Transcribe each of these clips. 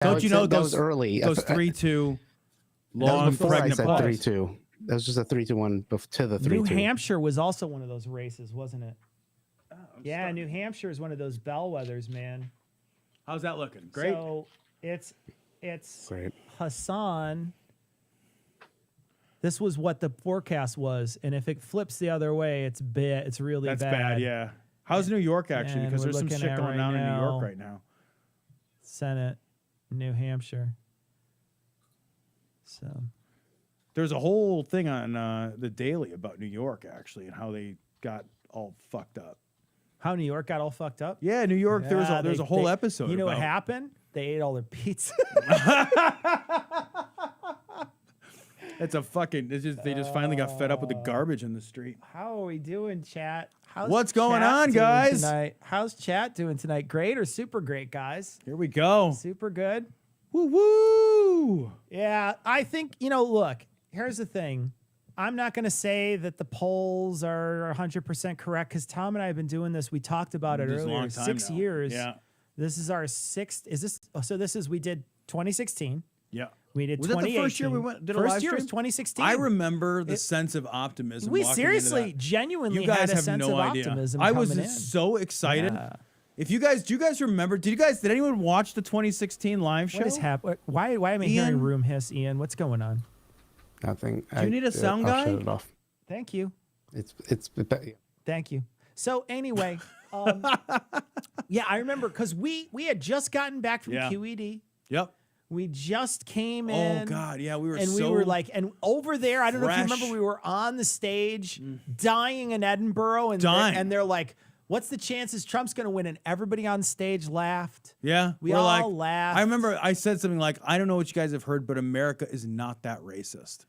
Don't you know that was early? Those 3-2 long that was before pregnant I said pause. 3-2. That was just a 3-2-1 to the 3-2. New Hampshire was also one of those races, wasn't it? Yeah, New Hampshire is one of those bellwethers, man. How's that looking? Great. So it's Great. Hassan. This was what the forecast was, and if it flips the other way, it's bad. It's really That's bad. bad. Yeah. How's New York actually? And Because we're there's some looking shit at going right on in New now. York right now. Senate, New Hampshire. So There's a whole thing on the Daily about New York actually and how they got all fucked up. how New York got all fucked up? Yeah, New York. Yeah, There's a whole episode. You know what about- happened? They ate all their pizza. It's a fucking. It's just they just finally got fed up with the garbage in the street. How are we doing, chat? How's What's going chat on, doing guys? Tonight? How's chat doing tonight? Great or super great, guys? Here we go. Super good. Woo woo. Yeah, I think, look, here's the thing. I'm not going to say that the polls are 100% correct because Tom and I have been doing this. We talked about it This is a earlier. long time 6 now. years. Yeah. This is our sixth. Is this? Oh, so this is, we did 2016. Yeah. We did Was that the 2018. first year we did a First live year was stream? 2016. I remember the sense of optimism. We walking seriously, into that. genuinely You guys had a have sense no of idea. optimism I was coming in. so excited. Yeah. If you guys, do you guys remember? Did anyone watch the 2016 live show? What is happening? Why am I hearing Ian? room hiss, Ian? What's going on? Nothing. Do you need a sound guy? I'll shut it off. Thank you. It's Thank you. So anyway, yeah, I remember because we had just gotten back from Yeah. QED. Yep. We just came in. Oh God, yeah, we were. And so we were like, and over there, I don't know if you fresh. remember, we were on the stage dying in Edinburgh, and Dying. they're like, "What's the chances Trump's going to win?" And everybody on stage laughed. Yeah, We we're all like, laughed. I remember I said something like, "I don't know what you guys have heard, but America is not that racist."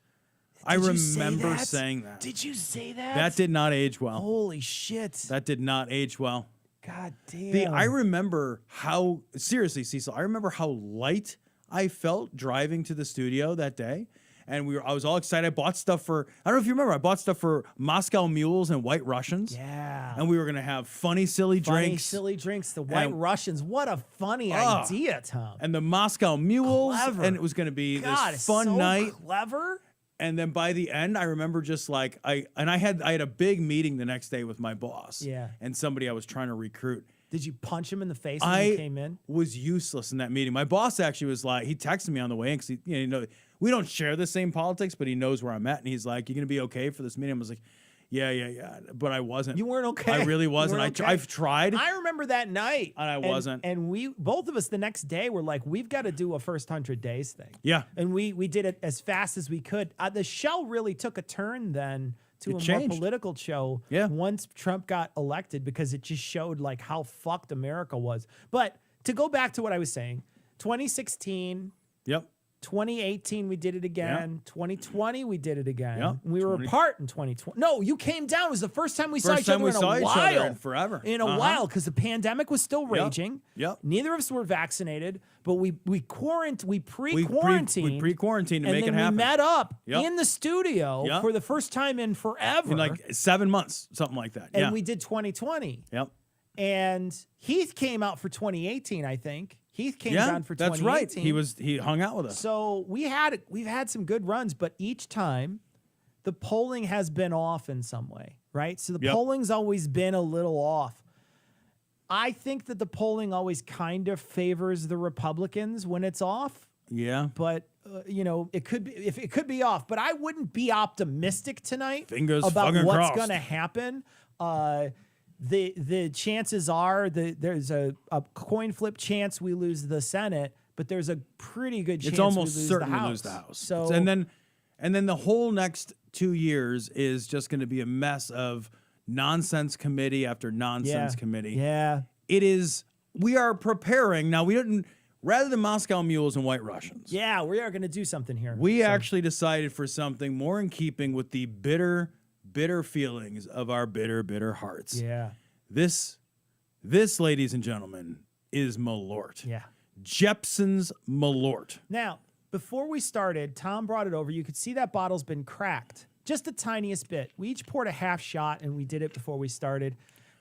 I Did you say remember that? saying that. Did you say that? That did not age well. Holy shit! That did not age well. God damn. I remember how seriously, Cecil. I remember how light I felt driving to the studio that day, and I was all excited. I bought stuff for. I don't know if you remember. I bought stuff for Moscow Mules and White Russians. Yeah. And we were gonna have funny, silly drinks. Silly drinks. The White And- Russians. What a funny idea, Tom. And the Moscow Mules, Clever. and it was gonna be God, this fun so night. Clever. And then by the end, I remember just like I had a big meeting the next day with my boss. Yeah. And somebody I was trying to recruit. Did you punch him in the face when he came in? Was useless in that meeting. My boss actually was like, he texted me on the way in because we don't share the same politics, but he knows where I'm at, and he's like, "You gonna be okay for this meeting?" I was like, "Yeah," but I wasn't. You weren't okay. I really You wasn't. weren't okay. I've tried. I remember that night. And I wasn't. And we, both of us the next day were like, we've got to do a first 100 days thing. Yeah. And we did it as fast as we could. The show really took a turn then to It a more changed. political show Yeah. once Trump got elected because it just showed like how fucked America was. But to go back to what I was saying, 2016, Yep. 2018, we did it again. 2020, we did it again. Yeah. We were 20 apart in 2020. No, you came down. It was the first time we saw First each time other we in saw a each while. other in forever. In a while, because the pandemic was still raging. Yep. Neither of us were vaccinated, but we pre-quarantined We pre-quarantined to and make then it happen. we met up Yep. in the studio Yep. for the first time in forever. In like 7 months, something like that. and yeah. we did 2020. Yep. And Heath came out for 2018, I think. Heath came Yeah, down for that's 2018. right. He hung out with us. So we've had some good runs, but each time the polling has been off in some way, right? So the Yep. polling's always been a little off. I think that the polling always kind of favors the Republicans when it's off, Yeah. but it could be off, but I wouldn't be optimistic tonight Fingers about fucking what's crossed. going to happen. The chances are that there's a coin flip chance we lose the Senate, but there's a pretty good chance It's almost we lose certain the we House. lose the House. So and then the whole next 2 years is just going to be a mess of nonsense committee after nonsense committee. Yeah. It is. We are preparing now. We didn't. Rather than Moscow Mules and White Russians, Yeah, we are going to do something here. we actually decided for something more in keeping with the bitter feelings of our bitter hearts. Yeah. This, ladies and gentlemen, is Malort. Yeah. Jepson's Malort. Now, before we started, Tom brought it over. You could see that bottle's been cracked. Just the tiniest bit. We each poured a half shot, and we did it before we started.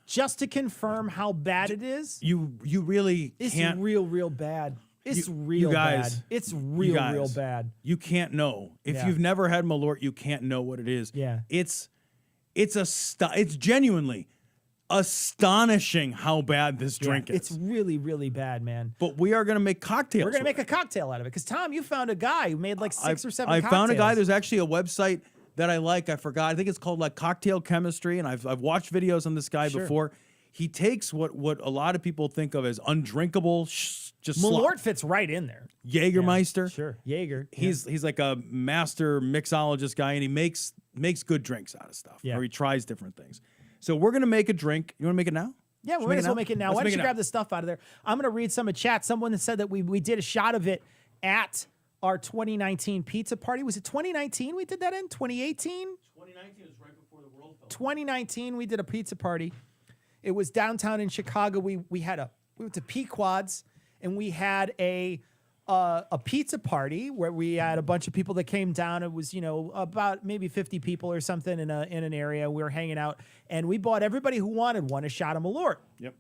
Just to confirm how bad it is. You really It's can't. real bad. It's You real guys, bad. It's you real guys, bad. You can't know. If Yeah. you've never had Malort, you can't know what it is. Yeah. It's genuinely astonishing how bad this drink is. It's really, really bad, man. But we are going to make cocktails. We're gonna with make a cocktail out of it because Tom, you found a guy who made like 6 or 7. I cocktails. found a guy. There's actually a website that I like. I forgot. I think it's called like Cocktail Chemistry, and I've watched videos on this guy before. He takes what a lot of people think of as undrinkable, just Malort slop. fits right in there. Jägermeister. Sure, Jaeger. He's like a master mixologist guy, and he makes good drinks out of stuff. Yeah. Or he tries different things. So we're gonna make a drink. You want to make it now? Yeah, we Should might we as well make it now. Why don't you it grab the stuff out of there? I'm going to read some of chat. Someone said that we did a shot of it at our 2019 pizza party. Was it 2019 we did that in? 2018? 2019 was right before the world fell. 2019 we did a pizza party. It was downtown in Chicago. We went to Pequod's and we had a pizza party where we had a bunch of people that came down. It was, about maybe 50 people or something in an area. We were hanging out and we bought everybody who wanted one a shot of Malort. Yep.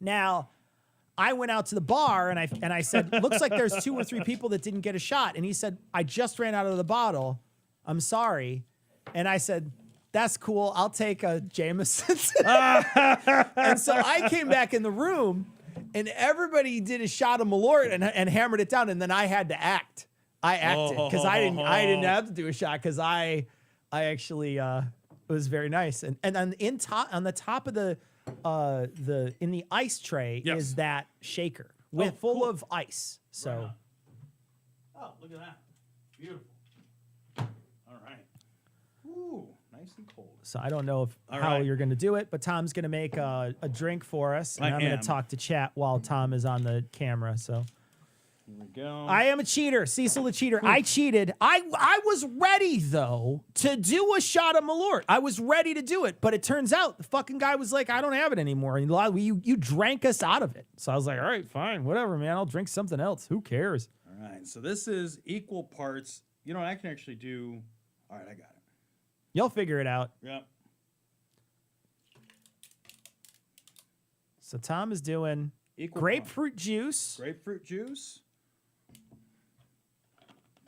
Now, I went out to the bar and I said, looks like there's 2 or 3 people that didn't get a shot. And he said, I just ran out of the bottle. I'm sorry. And I said, that's cool. I'll take a Jameson. And so I came back in the room and everybody did a shot of Malort and hammered it down. And then I had to act. I acted because I didn't have to do a shot because I actually it was very nice. And on the top of the in the ice tray is that shaker full of ice. So Right on. Oh, look at that. Beautiful. All right. Ooh, nice and cold. So I don't know how right. you're going to do it, but Tom's going to make a drink for us, and I'm going am. to talk to chat while Tom is on the camera. So Here we go. I am a cheater, Cecil the cheater. I cheated. I was ready though to do a shot of Malort. I was ready to do it, but it turns out the fucking guy was like, I don't have it anymore. And you drank us out of it. So I was like, all right, fine, whatever, man. I'll drink something else. Who cares? All right. So this is equal parts. You know, I can actually do. All right, I got it. You'll figure it out. Yep. So Tom is doing Equal grapefruit juice. Grapefruit juice.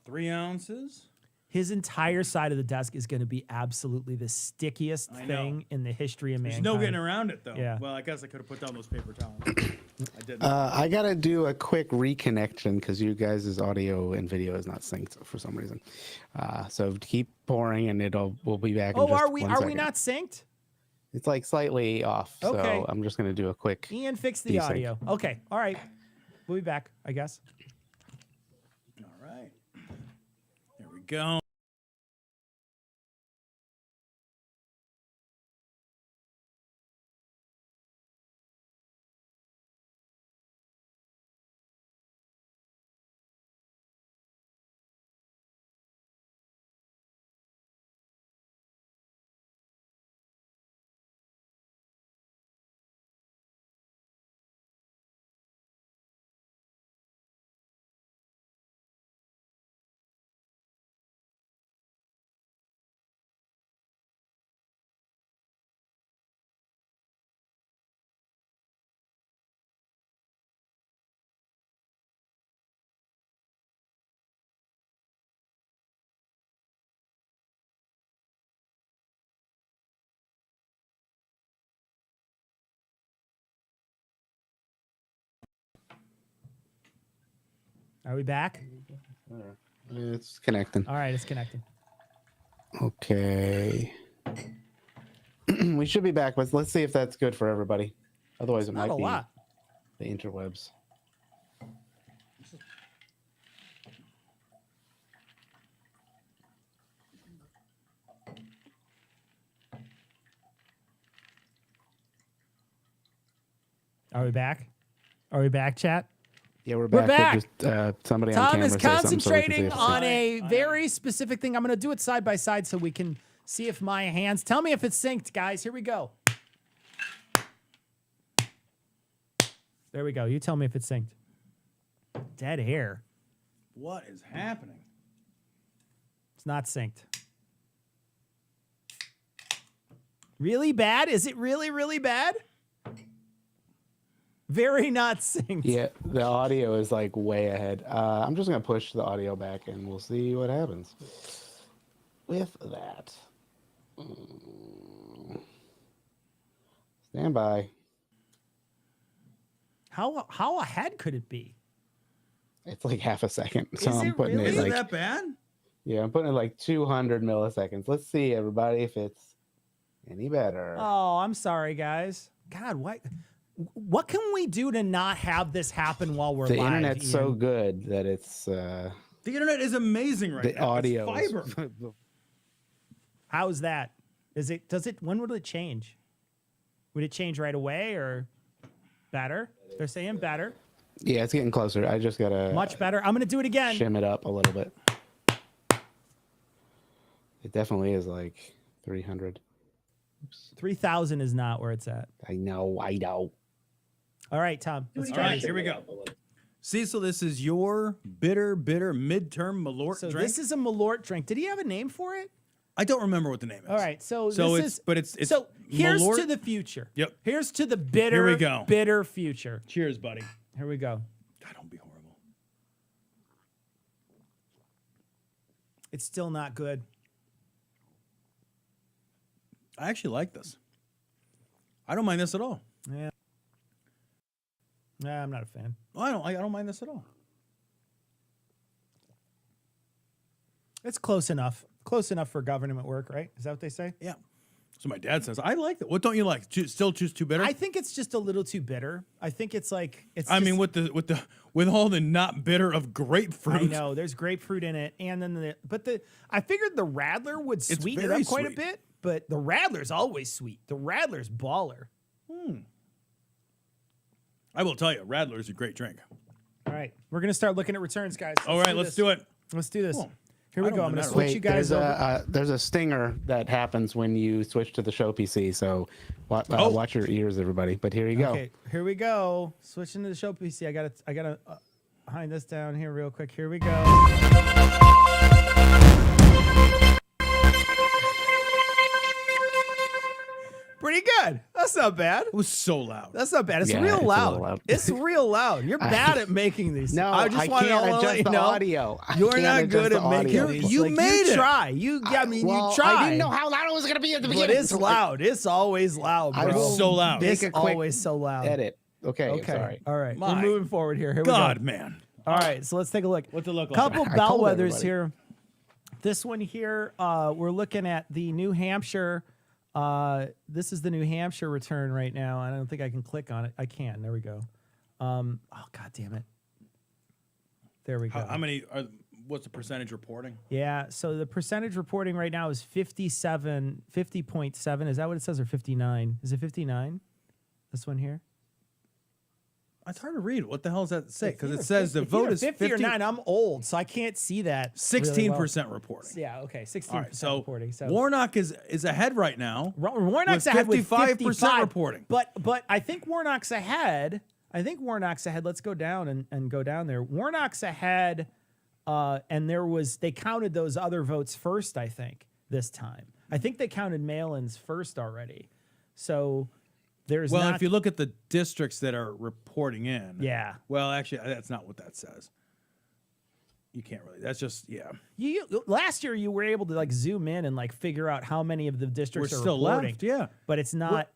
3 ounces. His entire side of the desk is going to be absolutely the stickiest I know. thing in the history of There's mankind. no getting around it though. Yeah. Well, I guess I could have put down those paper towels. I didn't. I gotta do a quick reconnection because you guys' audio and video is not synced for some reason. So keep pouring and we'll be back. In Oh, just are we 1 are we second. not synced? It's like slightly off. Okay. So I'm just gonna do a quick. Ian fixed the Desync. audio. Okay, all right. We'll be back, I guess. All right. There we go. Are we back? It's connecting. All right, it's connecting. Okay. We should be back, but let's see if that's good for everybody. Otherwise, it Not might a be lot. the interwebs. Are we back? Are we back, chat? Yeah, we're We're back. back. But just, somebody on Tom camera is say something so we can see concentrating if it's on synced. a very specific thing. I'm going to do it side by side so we can see if my hands. Tell me if it's synced, guys. Here we go. There we go. You tell me if it's synced. Dead air. What is happening? It's not synced. Really bad? Is it really, really bad? Very not synced. Yeah, the audio is like way ahead. I'm just gonna push the audio back, and we'll see what happens with that. Stand by. How ahead could it be? It's like half a second, so Is I'm it putting really? it Is it like that bad? yeah, I'm putting it like 200 milliseconds. Let's see, everybody, if it's any better. Oh, I'm sorry, guys. God, what can we do to not have this happen while we're The live? internet's so Ian? good that it's The internet is amazing right the now. audio. It's fiber. How's that? When would it change? Would it change right away or better? They're saying better. Yeah, it's getting closer. I just gotta Much better. I'm going to do it again. shim it up a little bit. It definitely is like 300. 3,000 is not where it's at. I know. All right, Tom. Let's All try right, it. here we go. Cecil, this is your bitter midterm Malort So drink. this is a Malort drink. Did he have a name for it? I don't remember what the name is. All right. So it's so here's Malort. to the future. Yep. Here's to the bitter, Here we go. bitter future. Cheers, buddy. Here we go. God, don't be horrible. It's still not good. I actually like this. I don't mind this at all. Yeah. Nah, I'm not a fan. I don't mind this at all. It's close enough. Close enough for government work, right? Is that what they say? Yeah. So my dad says, I like that. What don't you like? Still choose too bitter? I think it's just a little too bitter. I think it's like it's. I mean, just- with all the not bitter of grapefruit. I know there's grapefruit in it, and then I figured the Radler would sweeten it very up quite a sweet. bit, but the Radler's always sweet. The Radler's baller. I will tell you, Radler is a great drink. All right, we're gonna start looking at returns, guys. All right, let's do it. Let's do this. Cool. Here we I don't go. I'm mind gonna that. switch you guys over. there's a stinger that happens when you switch to the show PC. So watch your ears, everybody. But here you go. Okay, here we go. Switching to the show PC. I gotta behind this down here real quick. Here we go. Pretty good. That's not bad. It was so loud. That's not bad. It's Yeah, real it's a loud. little loud. It's real loud. You're bad at making these. No, I just want to can't let adjust you the know. audio. I You're can't not adjust good the at making audio. these. You Like, made it. Try. You try. I didn't know how loud it was gonna be at the beginning. But it's so I loud. It's always loud, bro. I will so loud. It's make a quick always so loud. Edit. Okay. Okay. Sorry. All right. My We're moving forward here. Here God, we go. man. All right. So let's take a look. What's it look like? Couple I told bellwethers everybody. here. This one here, we're looking at the New Hampshire. This is the New Hampshire return right now. I don't think I can click on it. I can. There we go. Oh, God damn it. There we go. How many what's the percentage reporting? Yeah, so the percentage reporting right now is 50.7. Is that what it says, or 59? Is it 59? This one here? It's hard to read. What the hell does that say? Because Either it says the it's vote either is 50 or 9. I'm old, so I can't see that. 16% reporting. Yeah, okay, 16% All right, so reporting. So Warnock is ahead right now. Warnock's with ahead with 55% 55 reporting. But I think Warnock's ahead. Let's go down and go down there. Warnock's ahead, and they counted those other votes first, I think, this time. I think they counted mail-ins first already. So there's Well, not, if you look at the districts that are reporting in. Yeah. Well, actually, that's not what that says. You can't really. That's just, yeah. Last year you were able to like zoom in and like figure out how many of the districts We're are still reporting. left, yeah. But it's not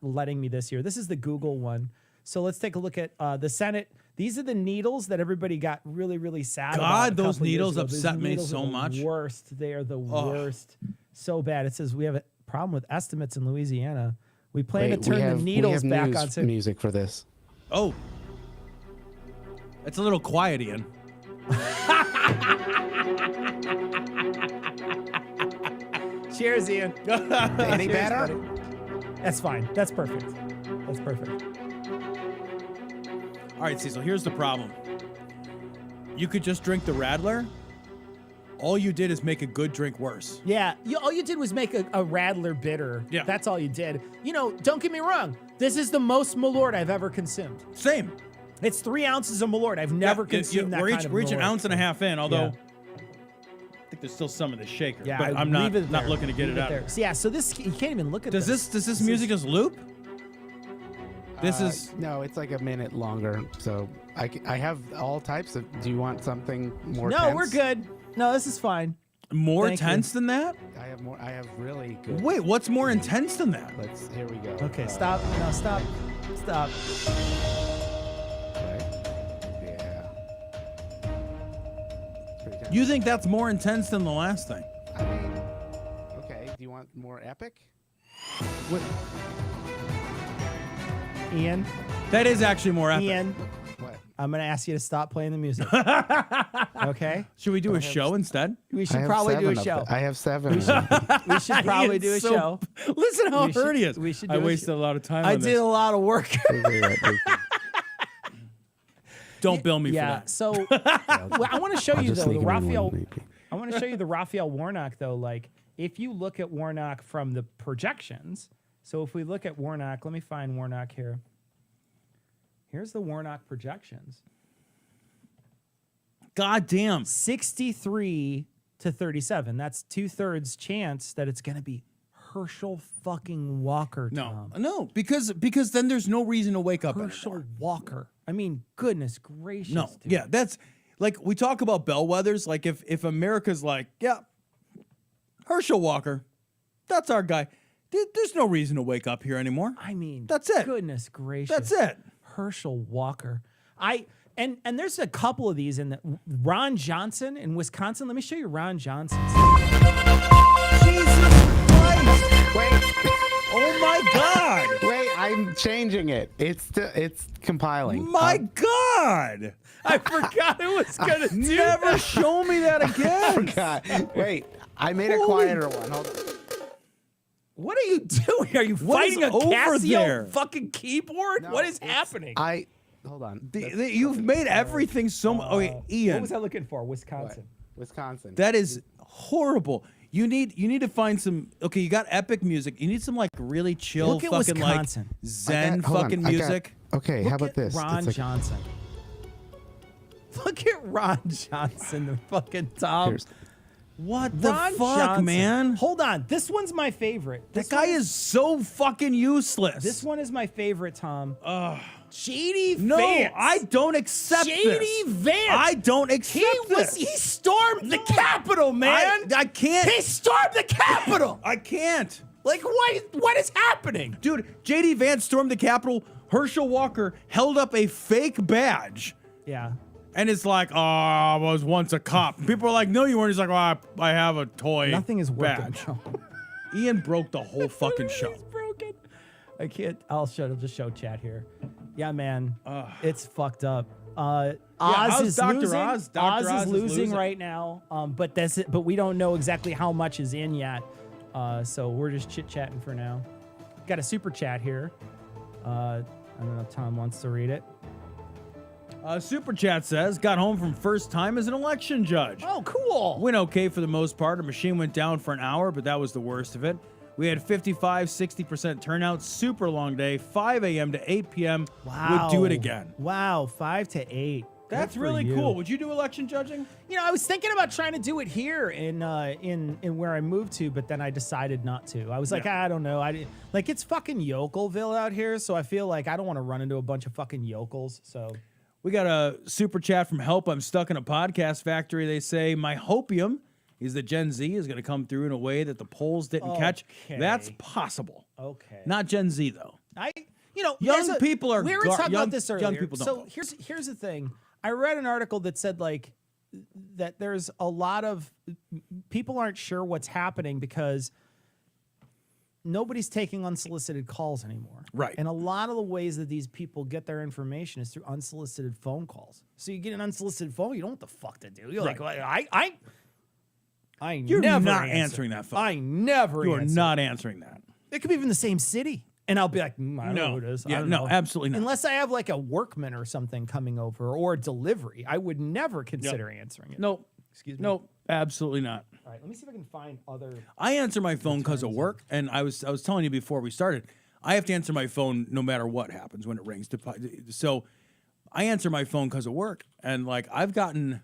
letting me this year. This is the Google one. So let's take a look at the Senate. These are the needles that everybody got really, really sad about. God, a those couple years needles ago. Those upset me needles so are the much. Worst. They are the worst. So bad. It says we have a problem with estimates in Louisiana. We plan to turn the needles back onto music for this. Oh. It's a little quiet, Ian. Cheers, Ian. Any Cheers, better? buddy. That's fine. That's perfect. That's perfect. All right, Cecil, here's the problem. You could just drink the Radler. All you did is make a good drink worse. Yeah, all you did was make a Radler bitter. Yeah. That's all you did. You know, don't get me wrong. This is the most Malort I've ever consumed. Same. It's 3 ounces of Malort. I've never consumed that we're kind each, of we're each an Malort. ounce and a half in, although Yeah. I think there's still some in the shaker. Yeah, but I I'm not leave it there. looking to get Leave it out. there. So yeah, so this you can't even look at Does this music just loop? This is No, it's like a minute longer. So I have all types of. Do you want something more? No, tense? we're good. No, this is fine. more Thank you. tense than that. I have more. I have really good. Wait, what's more intense than that? Here we go. Okay, stop. No, stop. Stop. Okay. Yeah. It's pretty tense. You think that's more intense than the last thing? I mean, okay. Do you want more epic? What? Ian, That is actually more epic. Ian, What? I'm going to ask you to stop playing the music. Okay? Should we do a show instead? We I should have probably do a 7 of show. them. I have 7. of them. We should probably do a So- show. Listen how We hurt he should- is. we should I do a wasted sh- a lot of time I on did this. a lot of work. Don't bill me Yeah. for that. So well, I want to show I'll you just though the sneak 'em in Raphael. one, maybe. I want to show you the Raphael Warnock though. Like if you look at Warnock from the projections. So if we look at Warnock, let me find Warnock here. Here's the Warnock projections. God damn. 63 to 37. That's 2/3 chance that it's gonna be Herschel fucking Walker. No, Tom. no, because then there's no reason to wake up. Herschel anymore. Walker. I mean, goodness gracious. No, dude. yeah, that's like we talk about bellwethers. Like if America's like, yeah, Herschel Walker, that's our guy. There's no reason to wake up here anymore. I mean, That's it. Goodness gracious. That's it. Herschel Walker. And there's a couple of these in the Ron Johnson in Wisconsin. Let me show you Ron Johnson. Jesus Christ! Wait, Oh my God! wait! I'm changing it. It's compiling. My God! I forgot it was gonna do Never that. show me that again. God. Wait, I made a Holy- quieter one. Hold on. What are you doing? Are you What is fighting a over Casio there? fucking keyboard? No, what is it's- happening? Hold on. You've made everything so. Okay, What Ian, was I looking for? Wisconsin. Wisconsin. that is horrible. You need to find some. Okay, you got epic music. You need some like really chill, Look at fucking Wisconsin. like Zen Hold on, fucking I got- music. Okay, Look how about at this? Ron It's like- Johnson. Look at Ron Johnson, the fucking Tom. Here's- What the Ron fuck, Johnson. man? Hold on. This one's my favorite. That guy is so fucking useless. This one is my favorite, Tom. JD no, Vance. I don't accept JD this. Vance. I don't accept this. He stormed the Capitol, man. I can't. He stormed the Capitol. I can't. Like, what is happening? Dude, JD Vance stormed the Capitol. Herschel Walker held up a fake badge. Yeah. And it's like, oh, I was once a cop. People are like, no, you weren't. He's like, oh, I have a toy Nothing is working. badge. Ian broke the whole fucking show. It's broken. I can't. I'll just show chat here. Yeah, man. It's fucked up. Oz how's is Dr. losing. Oz? Dr. Oz is is losing losing. right now. But that's it. But we don't know exactly how much is in yet. So we're just chit chatting for now. Got a super chat here. I don't know if Tom wants to read it. Super Chat says, got home from first time as an election judge. Oh, cool. Went okay for the most part. Our machine went down for an hour, but that was the worst of it. We had 55, 60% turnout. Super long day. 5 a.m. to 8 p.m. Wow. Would do it again. Wow, 5 to 8. That's Good for really you. cool. Would you do election judging? You know, I was thinking about trying to do it here in where I moved to, but then I decided not to. I was like, Yeah. I don't know. I didn't, like it's fucking Yokelville out here, so I feel like I don't want to run into a bunch of fucking yokels. So We got a super chat from Help. I'm stuck in a podcast factory. They say, my hopium is that Gen Z is going to come through in a way that the polls didn't catch. Okay. That's possible. okay, Not Gen Z, though. young people are We were gar- talking young- about this young earlier. people don't So vote. here's the thing. I read an article that said like that there's a lot of people aren't sure what's happening because nobody's taking unsolicited calls anymore. Right. And a lot of the ways that these people get their information is through unsolicited phone calls. So you get an unsolicited phone, you don't know what the fuck to do. You're Right. like, I You're never not answer. answering that phone. I never You are answer. not answering that. It could be from the same city. And I'll be like, I don't know No. who it is. I Yeah, don't no, know. absolutely not. Unless I have like a workman or something coming over or a delivery, I would never consider answering it. Nope. Excuse me. Nope. Absolutely not. All right, let me see if I can find other. I answer my phone because of work, and I was telling you before we started, I have to answer my phone no matter what happens when it rings. So I answer my phone because of work, and like I've gotten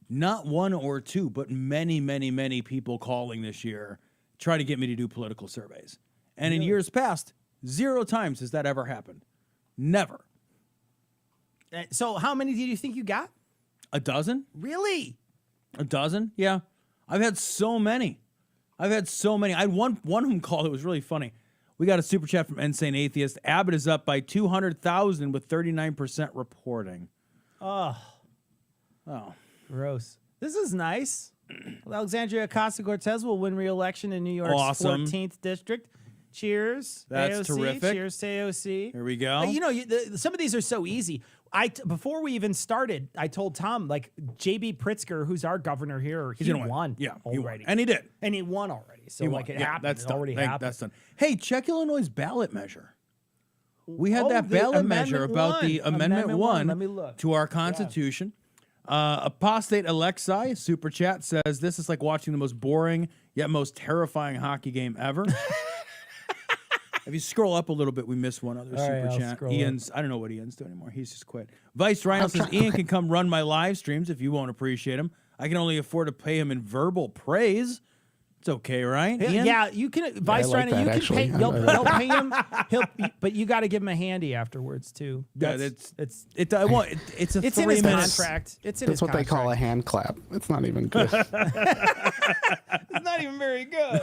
not one or two, but many, many, many people calling this year try to get me to do political surveys. And in years past, 0 times has that ever happened. Never. So how many do you think you got? A dozen? Really? A dozen? Yeah. I've had so many. I had one of them called. It was really funny. We got a super chat from Insane Atheist. Abbott is up by 200,000 with 39% reporting. Oh, gross. This is nice. Alexandria Ocasio-Cortez will win re-election in New York's Awesome. 14th district. Cheers. That's AOC. terrific. Cheers to AOC. Here we go. You know, some of these are so easy. Before we even started, I told Tom, like, J.B. Pritzker, who's our governor here, he gonna won. Yeah, already. he won. And he did. And he won already. So, He like, won. it happened. That's it done. already happened. That's done. Hey, check Illinois' ballot measure. We had Oh, that the ballot measure Amendment about 1. the Amendment 1 Let me look. to our Constitution. Apostate Alexi, super chat, says, this is like watching the most boring yet most terrifying hockey game ever. If you scroll up a little bit, we missed one other super I'll chat. scroll Ian's, I don't know what Ian's doing anymore. He's just quit. Vice Rhino says, Ian can come run my live streams if you won't appreciate him. I can only afford to pay him in verbal praise. It's okay, right? Ian? Yeah, you can, Vice like Rhino, that, you can actually. pay, you'll pay him, but you got to give him a handy afterwards, too. Yeah, it's it's a it's in his 3 minutes. contract. It's in That's his what they call a contract. hand clap. It's not even good. It's not even very good.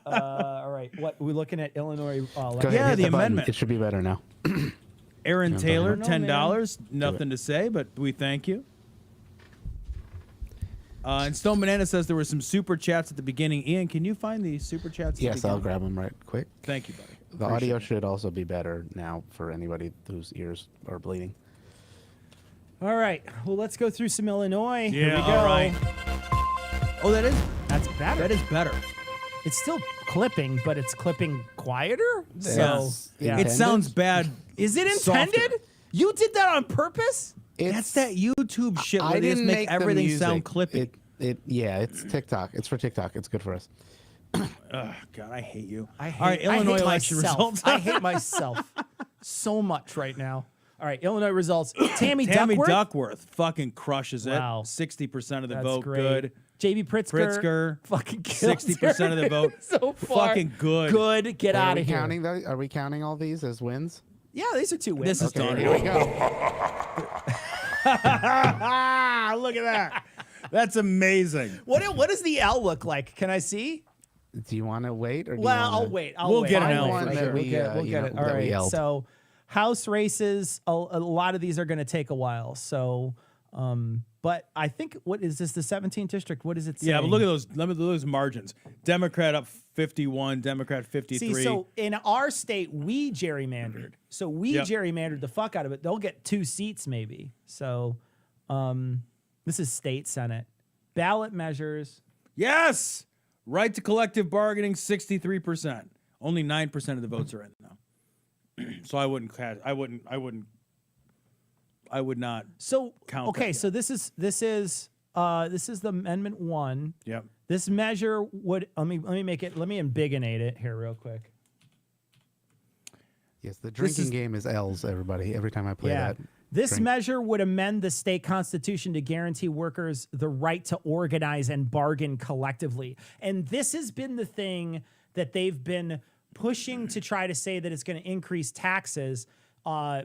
All right, what we're looking at Illinois. Go ahead, Yeah, hit the button. amendment. It should be better now. Aaron Taylor, I don't know, $10. Nothing to say, but we thank you. And Stone Banana says there were some super chats at the beginning. Ian, can you find the super chats? At the Yes, I'll beginning? grab them right quick. Thank you, buddy. The audio should also be better now for anybody whose ears are bleeding. All right, well, let's go through some Illinois. Here Yeah, we go. all right. Oh, That's better. that is better. It's still clipping, but it's clipping quieter. So, Yes. yeah. It Intended? sounds bad. Is it Softer. intended? You did that on purpose? That's that YouTube shit where I they just didn't make make the everything music. sound clippy. Yeah, it's TikTok. It's for TikTok. It's good for us. Oh, God, I hate you. I hate, All right, Illinois I hate election myself. results. I hate myself so much right now. All right, Illinois results. Tammy Tammy Duckworth. Duckworth fucking crushes it. Wow. 60% of the That's vote. great. Good. JB Pritzker, fucking kills 60% of the vote. so far. Fucking good. Good. Get Are out we of here. counting those? Are we counting all these as wins? Yeah, these are two wins. This is Okay, done. here we go. Look at that. That's amazing. What does the L look like? Can I see? Do you want to wait or do Well, you I'll wanna... wait. We'll get an I'll L wait. for We'll sure. get, we'll you get know, it. All that we right. yelled. So, house races, a lot of these are going to take a while. So, but I think, what is this? The 17th district? What does it say? Yeah, but look at those. Look at those margins. Democrat up 51. Democrat 53. See, so in our state, we gerrymandered. So we Yep. gerrymandered the fuck out of it. They'll get 2 seats maybe. So, this is state senate ballot measures. Yes. Right to collective bargaining, 63%. Only 9% of the votes are in though. So I wouldn't. I would not. So Count okay, that, so this is the Amendment 1. Yep. This measure would let me embiggenate it here real quick. Yes, the drinking is- game is L's, everybody. Every time I play that. This drink. measure would amend the state constitution to guarantee workers the right to organize and bargain collectively. And this has been the thing that they've been pushing to try to say that it's going to increase taxes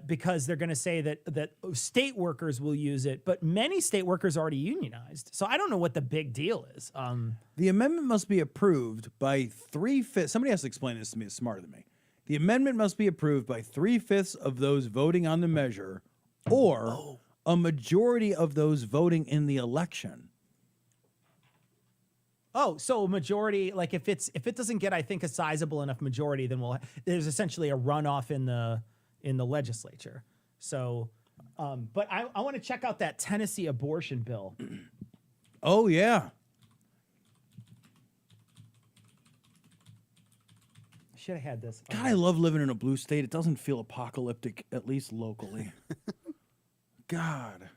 because they're going to say that state workers will use it. But many state workers are already unionized. So I don't know what the big deal is. The amendment must be approved by 3/5. Somebody has to explain this to me. It's smarter than me. The amendment must be approved by 3/5 of those voting on the measure, or a majority of those voting in the election. Oh, so a majority, like if it doesn't get, I think, a sizable enough majority, then there's essentially a runoff in the legislature. So, but I want to check out that Tennessee abortion bill. Oh yeah. Should have had this. God, I love living in a blue state. It doesn't feel apocalyptic, at least locally. God.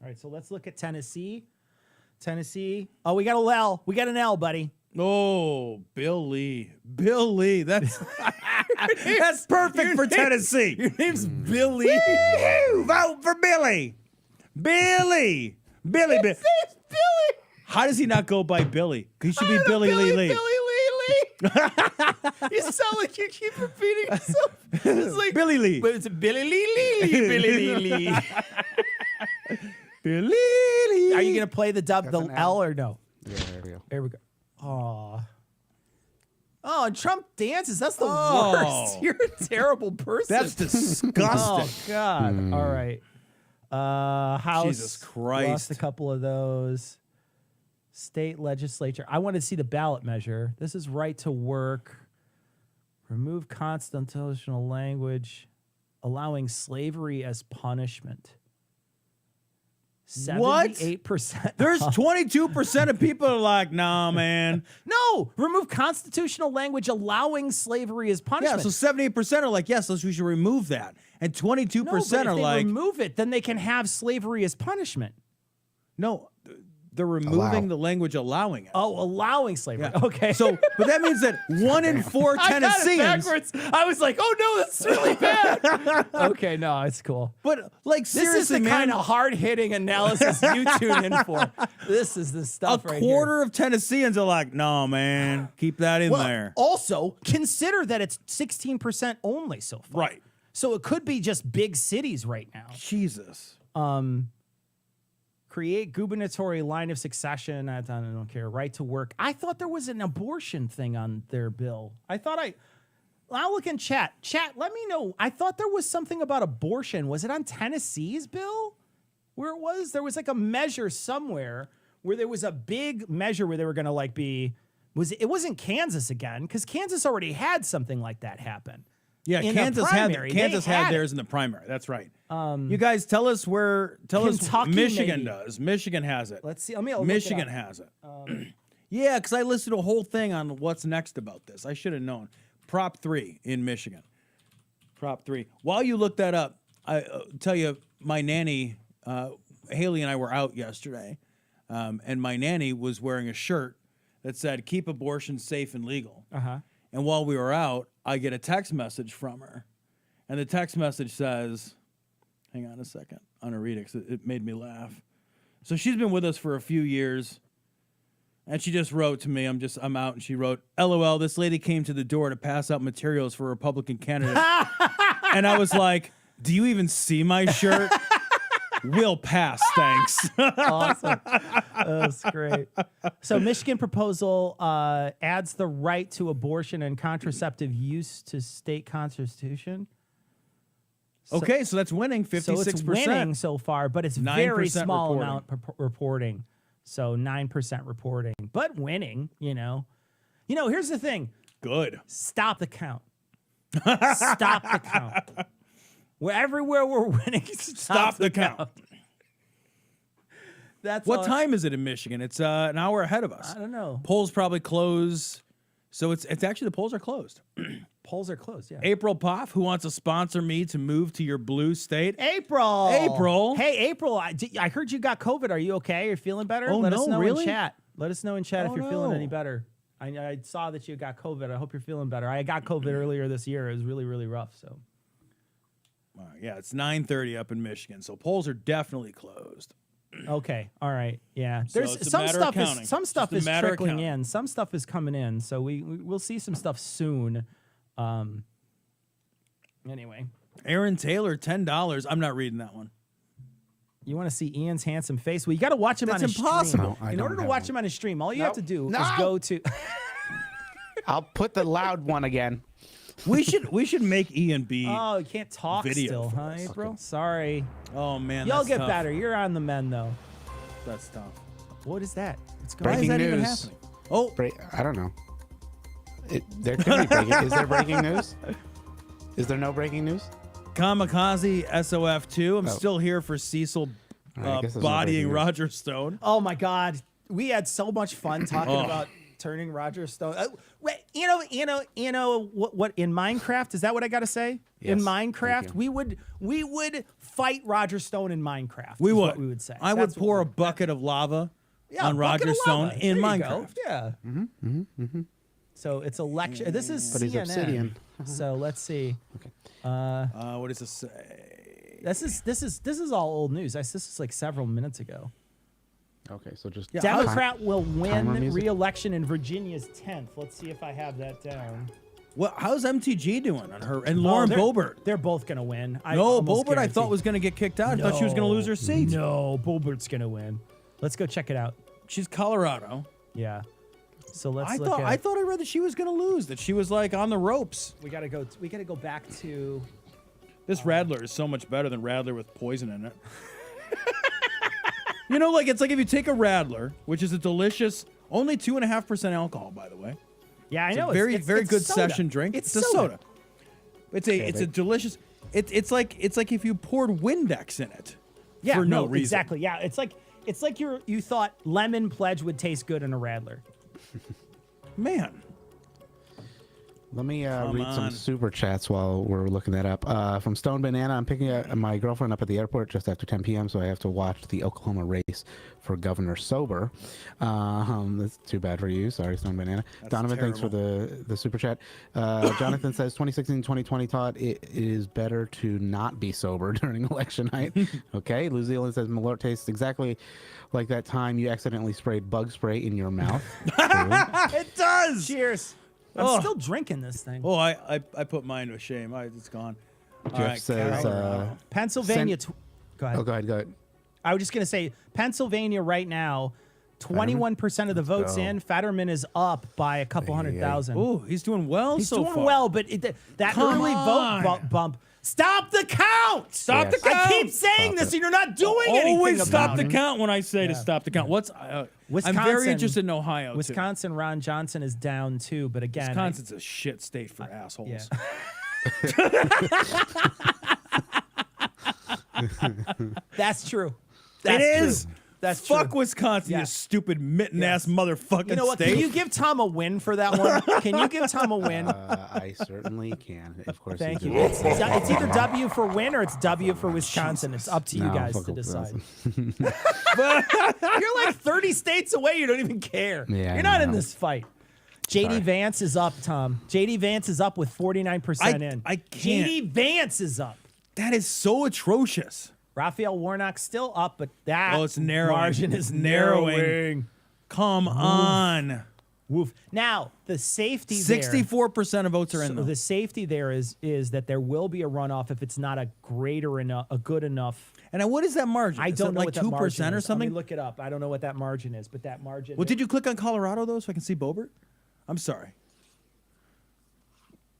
All right, so let's look at Tennessee. Tennessee. Oh, we got a L. We got an L, buddy. Oh, Bill Lee. Bill Lee. That's that's perfect for Tennessee. Your name's Billy. Woo! Vote for Billy. Billy. Billy. His name's Billy. How does he not go by Billy? He should be Billy Lee Lee. Billy Lee Lee. You sound like you keep repeating yourself. It's like Billy Lee. But it's Billy Lee, Billy Lee. Billy Lee. Are you gonna play the dub, the an L or no? Yeah, there we go. There we go. Oh, and Trump dances. That's the Oh. worst. You're a terrible person. That's disgusting. Oh God. All right. House. Jesus Christ. Lost a couple of those. State legislature. I want to see the ballot measure. This is right to work. Remove constitutional language, allowing slavery as punishment. What? 78%. There's 22% of people are like, nah, man. No, remove constitutional language allowing slavery as Yeah, punishment. so 78% are like, yes, we should remove that. And 22% no, but if are they like, remove it, then they can have slavery as punishment. no, they're removing the language allowing it. Oh, allowing slavery. Yeah. Okay. So, but that means that 1 in 4 I got it Tennesseans. backwards. I was like, oh no, that's really bad. Okay, no, it's cool. But like, This is seriously, the man, kind of hard-hitting analysis you tune in for. This is the a stuff right quarter of Tennesseans are like, no, man, keep that in here. Well, there. also, consider that it's 16% only so far. Right. So it could be just big cities right now. Jesus. Create gubernatorial line of succession. I don't care. Right to work. I thought there was an abortion thing on their bill. I'll look in chat. Chat, let me know. I thought there was something about abortion. Was it on Tennessee's bill? Where it was? There was like a measure somewhere where there was a big measure where they were going to like be. It wasn't Kansas again, because Kansas already had something like that happen. Yeah, In the Kansas primary, had they had it. theirs in the primary. That's right. You guys tell us Kentucky, Michigan maybe. does. Michigan has it. Let's see. Let me look it Michigan up. has it. Yeah, because I listened to a whole thing on what's next about this. I should have known. Prop 3 in Michigan. Prop 3. While you look that up, I tell you, my nanny, Haley and I were out yesterday, and my nanny was wearing a shirt that said, "Keep abortion safe and legal." Uh-huh. And while we were out, I get a text message from her. And the text message says, hang on a second, I'm going to read it because it made me laugh. So she's been with us for a few years. And she just wrote to me, I'm out, and she wrote, "LOL, this lady came to the door to pass out materials for a Republican candidate." And I was like, do you even see my shirt? We'll pass, thanks. Awesome. That's great. So Michigan proposal adds the right to abortion and contraceptive use to state constitution. Okay, so that's winning 56%. So it's winning so far, but it's very 9% small reporting. amount reporting. So 9% reporting, but winning, you know. You know, here's the thing. Good. Stop the count. Stop the count. Everywhere we're winning, Stop the count. That's What all- time is it in Michigan? It's an hour ahead of us. I don't know. Polls probably close. So it's actually, the polls are closed. Polls are closed, yeah. April Poff, who wants to sponsor me to move to your blue state? April. April. Hey, April, I heard you got COVID. Are you okay? You're feeling better? Oh, Let us no, know really? in chat. Let us know in chat Oh, if you're feeling no. any better. I saw that you got COVID. I hope you're feeling better. I got COVID earlier this year. It was really, really rough. So Yeah, it's 9:30 up in Michigan. So polls are definitely closed. okay, all right, yeah. So There's it's a some matter of stuff. counting. Some stuff Just a is matter of trickling counting. in. Some stuff is coming in. So we'll see some stuff soon. Anyway, Aaron Taylor, $10. I'm not reading that one. you want to see Ian's handsome face? Well, you got to watch him That's on his impossible. stream. No, I In don't order to have watch one. him on his stream, all you have to do No. is go to. I'll put the loud one again. We should make Ian be. Oh, you can't talk Video still, for huh, us. April? Sorry. Oh man, Y'all that's get tough. better. You're on the mend, though. That's tough. What is that? It's Why is Breaking that even news. happening? Oh, I don't know. There could be breaking. Is there breaking news? Is there no breaking news? Kamikaze SOF2. I'm Oh. still here for Cecil All right, I guess there's no bodying breaking news. Roger Stone. Oh my God, we had so much fun talking Oh. about turning Roger Stone. Wait, you know what in Minecraft? Is that what I got to say? In Yes, Minecraft, thank you. we would fight Roger Stone in Minecraft. We is would. What we would say. I That's would what pour we a bucket of lava Yeah, on a bucket Roger of Stone lava. in There you go. Minecraft. Yeah. So it's a lecture. This is But he's CNN. obsidian. So let's see. What does this say? This is all old news. This is like several minutes ago. Okay, so just Yeah, Democrat will timer win music? re-election in Virginia's 10th. Let's see if I have that down. How's MTG doing on her and Lauren they're, Boebert? They're both going to win. No, Boebert I thought was going to get kicked out. I thought she was going to lose her seat. No, Boebert's going to win. Let's go check it out. She's Colorado. Yeah. So let's I look thought at, I thought I read that she was going to lose. That she was like on the ropes. we got to go back to This Radler is so much better than Radler with poison in it. You know, like it's like if you take a Radler, which is a delicious, only 2.5% alcohol, by the way. Yeah, I It's know. a very, very it's good soda. session drink. It's a soda. It's a they- delicious. It's like if you poured Windex in it. Yeah, for no reason. exactly. Yeah, it's like you thought lemon pledge would taste good in a Radler. Man, Let me read on. some super chats while we're looking that up. From Stone Banana, I'm picking my girlfriend up at the airport just after 10 p.m., so I have to watch the Oklahoma race for governor sober. That's too bad for you. Sorry, Stone Banana. Donovan, thanks for the super chat. Jonathan says 2016-2020 taught it is better to not be sober during election night. Okay. New Zealand says Malort tastes exactly like that time you accidentally sprayed bug spray in your mouth. it does. Cheers. I'm Oh. still drinking this thing. Oh, I put mine to shame. It's gone. All Jeff right, says, Colorado. Pennsylvania. Go ahead. oh, go ahead. I was just gonna say Pennsylvania right now. 21% of the votes go. in. Fetterman is up by a couple hundred thousand. Oh, he's doing well. He's so doing far. well, but that Come early on. vote bump. Stop the count! Stop Yes. the count. I keep saying this, and you're not doing anything Always stop about the it. count when I say to stop the count. I'm Wisconsin- very interested in Ohio. Wisconsin, Ron Johnson is down too, but again, Wisconsin's a shit state for assholes. that's true. It That's is. True. That's Fuck true. Wisconsin, Yeah. you stupid mitten ass motherfucking You know what? state. Can you give Tom a win for that one? Can you give Tom a win? I certainly can. Of course. Thank do. you. It's either W for win or it's W for Wisconsin. It's up to you No, guys fuck to decide. Wisconsin. You're like 30 states away. You don't even care. Yeah, You're not I in know. this fight. JD Vance is up, Tom. JD Vance is up with 49% in. I can't. JD Vance is up. That is so atrocious. Raphael Warnock's still up, but that Oh, it's narrowing. margin is It's narrowing. narrowing. Come on. Woof. Now, the safety there. 64% of votes are in So though. the safety there is that there will be a runoff if it's not a greater enough, a good enough. And what is that margin? I Is don't it know like what that margin 2% or is. something? Let me look it up. I don't know what that margin is, but that margin. Well, did you click on Colorado though so I can see Boebert? I'm sorry.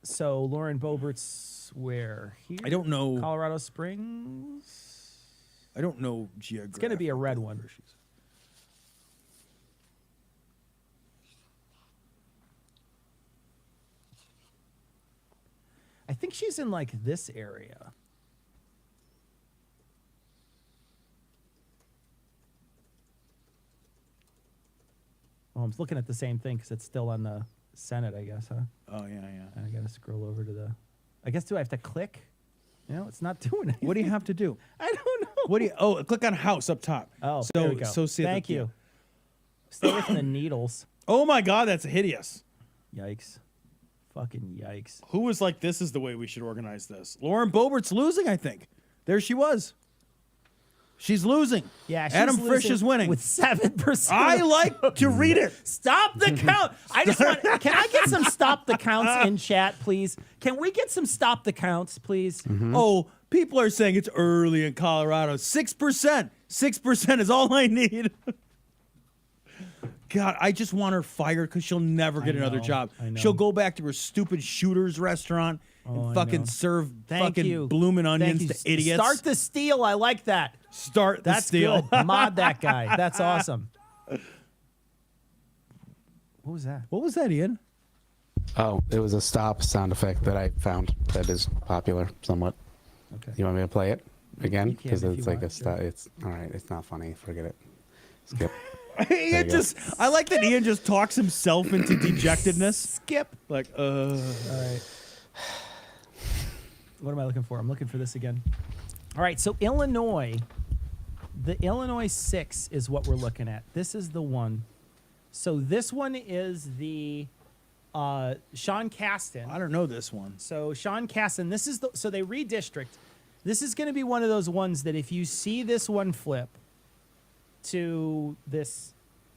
So Lauren Boebert's where? Here? I don't know. Colorado Springs. I don't know geography. It's going to be a red one. I think she's in like this area. Oh, I'm looking at the same thing because it's still on the Senate, I guess, huh? Oh yeah, yeah. I got to scroll over to the. I guess do I have to click? You know, it's not doing it. What do you have to do? I don't know. What do you? Oh, click on house up top. Oh, so there we go. so see. Thank you. Stay away from the needles. Oh my God, that's hideous. Yikes. Fucking yikes. Who was like, this is the way we should organize this? Lauren Boebert's losing, I think. There she was. She's losing. Yeah, she's Adam Frisch losing is winning. with 7%. I like to read it. Stop the count. I just want. Can I get some stop the counts in chat, please? Can we get some stop the counts, please? Oh, people are saying it's early in Colorado. 6%. 6% is all I need. God, I just want her fired because she'll never get another know, job. I know. She'll go back to her stupid shooters restaurant I and fucking know. serve Thank fucking you. bloomin' Thank onions you. to idiots. Start the steal. I like that. Start the That's steal. good. Mod that guy. That's awesome. What was that? What was that, Ian? Oh, it was a stop sound effect that I found that is popular somewhat. Okay. You want me to play it again? You can Because if it's you like want, a stop. It's all right. It's not funny. Forget it. Skip. Ian you go. just, I like that Ian just talks himself into dejectedness. Skip. Like, All right. What am I looking for? I'm looking for this again. All right, so Illinois, the Illinois 6 is what we're looking at. This is the one. So this one is the Sean Casten. I don't know this one. So Sean Casten, this is so they redistrict. This is going to be one of those ones that if you see this one flip, to this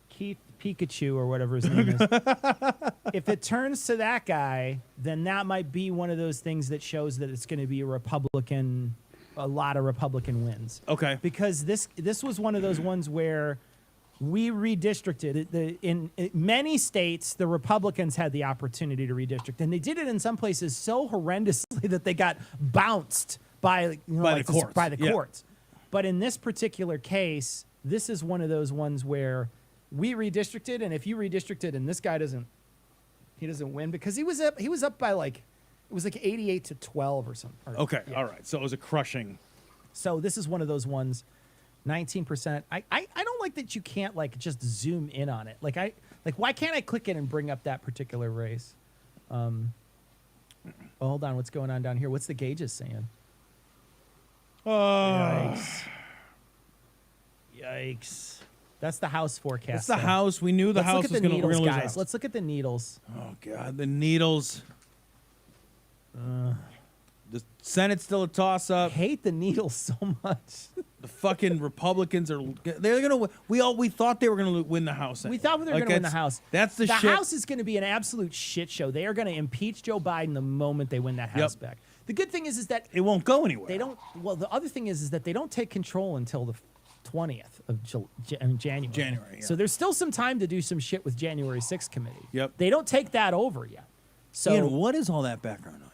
Keith Pikachu or whatever his name is, if it turns to that guy, then that might be one of those things that shows that it's going to be a lot of Republican wins. Okay. Because this was one of those ones where we redistricted. In many states, the Republicans had the opportunity to redistrict, and they did it in some places so horrendously that they got bounced by the courts. But in this particular case, this is one of those ones where we redistricted, and if you redistricted and this guy doesn't win because he was up by like, it was like 88-12 or something. Okay, all right. So it was a crushing. So this is one of those ones, 19%. I don't like that you can't like just zoom in on it. Like why can't I click in and bring up that particular race? Oh, hold on, what's going on down here? What's the gauges saying? Yikes. That's the house forecast. It's the house. We knew the house was going to lose. Guys, let's look at the needles. Oh God, the needles. The Senate's still a toss-up. I hate the needles so much. The fucking Republicans they're gonna. We thought they were gonna win the House. We thought they were gonna win the House. That's the shit. House is gonna be an absolute shit show. They are gonna impeach Joe Biden the moment they win that House back. The good thing is that it won't go anywhere. They don't. Well, the other thing is that they don't take control until the 20th of January. January. Yeah. So there's still some time to do some shit with January 6th committee. Yep. They don't take that over yet. So Ian, what is all that background noise?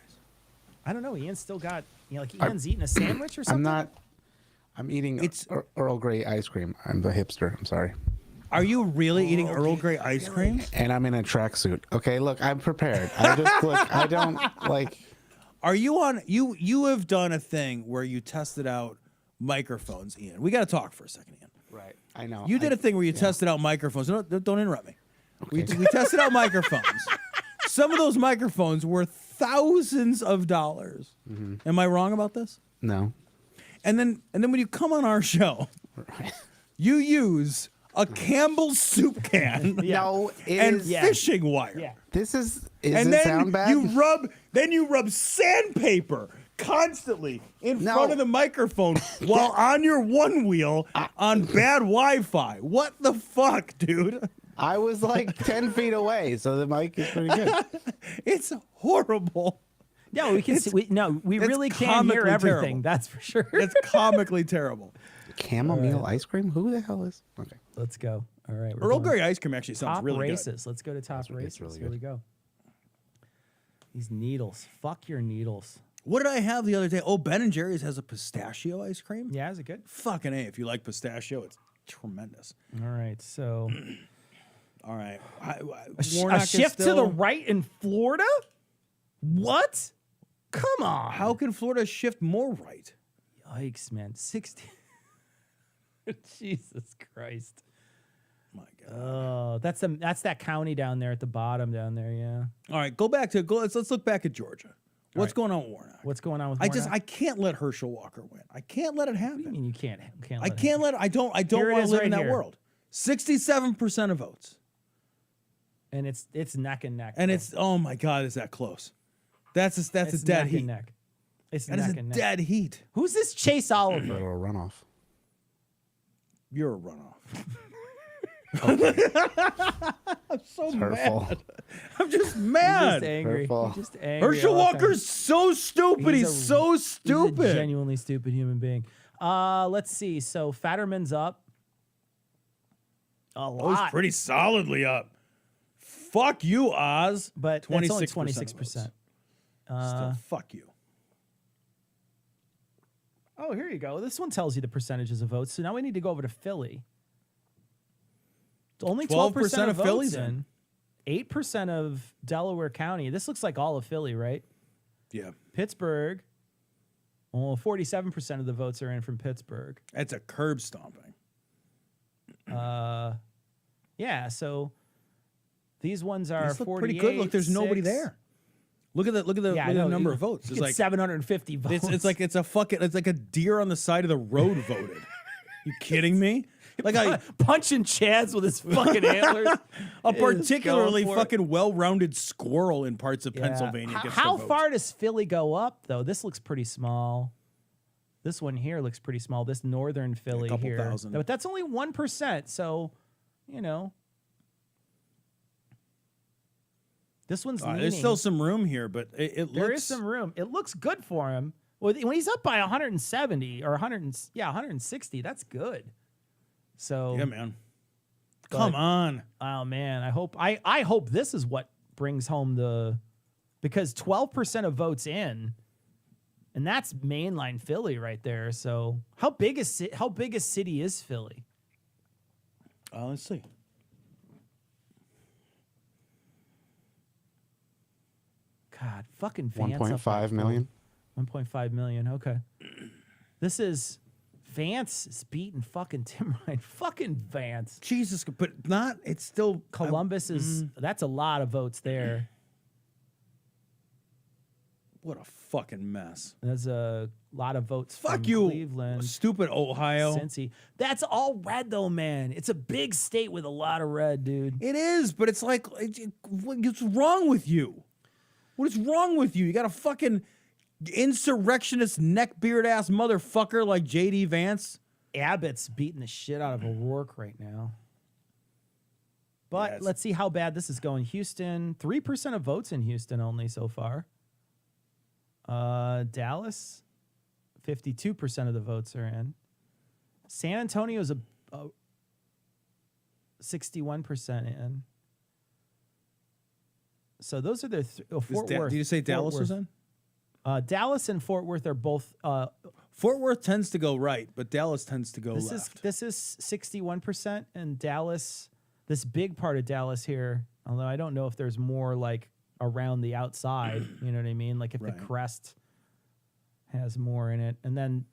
I don't know. Ian's still got, Ian's eating a sandwich or something. I'm eating Earl Grey ice cream. I'm the hipster. I'm sorry. Are you really eating Earl Grey ice cream? And I'm in a tracksuit. Okay, look, I'm prepared. I don't like. Are you on? You have done a thing where you tested out microphones, Ian. We got to talk for a second, Ian. Right. I know. You did a thing where you tested out microphones. Don't interrupt me. Okay. We tested out microphones. Some of those microphones were thousands of dollars. Mm-hmm. Am I wrong about this? No. And then when you come on our show, you use a Campbell's soup can and fishing wire. Yeah. This is and it sound bad? You rub sandpaper constantly in front of the microphone while on your one wheel on bad Wi-Fi. What the fuck, dude? I was like 10 feet away, so the mic is pretty good. It's horrible. No, we can see. We really can't hear everything. Terrible. That's for sure. It's comically terrible. Chamomile ice cream? Who the hell is? Okay. Let's go. All right. Earl Grey ice cream actually sounds top really races. Let's go to top races. really Here we go. These needles. Fuck your needles. What did I have the other day? Oh, Ben & Jerry's has a pistachio ice cream. Yeah, is it good? Fucking A. If you like pistachio, it's tremendous. All right. So. All right. A shift to the right in Florida? What? Come on. How can Florida shift more right? Yikes, man. 60. Jesus Christ. My God. Oh, that's that county down there at the bottom down there, yeah. All right, let's look back at Georgia. What's going on with Warnock? What's going on with Warnock? I can't let Herschel Walker win. I can't let it happen. What do you mean you can't I don't want to live in that world. 67% of votes. And it's neck and neck. And it's oh my God, is that close? That's a dead heat. Neck. It's that is a dead heat. Who's this Chase Oliver? Or a runoff. You're a runoff. I'm so mad. I'm just mad. He's just angry. He's just angry. Herschel Walker's so stupid. He's so stupid. He's a genuinely stupid human being. Let's see. So Fatterman's up. A lot. He's pretty solidly up. Fuck you, Oz. But that's only 26%. Still, fuck you. Oh, here you go. This one tells you the percentages of votes. So now we need to go over to Philly. Only 12% of Philly's in. 8% of Delaware County. This looks like all of Philly, right? Yeah. Pittsburgh. Well, 47% of the votes are in from Pittsburgh. That's a curb stomping. Yeah, so these ones are 48. Pretty good. Look, there's nobody there. Look at the number of votes. It's like 750 votes. It's like a deer on the side of the road voted. You kidding me? Like punching Chads with his fucking antlers. A particularly fucking well-rounded squirrel in parts of Pennsylvania. How far does Philly go up though? This looks pretty small. This one here looks pretty small. This northern Philly couple here. thousand. But that's only 1%. So, this one's leaning. There's still some room here, but it There looks... is some room. It looks good for him. When he's up by 170 or 160, that's good. So Yeah, man. But- Come on. oh man, I hope this is what brings home because 12% of votes in, and that's mainline Philly right there. So how big a city is Philly? Let's see. God, fucking Vance. 1.5 million. 1.5 million. Okay. This is Vance is beating fucking Tim Ryan. Fucking Vance. Jesus, but not. It's still Columbus is that's a lot of votes there. What a fucking mess. There's a lot of votes Fuck from you, Cleveland, stupid Ohio. Cincy. That's all red though, man. It's a big state with a lot of red, dude. It is, but it's like, what's wrong with you? What is wrong with you? You got a fucking insurrectionist neckbeard ass motherfucker like JD Vance. Abbott's beating the shit out of O'Rourke right now. But Yes. let's see how bad this is going. Houston, 3% of votes in Houston only so far. Dallas, 52% of the votes are in. San Antonio's a 61% in. So those are the Fort Worth. Did you say Dallas was in? Dallas and Fort Worth are both. Fort Worth tends to go right, but Dallas tends to go left. This is 61%, and Dallas, this big part of Dallas here. Although I don't know if there's more like around the outside. You know what I mean? Like if Right. the crest has more in it, and then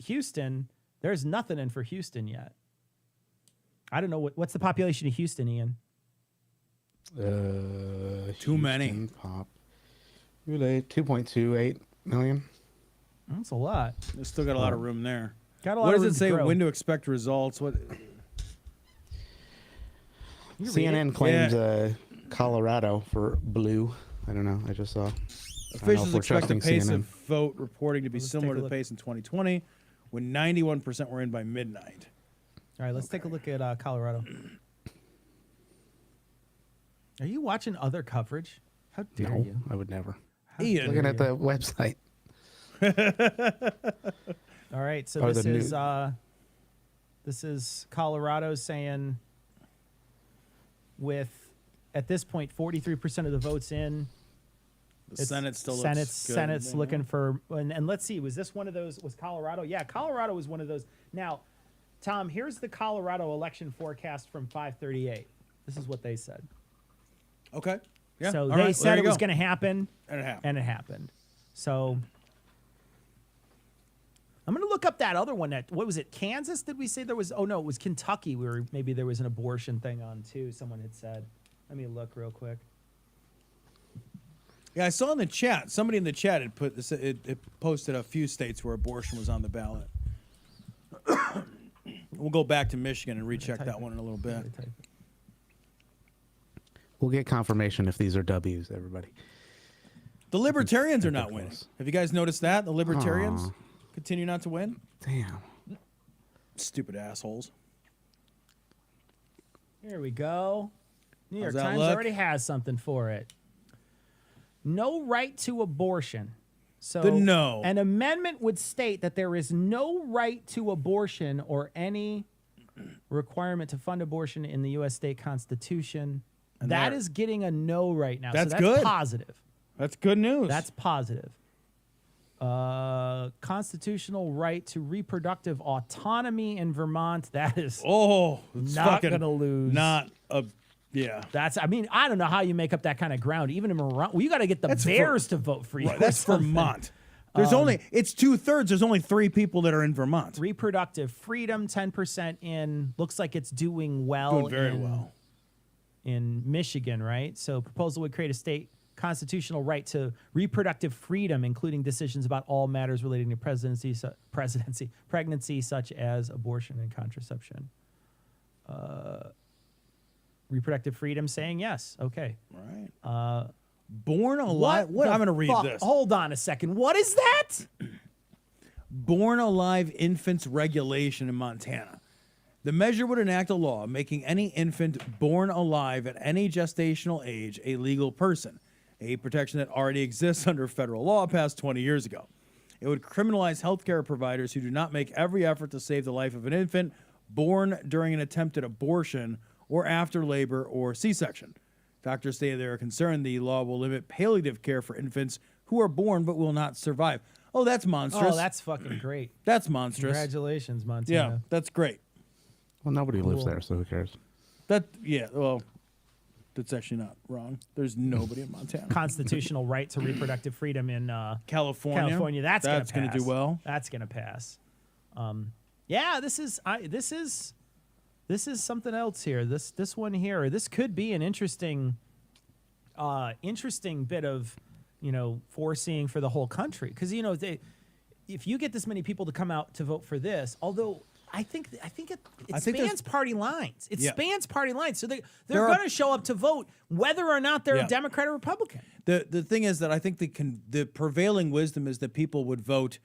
Houston, there's nothing in for Houston yet. I don't know what's the population of Houston, Ian. Too many. Houston Pop. 2.28 million. That's a lot. There's still got a lot of room there. Got a lot What of does room it say? to grow. When to expect results? What? You read CNN it? claims Colorado for blue. I don't know. I just saw. Officials we're expect the trusting pace CNN. of vote reporting to be Let's similar take a to the look. pace in 2020, when 91% were in by midnight. All right, let's take a look at Colorado. Are you watching other coverage? How dare No, you? I would never. How Ian. dare Looking at you? the website. All right, so Or this the is new- this is Colorado saying with at this point 43% of the votes in. The Senate still looks good. Senate's looking for and let's see, was this one of those? Was Colorado? Yeah, Colorado was one of those. Now, Tom, here's the Colorado election forecast from 538. This is what they said. Okay. Yeah. So all they right, well, said there it you was go. going to happen, And it happened. and it happened. So I'm going to look up that other one. What was it? Kansas? Did we say there was? Oh no, it was Kentucky. Maybe there was an abortion thing on too. Someone had said. Let me look real quick. Yeah, I saw in the chat. Somebody in the chat had put this. It posted a few states where abortion was on the ballot. We'll go back to Michigan and recheck type that it. one in a little bit. We'll get confirmation if these are W's, everybody. The Libertarians are not They're winning. close. Have you guys noticed that? The Libertarians Aw. continue not to win? Damn. Stupid assholes. Here we go. New York How's that Times look? already has something for it. No right to abortion. So The no. An amendment would state that there is no right to abortion or any requirement to fund abortion in the U.S. state constitution. And That there- is getting a no right now. That's so that's good. positive. That's good news. That's positive. Constitutional right to reproductive autonomy in Vermont. That is it's not fucking gonna lose. Not a yeah. That's. I mean, I don't know how you make up that kind of ground. Even in Vermont, well, you got to get the That's Bears to vote for you. Right, or that's something. Vermont. There's only it's 2/3. There's only 3 people that are in Vermont. Reproductive freedom, 10% in. Looks like it's doing well. Doing very well. in Michigan, right? So proposal would create a state constitutional right to reproductive freedom, including decisions about all matters relating to pregnancy, such as abortion and contraception. Reproductive freedom saying yes. Okay. Right. Born alive. What? the I'm going to read fuck? this. Hold on a second. What is that? born alive infants regulation in Montana. The measure would enact a law making any infant born alive at any gestational age a legal person, a protection that already exists under federal law passed 20 years ago. It would criminalize healthcare providers who do not make every effort to save the life of an infant born during an attempted abortion or after labor or C-section. Doctors say they are concerned the law will limit palliative care for infants who are born but will not survive. Oh, that's monstrous. Oh, that's fucking great. That's monstrous. Congratulations, Montana. Yeah, that's great. Well, nobody lives there, so who cares? Well, that's actually not wrong. There's nobody in Montana. Constitutional right to reproductive freedom in California. That's going to do well. That's going to pass. Yeah, this is something else here. This one here. This could be an interesting bit of foreseeing for the whole country, because if you get this many people to come out to vote for this, although I think it spans party lines. It spans party lines. So they're going to show up to vote whether or not they're a Democrat or Republican. The thing is that I think the prevailing wisdom is that people would vote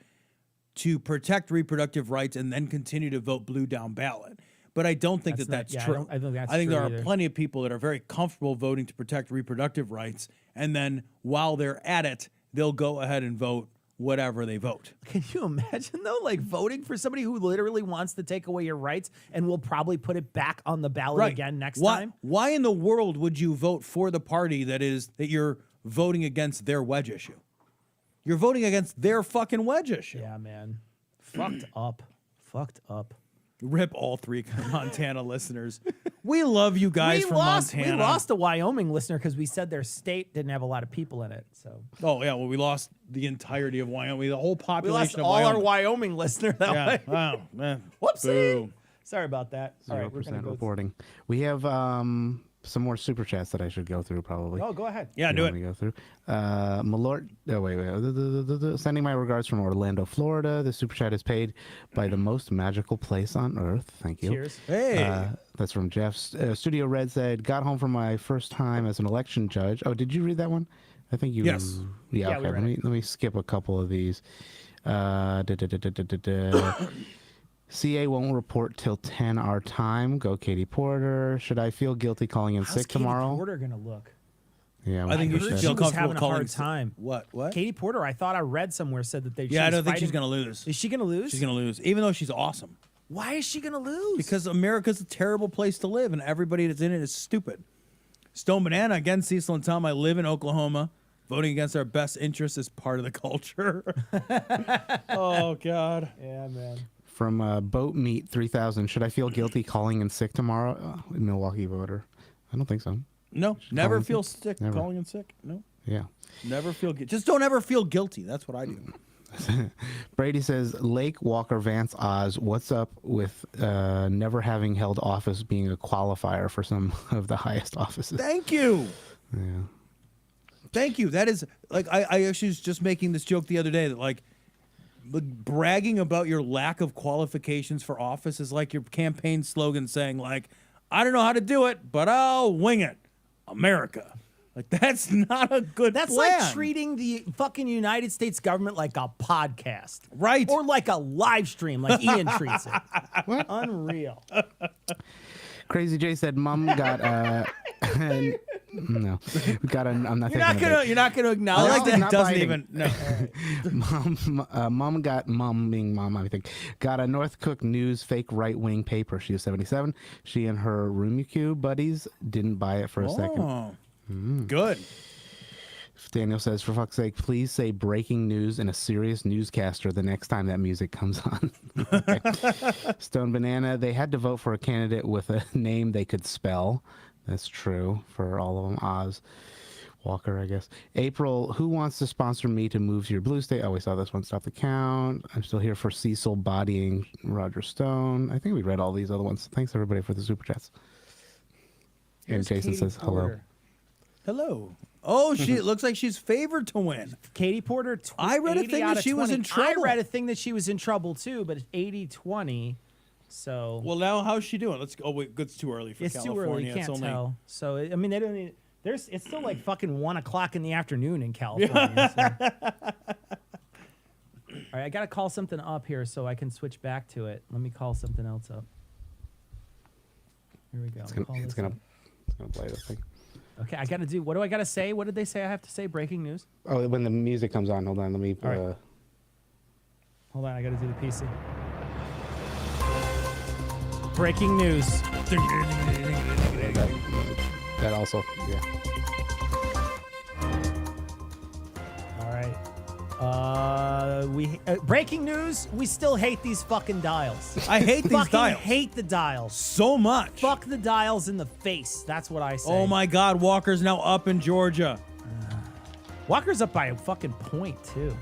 to protect reproductive rights and then continue to vote blue down ballot. But I don't think that's true. I think that's I think true there either. are plenty of people that are very comfortable voting to protect reproductive rights, and then while they're at it, they'll go ahead and vote whatever they vote. Can you imagine, though, like voting for somebody who literally wants to take away your rights and will probably put it back on the ballot again next time? Why in the world would you vote for the party that you're voting against their wedge issue? You're voting against their fucking wedge issue. Yeah, man. Fucked up. Fucked up. Rip all three Montana listeners. We love you guys from Montana. We lost a Wyoming listener because we said their state didn't have a lot of people in it. So. Oh yeah, well we lost the entirety of Wyoming, the whole population we lost of Wyoming. all our Wyoming listener that way. Wow, man. Whoopsie. Boo. Sorry about that. All right, we're gonna go reporting. We have some more super chats that I should go through probably. Oh, go ahead. Yeah, do it. Go through. Malort. Oh, wait. Sending my regards from Orlando, Florida. The super chat is paid by the most magical place on earth. Thank you. Cheers. Hey. That's from Jeff. Studio Red said, got home from my first time as an election judge. Oh, did you read that one? I think you. Yes. Yeah. Okay. Let me skip a couple of these. CA won't report till 10 our time. Go Katie Porter. Should I feel guilty calling in sick tomorrow? Katie Porter gonna look? Yeah, I think you should feel comfortable having a calling hard time. What? Katie Porter, I thought I read somewhere said that they. Yeah, I don't think she's gonna lose. Is she gonna lose? She's gonna lose, even though she's awesome. Why is she gonna lose? Because America's a terrible place to live, and everybody that's in it is stupid. Stone Banana again, Cecil and Tom. I live in Oklahoma. Voting against our best interests is part of the culture. Oh God. Yeah, man. From Boat Meat 3000, should I feel guilty calling in sick tomorrow? Milwaukee voter. I don't think so. No, never feel sick calling in sick. No. Yeah. Never feel guilty. Just don't ever feel guilty. That's what I do. Brady says, Lake Walker Vance Oz, what's up with never having held office being a qualifier for some of the highest offices? Thank you. Yeah. Thank you. That is, like, I actually was just making this joke the other day that, like, bragging about your lack of qualifications for office is like your campaign slogan saying, like, I don't know how to do it, but I'll wing it. America. Like, that's not a good That's plan. like treating the fucking United States government like a podcast. Right. Or like a live stream like Ian treats it. What? Unreal. Crazy J said, Mom got no, we got a. I'm not. You're not gonna acknowledge I like that. that. Doesn't even. No. Mom being mom. I think got a North Cook News fake right wing paper. She was 77. She and her Rumikyu buddies didn't buy it for a second. Good. Daniel says, for fuck's sake, please say breaking news in a serious newscaster the next time that music comes on. Okay. Stone Banana, they had to vote for a candidate with a name they could spell. That's true for all of them. Oz. Walker, I guess. April, who wants to sponsor me to move to your blue state? Oh, we saw this one. Stop the count. I'm still here for Cecil bodying Roger Stone. I think we read all these other ones. Thanks, everybody, for the super chats. And Jason says hello. Hello. Oh, it looks like she's favored to win. Katie Porter, I read a thing that she was in trouble. I read a thing that she was in trouble too, but it's 80-20. So well, now how's she doing? Let's go. Oh wait, it's too early for it's California. Too early. You can't tell. So I mean, they don't. Need, it's still like fucking 1 o'clock in the afternoon in California. So. right, I got to call something up here so I can switch back to it. Let me call something else up. Here we go. It's gonna play this thing. Okay, I got to do. What do I got to say? What did they say I have to say? Breaking news. Oh, when the music comes on, hold on. Let me. All right. Hold on, I got to do the PC. Breaking news. That also, yeah. All right. Breaking news. We still hate these fucking dials. I hate these Fucking dials hate the dials. so much. Fuck the dials in the face. That's what I say. Oh my God, Walker's now up in Georgia. Walker's up by a fucking point too.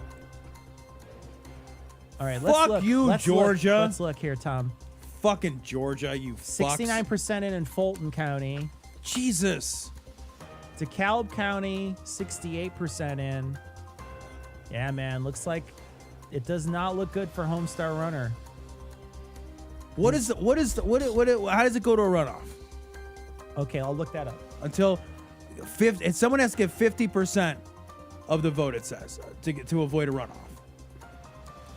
All right, Fuck look. you, Georgia. Let's look here, Tom. Fucking Georgia, you fucks. 69% in Fulton County. Jesus. DeKalb County, 68% in. Yeah, man, looks like it does not look good for Homestar Runner. How does it go to a runoff? Okay, I'll look that up. Until 50, and someone has to get 50% of the vote, it says, to avoid a runoff.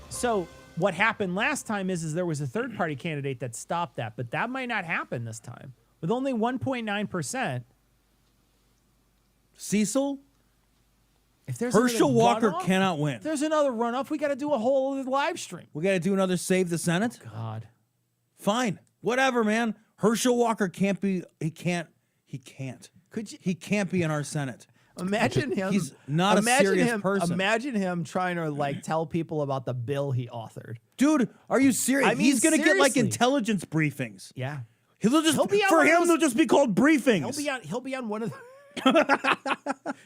So what happened last time is there was a third-party candidate that stopped that, but that might not happen this time. With only 1.9%. Cecil? If there's Herschel another Walker runoff, cannot win. If there's another runoff, we got to do a whole other live stream. We got to do another Save the Senate? God. Fine. Whatever, man. Herschel Walker can't be, he can't. Could you He can't be in our Senate. imagine him? He's not a serious person. Imagine him trying to like tell people about the bill he authored. Dude, are you serious? I mean, He's going to get like seriously. intelligence briefings. Yeah. He'll just, He'll be on for one of him, those- they'll just be called briefings. He'll be on one of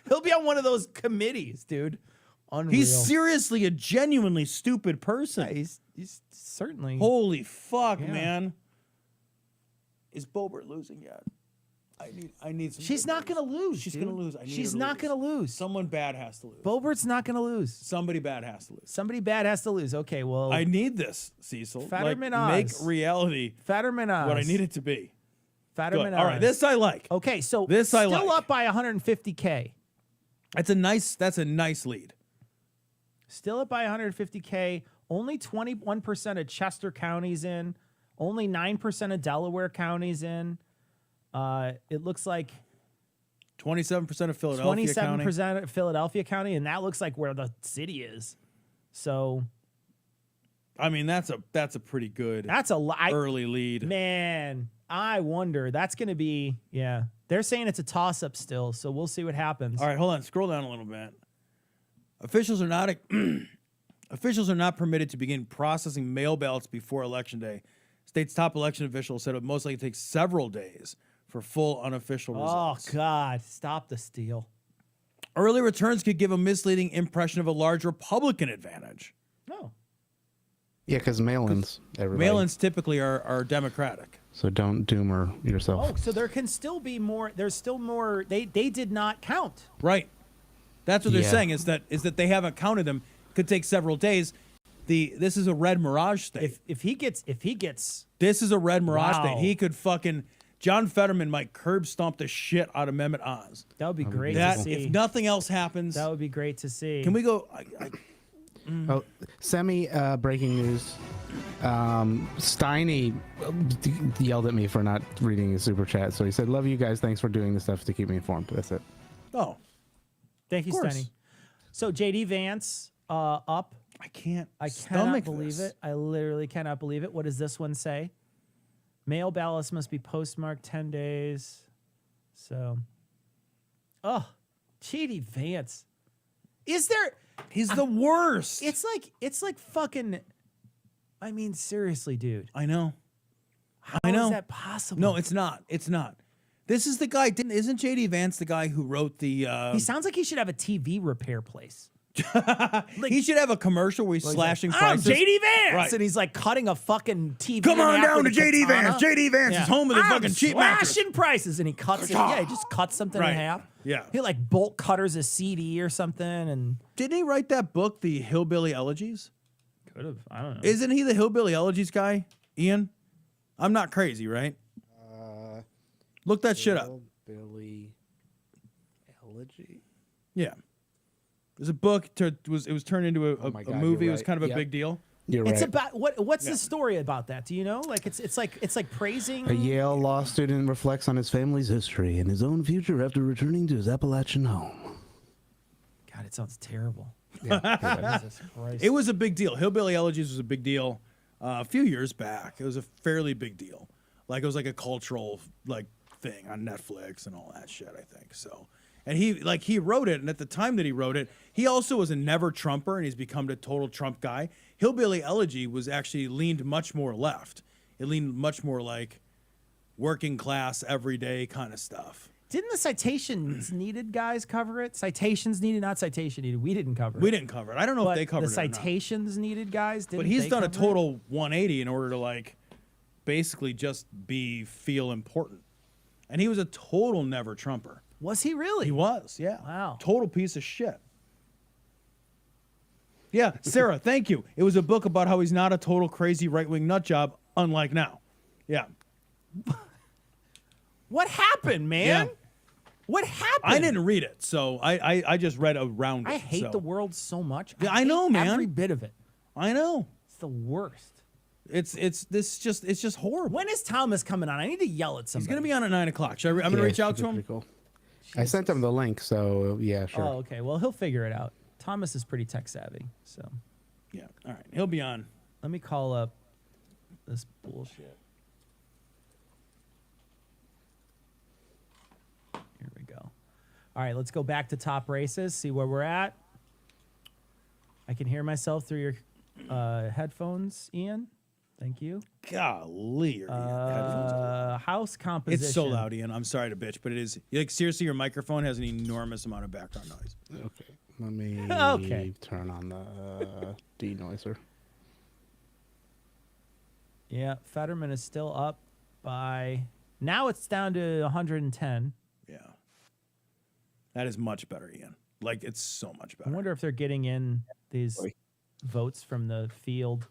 he'll be on one of those committees, dude. Unreal. He's seriously a genuinely stupid person. Yeah, he's certainly. Holy fuck, Yeah. man. Is Boebert losing yet? I need some. She's good not news. gonna lose. She's dude. gonna lose. I need She's her to not lose. gonna lose. Someone bad has to lose. Boebert's not gonna lose. Somebody bad has to lose. Somebody bad has to lose. Okay, well, I need this, Cecil. Fetterman make Oz. reality Fetterman Oz. what I need it to be. Fetterman Good. Oz. All right, this I like. Okay, so This I still like. up by 150K. That's a nice lead. Still up by 150K. Only 21% of Chester County's in. Only 9% of Delaware County's in. It looks like 27% of Philadelphia County. 27% of Philadelphia County, and that looks like where the city is. So I mean, that's a pretty good that's a lot. early lead. Man, I wonder. That's going to be, yeah. They're saying it's a toss-up still, so we'll see what happens. All right, hold on. Scroll down a little bit. Officials are not permitted to begin processing mail ballots before Election Day. State's top election official said it would most likely take several days for full unofficial Oh, results. God. Stop the steal. Early returns could give a misleading impression of a large Republican advantage. No. Yeah, because mail-ins, everybody. Mail-ins typically are Democratic. So don't doomer yourself. Oh, so there can still be more. There's still more. They did not count. Right. That's what they're Yeah. saying is that they haven't counted them. Could take several days. This is a red mirage state. If he gets This is a red mirage Wow. state. He could fucking John Fetterman might curb stomp the shit out of Mehmet Oz. that would be great That to see. if nothing else happens, That would be great to see. can we go? Oh, breaking news. Steiny yelled at me for not reading his super chat. So he said, "Love you guys. Thanks for doing the stuff to keep me informed." That's it. Oh, Thank you, of course. Stenny. So JD Vance up. I can't. I stomach cannot believe this. it. I literally cannot believe it. What does this one say? Mail ballots must be postmarked 10 days. So, oh, JD Vance. Is there? He's the worst. It's like fucking. I mean, seriously, dude. I know. How I know. is that possible? No, it's not. It's not. This is the guy. Isn't JD Vance the guy who wrote the? He sounds like he should have a TV repair place. He should have a commercial where he's slashing I'm prices. JD Vance, Right. and he's like cutting a fucking TV. Come in on half down to with a JD katana. Vance. JD Vance is home with the I'm fucking cheap mattress. slashing prices, and he cuts it. Yeah, he just cuts something Right. in half. Yeah. He like bolt cutters a CD or something, and Didn't he write that book, The Hillbilly Elegies? could have. I don't know. Isn't he the Hillbilly Elegies guy, Ian? I'm not crazy, right? Look that shit up. Billy Elegy. Yeah. It was a book. It was turned into a my God, movie. you're It was right. kind of a Yep. big deal. You're It's right. about what's the story about that? Do you know? Like it's like praising A Yale law student reflects on his family's history and his own future after returning to his Appalachian home. God, it sounds terrible. Yeah, Jesus Christ. It was a big deal. Hillbilly Elegies was a big deal a few years back. It was a fairly big deal. Like it was like a cultural like thing on Netflix and all that shit, I think. So, and he wrote it, and at the time that he wrote it, he also was a never Trumper, and he's become a total Trump guy. Hillbilly Elegy was actually leaned much more left. It leaned much more like working class, everyday kind of stuff. Didn't the citations needed guys cover it? Citations needed, not citation needed. We didn't cover it. We didn't cover it. I don't know But if they covered the it or not. citations needed guys. But Didn't he's they done a cover it? total 180 in order to like basically just feel important. And he was a total never Trumper. Was he really? He was, yeah. Wow. Total piece of shit. Yeah, Sarah, thank you. It was a book about how he's not a total crazy right-wing nut job, unlike now. Yeah. What happened, man? Yeah. What happened? I didn't read it, so I just read around it. I hate so. the world so much. Yeah, I know, hate man. Every bit of it. I know. It's the worst. It's just horrible. When is Thomas coming on? I need to yell at He's somebody. going to be on at 9 o'clock. I'm going to reach out to him. Cool. I sent him the link, so yeah, sure. Oh, okay. Well, he'll figure it out. Thomas is pretty tech savvy, so Yeah, all right. He'll be on. let me call up this bullshit. Here we go. All right, let's go back to top races, see where we're at. I can hear myself through your headphones, Ian. Thank you. Golly, your headphones are- House composition. It's so loud, Ian. I'm sorry to bitch, but it is. Like seriously, your microphone has an enormous amount of background noise. Okay, let me Okay. turn on the denoiser. Yeah, Fetterman is still up by. Now it's down to 110. Yeah, that is much better, Ian. Like it's so much I better. wonder if they're getting in these Boy. votes from the field.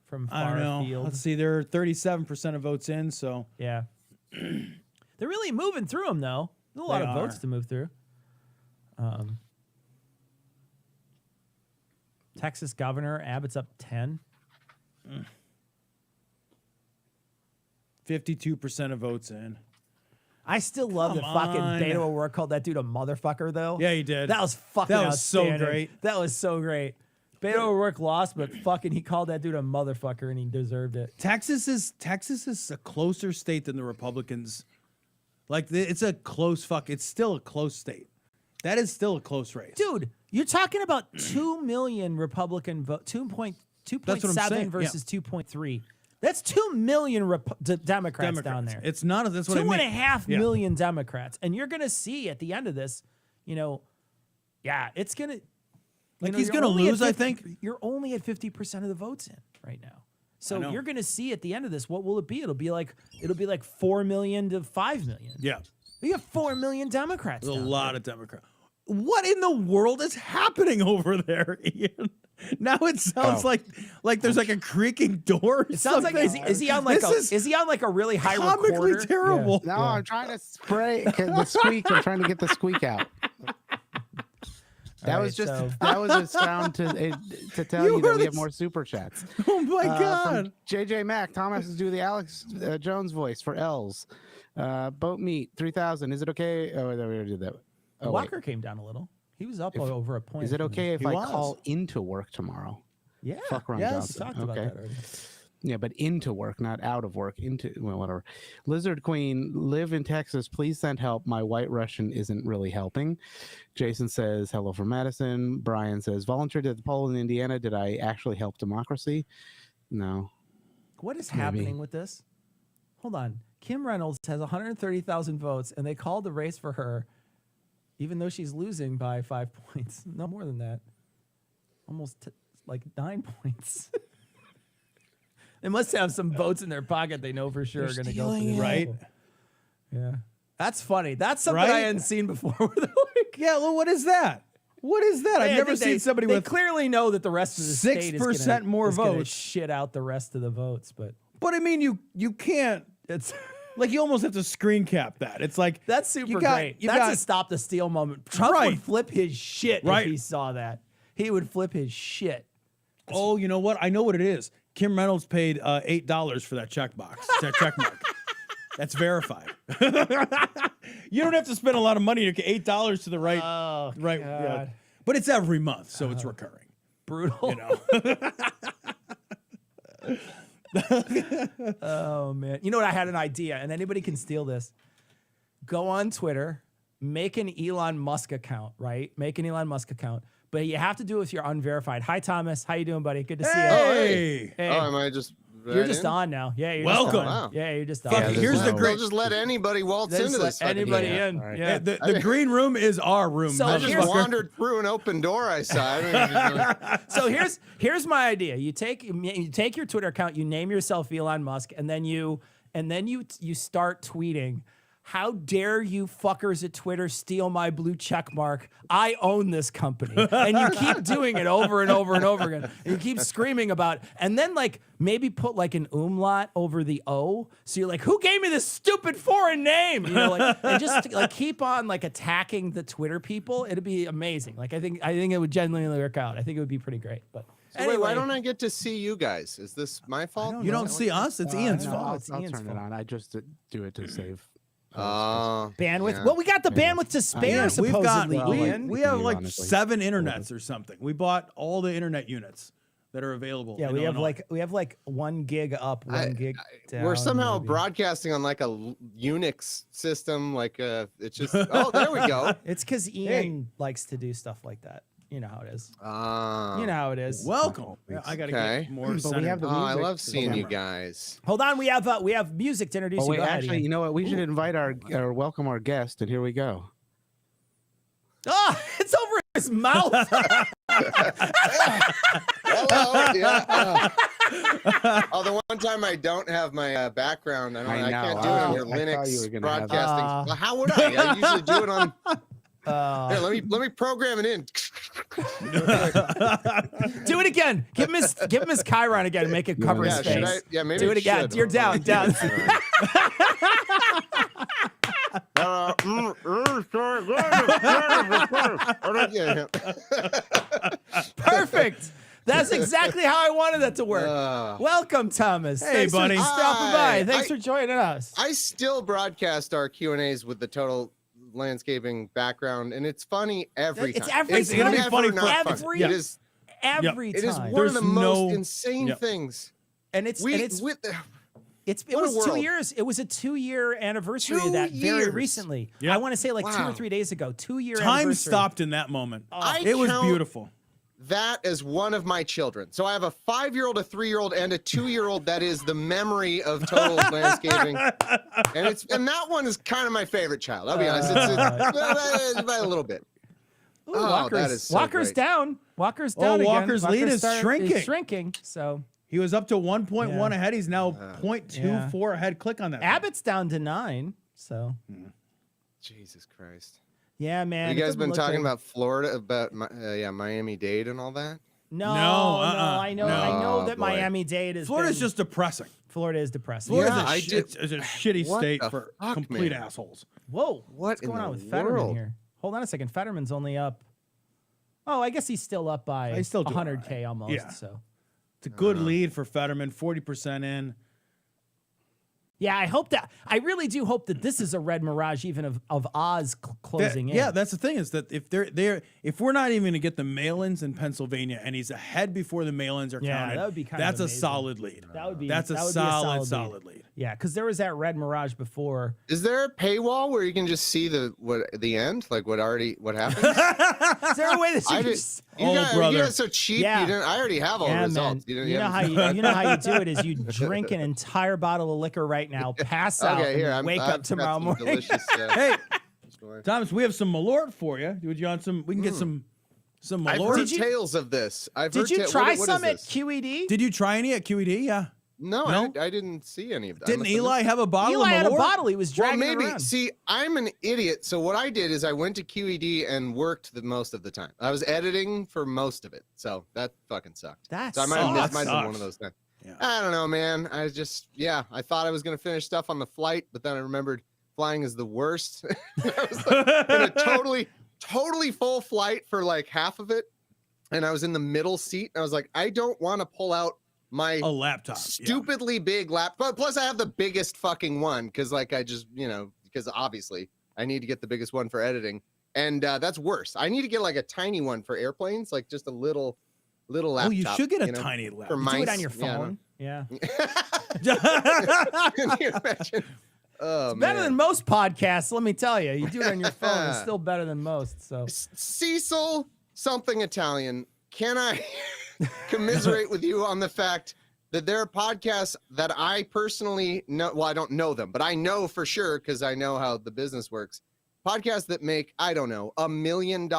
From I far don't know. field. Let's see. There are 37% of votes in, so Yeah. They're really moving through them, though. There's a lot They of votes are. to move through. Texas governor, Abbott's up 10. 52% of votes in. I still love that Come fucking on. Beto O'Rourke called that dude a motherfucker, though. Yeah, he did. That was fucking That was so outstanding. great. That was so great. Beto O'Rourke lost, but fucking he called that dude a motherfucker and he deserved it. Texas is a closer state than the Republicans. Like it's a close fuck. It's still a close state. That is still a close race. Dude, you're talking about 2 million Republican vote, 2.7 That's what I'm saying, versus 2.3. That's 2 million Democrats down there. It's not. That's what I Two mean. and a half Yeah. million Democrats, and you're gonna see at the end of this, yeah, it's gonna. Like, he's you're gonna only at lose, I 50 think. You're only at 50% of the votes in right now, I so know. you're gonna see at the end of this, what will it be? It'll be like 4 million to 5 million. Yeah. You have 4 million Democrats. There's a down lot there. of Democrats. What in the world is happening over there, Ian? Now it sounds like there's like a creaking door. It sounds like is he on like is he on like a really high comically recorder? terrible. No, I'm trying to spray the squeak. I'm trying to get the squeak out. That All was right, just so- that was a sound to tell You you that heard we have this- more super chats. Oh my From god! JJ Mack, Tom has to do the Alex Jones voice for L's. Boat meat 3000. Is it okay? Oh, we already did that. Oh, wait. Walker came down a little. He was up over a point. Is it okay if He I was. call into work tomorrow? Yeah. Fuck Ron Yes. We Johnson. talked about Okay. that already. Yeah, but into work, not out of work. Into, well, whatever. Lizard Queen, live in Texas. Please send help. My white Russian isn't really helping. Jason says, hello from Madison. Brian says, volunteered at the poll in Indiana. Did I actually help democracy? No. What is Maybe. happening with this? Hold on. Kim Reynolds has 130,000 votes, and they called the race for her, even though she's losing by 5 points. No more than that. Almost like 9 points. They must have some votes in their pocket they know for sure are going to go for stealing this. it. Right? Yeah. That's funny. That's something Right? I hadn't seen before. Where they're like, Yeah. Well, what is that? What is that? I've I never think seen somebody they with. clearly know that the rest of the state is 6% gonna, more is gonna votes. shit out the rest of the votes, but But I mean, you can't. it's Like you almost have to screen cap that. It's like That's super you got- great. you That's got- a stop the steal moment. Trump Right. would flip his shit Right. if he saw that. He would flip his shit. Oh, you know what? I know what it is. Kim Reynolds paid $8 for that checkbox, that check mark. That's verified. You don't have to spend a lot of money to get $8 to the right. Oh, right. God. Yeah. But it's every month, so it's recurring. Brutal. You know. Oh, man. You know what? I had an idea, and anybody can steal this. Go on Twitter, make an Elon Musk account, right? Make an Elon Musk account. But you have to do it if you're unverified. Hi, Thomas. How you doing, buddy? Good to see you. Hey. Hey. Oh, am I just? You're just on now. Yeah, you're Welcome. Just on. Wow. Yeah, you're just on. Fuck, Yeah, here's the no- great. They'll just let anybody waltz Just into let this. fucking anybody thing. in. All right. Yeah. The green room is our room. So I here's- just motherfucker. wandered through an open door I saw. I mean, So here's my idea. You take your Twitter account, you name yourself Elon Musk, and then you start tweeting. How dare you fuckers at Twitter steal my blue check mark? I own this company. And you keep doing it over and over and over again. And you keep screaming about it. And then like maybe put like an umlaut over the O. So you're like, who gave me this stupid foreign name? You know, like, and just like keep on like attacking the Twitter people. It'd be amazing. Like I think it would genuinely work out. I think it would be pretty great. But so wait, why don't I get to see you guys? Is this my fault? You don't see us. It's Ian's no. fault. It's I'll Ian's turn it fault. on. I just do it to save. Bandwidth. yeah. Well, we got the bandwidth to spare, We've got supposedly. well, Ian. we have you, like honestly. 7 internets or something. We bought all the internet units that are available. Yeah, in we have Illinois. like 1 gig up, 1 gig down. We're somehow maybe. broadcasting on like a Unix system. Like it's just. Oh, there we go. It's because Ian likes to do stuff like that. You know how it is. You know how it is. Welcome. Yeah, I gotta Okay. get more. But we centered. have the Oh, I music love to seeing you camera. guys. Hold on, we have music to introduce Oh you. wait, Go ahead, actually, Ian. you know what? We should invite our welcome our guest, and here we go. Oh, it's over his mouth. Hello. Yeah. Oh, the one time I don't have my background, I I can't know. do it on Oh, your I thought you Linux were gonna have that. broadcasting. Well, how would I? I usually do it on. Uh, Here, let me program it in. do it again. Give him his Chiron again and make it cover Yeah, his should face. I? Yeah, maybe Do it again. should. You're down. Perfect. That's exactly how I wanted that to work. Welcome, Thomas. Hey, Thanks buddy. For stopping by. Hi. Thanks for joining us. I still broadcast our Q&As with the total landscaping background, and it's funny every It's time. every It's time. never Funny not for- funny. Yeah. It is. Every It is time. one of the There's most no- insane Yep. things. and it's We and it's with it what a was 2 world. years. It was a 2-year anniversary of 2 that very years. recently. Yep. I want to say like 2 or Wow. 3 days ago. 2-year Time anniversary. stopped in that moment. I It was count beautiful. that as one of my children. So I have a 5-year-old, a 3-year-old, and a 2-year-old that is the memory of total landscaping. And that one is kind of my favorite child. I'll be honest. It's by a little bit. Ooh, Oh, Walker's, that is so Walker's great. down. Walker's Oh, down again. Walker's lead is shrinking. Shrinking. So He was up to 1.1 Yeah. ahead. He's now 0.24 ahead. Click on that. Abbott's down to 9. So Jesus Christ. yeah, man. You it guys doesn't been look talking good. about Florida, about Miami-Dade and all that? No, No, I know Oh, that boy. Miami-Dade is. Florida's just depressing. Florida is depressing. Florida's Yeah, a, I did- it's a shitty What state the for fuck, complete man? assholes. Whoa, what's in going the on with Fetterman world? here? Hold on a second. Fetterman's only up. Oh, I guess he's still up by He's still doing 100K all right. almost. Yeah. So It's a good lead for Fetterman, 40% in. yeah, I really do hope that this is a red mirage, even of Oz closing in. Yeah, that's the thing is that if we're not even going to get the mail-ins in Pennsylvania and he's ahead before the mail-ins are Yeah, counted, that would be kind of that's a amazing. solid lead. That would be That's a that would be solid lead. Yeah, because there was that red mirage before. Is there a paywall where you can just see the end, like what happens? Is there a way that you I can did. just- You guys brother. are so cheap. Yeah. You didn't. I already have all the Yeah, man. results. You know how you do it is you drink an entire bottle of liquor right now, pass out, Okay, and here then wake I've up got tomorrow some morning. Delicious, Hey, Thomas, we have some Malort for you. Would you want some? We can get some I've Malort. heard Did you- tales of this. I've Did heard you ta- try what some is at this? QED? Did you try any at QED? Yeah. No, No? I didn't see any of that. I Didn't must have Eli missed have a bottle Eli of had a Malort? bottle. He was it. Well, dragging it maybe. around. See, I'm an idiot. So what I did is I went to QED and worked the most of the time. I was editing for most of it. So that fucking sucked. That So I might sucks. have been one Sucks. of those times. I don't know, man. I thought I was gonna finish stuff on the flight, but then I remembered flying is the worst. I was like in a totally full flight for like half of it, and I was in the middle seat. And I was like, I don't want to pull out my A laptop. stupidly big laptop. Plus, I have the biggest fucking one because, like, I just because obviously I need to get the biggest one for editing, and that's worse. I need to get like a tiny one for airplanes, like just a little laptop. Oh, you should get a tiny laptop. Do it on your phone. Yeah. Can you imagine? Oh, It's better man. than most podcasts, let me tell you. You do it on your phone, it's still better than most. So Cecil something Italian. Can I commiserate with you on the fact that there are podcasts that I personally know? Well, I don't know them, but I know for sure because I know how the business works. Podcasts that make, I don't know, $1 million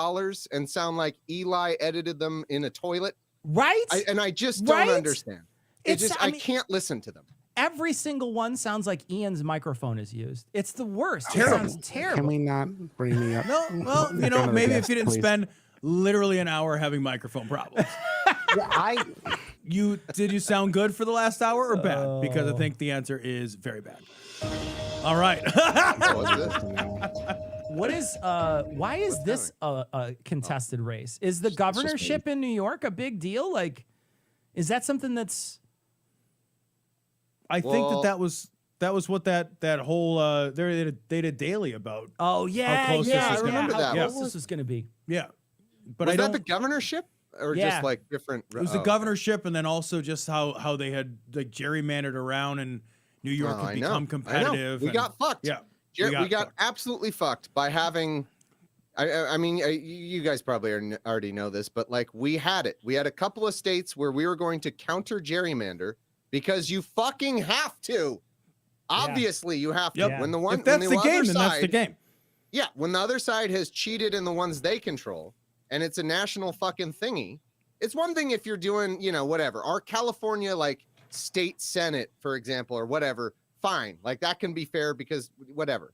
and sound like Eli edited them in a toilet. right? I just don't Right? understand. I mean, can't listen to them. every single one sounds like Ian's microphone is used. It's the worst. Terrible. It sounds terrible. Can we not bring me up? No, well, One of the maybe if guests, you didn't please. spend literally an hour having microphone problems. Yeah, Did you sound good for the last hour or bad? Because I think the answer is very bad. All right. What's this? What is why is this a contested race? Is the governorship in New York a big deal? Like, is that something that's I think that was what that whole they did a daily about. oh yeah, close this yeah, was gonna be. how Yeah. close this was gonna be. Yeah. But Was I that don't the governorship or Yeah. just like different? it was the governorship and then also just how they had like gerrymandered around and New York Oh, had I become know. I know. competitive. We and- got fucked. Yeah. We got fucked. absolutely fucked by having. I mean, you guys probably already know this, but like we had it. We had a couple of states where we were going to counter gerrymander because you fucking have to. Obviously, you have to. Yep. When the one, If that's when the other game, then that's the side- game. Yeah, when the other side has cheated in the ones they control, and it's a national fucking thingy. It's one thing if you're doing, whatever. Our California like state senate, for example, or whatever. Fine, like that can be fair because whatever.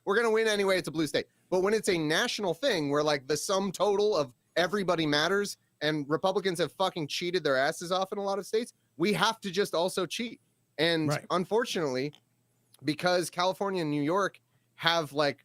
We're gonna win anyway. It's a blue state. But when it's a national thing where like the sum total of everybody matters, and Republicans have fucking cheated their asses off in a lot of states, we have to just also cheat. And Right. unfortunately, because California and New York have like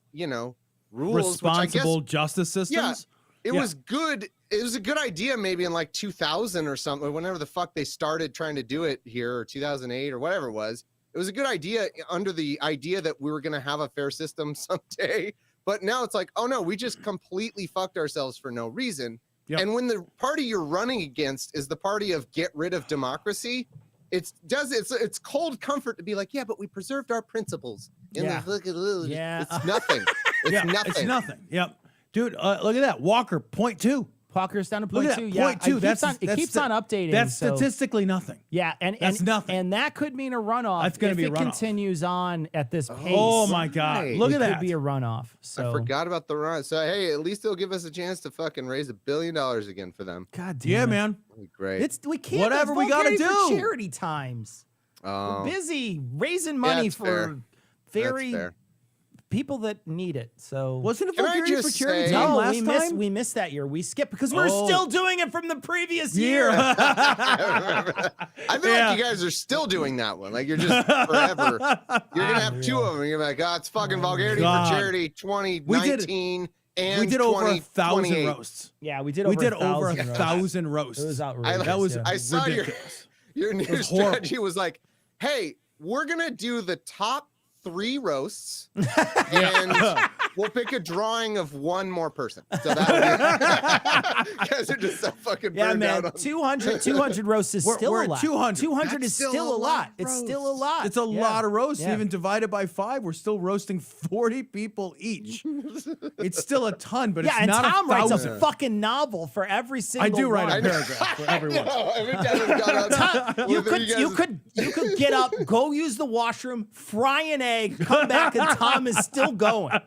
rules, Responsible which I guess, justice systems. it Yeah. was good. It was a good idea maybe in like 2000 or something, whenever the fuck they started trying to do it here, or 2008 or whatever it was. It was a good idea under the idea that we were going to have a fair system someday. But now it's like, oh no, we just completely fucked ourselves for no reason. Yep. And when the party you're running against is the party of get rid of democracy, it's cold comfort to be like, yeah, but we preserved our principles. Yeah. Yeah. It's nothing. It's Yeah, nothing. It's nothing. Yep. Dude, look at that. Walker, 0.2. Walker's down to Look point at two. that. Yeah, Point two. it keeps on updating. That's so- statistically nothing. Yeah, and That's nothing. And that could mean a runoff. That's gonna if be a it runoff. continues on at this pace. Oh my God. Right. Look it at that. could be a runoff. So I forgot about the run. So hey, at least they'll give us a chance to fucking raise $1 billion again for them. God damn Yeah, it. man. That'd be great. It's we can't. Whatever it's we gotta Vulgarity for do. charity times. Oh, We're busy raising money that's for fair. very fair. people that need it. So Wasn't it Can I vulgarity for just charity say- time no, last time? we missed that year. We skipped because we're Oh. still doing it from the previous Year. year. I feel Yeah. like you guys are still doing that one. Like you're just forever. You're gonna have two of them. You're like, oh, it's fucking vulgarity God. for charity 2019 and We did over 2028. 1,000 roasts. Yeah, we did. We Over did 1,000 over roasts. 1,000 roasts. It was outrageous. That was yeah. I saw ridiculous. your new was horrible. strategy was like, hey, we're gonna do the top 3 roasts, and we'll pick a drawing of one more person. So that you guys are just so fucking Yeah, burned out man, on 200 roasts is We're- still we're a at lot. 200. 200 is That's still a lot. It's roasts. still a lot. It's a Yeah. lot of roasts. Yeah. Even divided by 5, we're still roasting 40 people each. It's still a ton, but Yeah, it's and not Tom writes 1,000. a fucking novel for every single I do write one. a paragraph for everyone. No, every time we've gone out, You whether could guys- you could get up, go use the washroom, fry an egg, come back, and Tom is still going.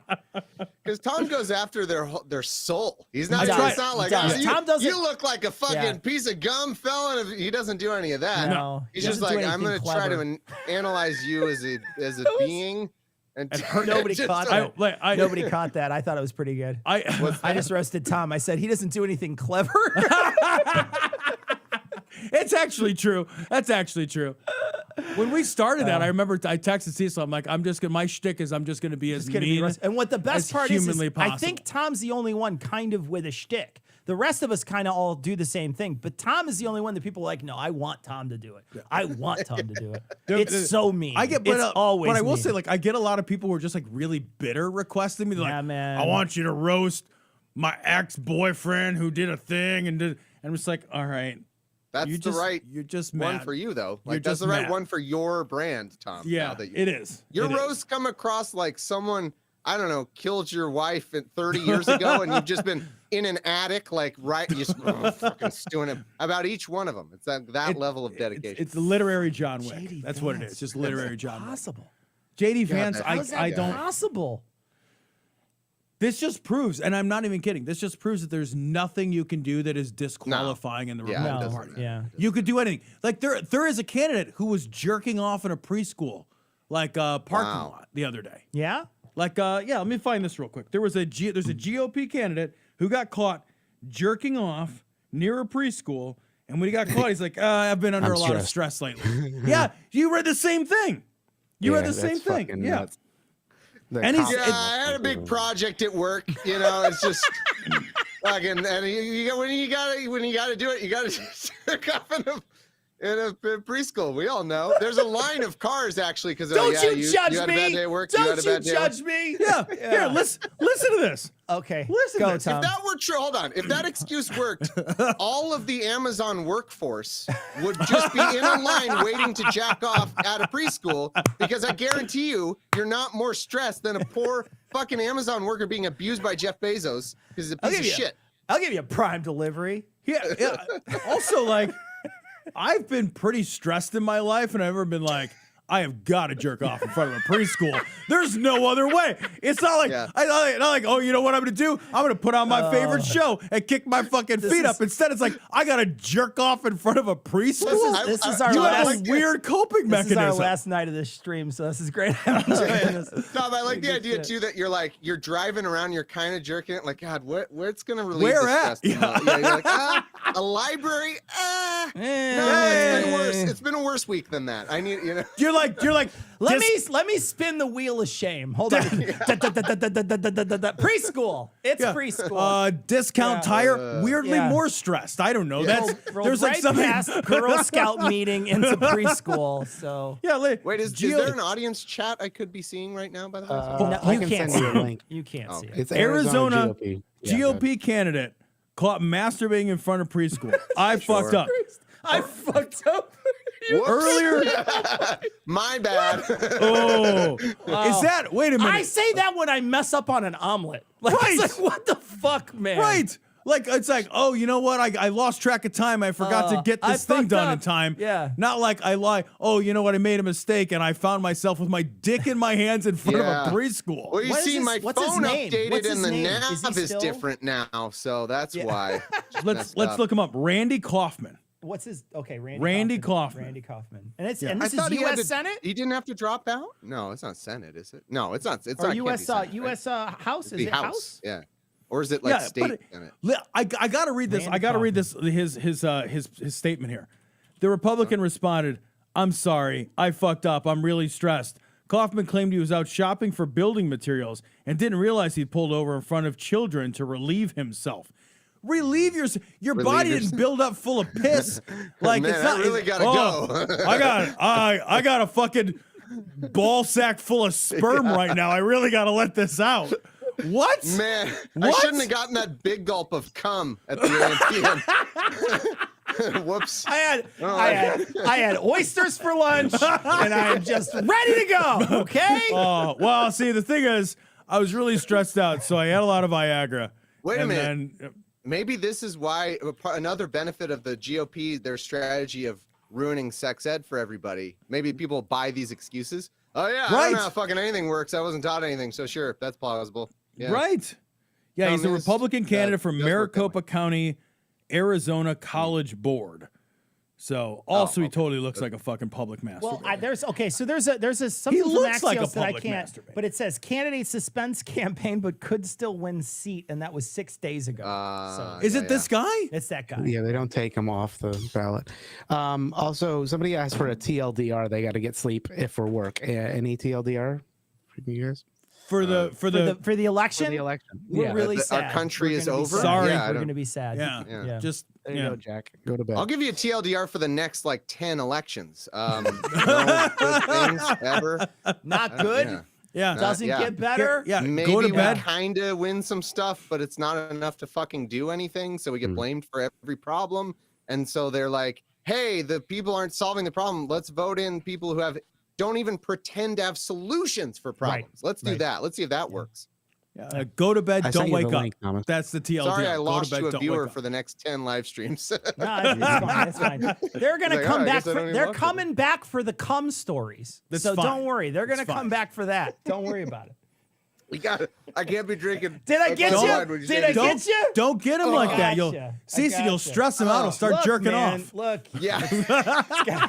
Because Tom goes after their soul. He's not. He It's does. not like He does. "Oh, you, Tom doesn't- you look like a fucking Yeah. piece of gum, fella. And he doesn't do any of that. No, he's he just doesn't do like, I'm going to anything try to clever. analyze you as a being. And Nobody just caught like- that. Nobody caught that. I thought it was pretty good. I just roasted Tom. I said he doesn't do anything clever. It's actually true. That's actually true. When we started that, I remember I texted Cecil. I'm like, my shtick is I'm just gonna be as mean and what the best as part is humanly I possible. think Tom's the only one kind of with a shtick. The rest of us kind of all do the same thing, but Tom is the only one that people are like, no, I want Tom to do it. I want Tom to do it. It's so mean. I get, but, it's always but I will mean. say, like, I get a lot of people who are just like really bitter requesting me. They're Yeah, like, man. I want you to roast my ex-boyfriend who did a thing and I'm just like, all right. That's you're the just, right you're just one mad. for you, though. You're Like, that's just the right mad. one for your brand, Tom. Yeah, now that you, it is. Your It is. roast come across like someone, I don't know, killed your wife 30 years ago, and you've just been in an attic, like, right, just fucking stewing it about each one of them. It's that level of dedication. It's literary John Wick. JD That's what it Vance. is. Just literary John Wick. Possible. JD Vance, that- How is that I don't. possible? This just proves, and I'm not even kidding. This just proves that there's nothing you can do that is disqualifying in the Yeah, it Republican doesn't Party. matter. Yeah. You could do anything. Like there is a candidate who was jerking off in a preschool, like parking Wow. lot the other day. Yeah? Like yeah, let me find this real quick. There's a GOP candidate who got caught jerking off near a preschool, and when he got caught, he's like, I've been under I'm a lot of stressed. stress lately. Yeah, you read the same thing. You read the same that's thing. fucking Yeah. nuts. The And he's- cops- Yeah, I had a big project at work. You know, it's just fucking. And when you gotta do it, you gotta jerk off in a preschool. We all know. There's a line of cars actually because Don't you judge you had a me. bad day at work. You had Don't a you bad day at work. judge me. Yeah. Here, listen to this. Okay. Listen to Go, this. Tom. If that were true, hold on. If that excuse worked, all of the Amazon workforce would just be in a line waiting to jack off at a preschool because I guarantee you're not more stressed than a poor fucking Amazon worker being abused by Jeff Bezos because he's a piece of shit. I'll give you a prime delivery. Yeah. Also, like, I've been pretty stressed in my life, and I've never been like, I have got to jerk off in front of a preschool. There's no other way. It's not like Yeah. not like, oh, you know what I'm gonna do? I'm gonna put on my favorite show and kick my fucking feet up. Instead, it's like I gotta jerk off in front of a preschool. This is our You have last. a weird coping This is our mechanism. last night of this stream, so this is great. I'm enjoying this. Tom, I like the Good idea shit. too that you're driving around, you're kind of jerking it, like God, where's gonna relieve Where the at? stress? Yeah, you're like, a library. No, it's been worse. It's been a worse week than that. I need, you know. You're like Let me spin the wheel of shame. Hold on. Preschool. It's preschool. discount tire. Weirdly Yeah. more stressed. I don't know. Rolled- That's rolled there's like right something. past Girl Scout meeting into preschool. So Yeah. Wait, is there an audience chat I could be seeing right now? By the way, No, I you can can't send see you a it. link. You can't see it. It's Arizona GOP. Yeah, GOP candidate caught masturbating in front of preschool. I fucked up. I fucked up. Whoops. Earlier. My bad. Oh, is that? Wait a minute. I say that when I mess up on an omelet. Like, Right. It's like, what the fuck, man? Right. Like it's like, oh, you know what? I lost track of time. I forgot to get I this thing fucked done in up. time. Yeah. Not like I lie. Oh, you know what? I made a mistake and I found myself with my dick in my hands in front Yeah. of a preschool. Well, you What is see, his- my what's his phone name? updated What's and his the name? nav Is he is still- different now, so that's why. Let's messed up. look him up. Randy Kaufman. What's his? Okay, Randy Kaufman. Randy Kaufman. And it's Yeah. and I this thought is he had U.S. to- Senate He didn't have to drop out. No, it's not Senate, is it? No, it's not. It's or not. U.S. Senate, right? U.S. House. Is The it House. Yeah. Or is it like Yeah, state but Senate? I gotta read this. Randy I gotta read Kaufman. this. His statement here. The Republican responded, "I'm sorry, I fucked up. I'm really stressed." Kaufman claimed he was out shopping for building materials and didn't realize he'd pulled over in front of children to relieve himself. Relieve your body didn't yourself. build up full of piss. Like Man, it's not. I really gotta go. I got a fucking ball sack full of sperm right now. I really gotta let this out. What? Man, I What? shouldn't have gotten that big gulp of cum at the end. Whoops. I had oysters for lunch, and I'm just ready to go. Okay. Oh, well, see, the thing is, I was really stressed out, so I had a lot of Viagra. Wait a and minute. Then, Maybe this is why another benefit of the GOP, their strategy of ruining sex ed for everybody. Maybe people buy these excuses. Oh yeah, I Right. don't know how fucking anything works. I wasn't taught anything, so sure, that's plausible. Yeah. Right. Yeah, he's a Thomas, Republican candidate for does work that Maricopa County, Arizona College Board. So also he okay. totally looks like a fucking public masturbator. Well, there's something from looks like a Axios that I public can't. masturbator. But it says candidate suspense campaign, but could still win seat, and that was 6 days ago. Is it this guy? It's that guy. Yeah, they don't take them off the ballot. Also, somebody asked for a TLDR. They got to get sleep if for work. Any TLDR for you guys? For the For the election, For the election. we're Yeah. really Our sad. country We're is gonna be over? sad. Sorry. Yeah, I We're don't- going to be sad. yeah, Yeah. just There you go, Jack. Go to bed. I'll give you a TLDR for the next like 10 elections. No good things ever. Not good. Yeah. yeah. Doesn't Yeah. get better. Yeah, Maybe go to we bed. kind of win some stuff, but it's not enough to fucking do anything. So we get blamed for every problem. And so they're like, hey, the people aren't solving the problem. Let's vote in people who don't even pretend to have solutions for problems. Let's do Right. that. Let's see if that works. Go to bed. I Don't sent you the wake up. link, Thomas. That's the TLDR. Sorry, I Go lost to bed, you a don't viewer wake up. for the next 10 live streams. No, it's fine. It's fine. They're gonna Like, come oh, I back. guess I don't even They're watch it. coming back for the cum stories. That's so fine. don't worry. They're gonna That's come fine. back for that. Don't worry about it. We got it. I can't be drinking. Did I get Don't- you? Did Did I Don't, get you? don't get him like that. You'll gotcha. I Cece, you'll gotcha. stress him out. He'll start Look, jerking man, off. Look, Yeah.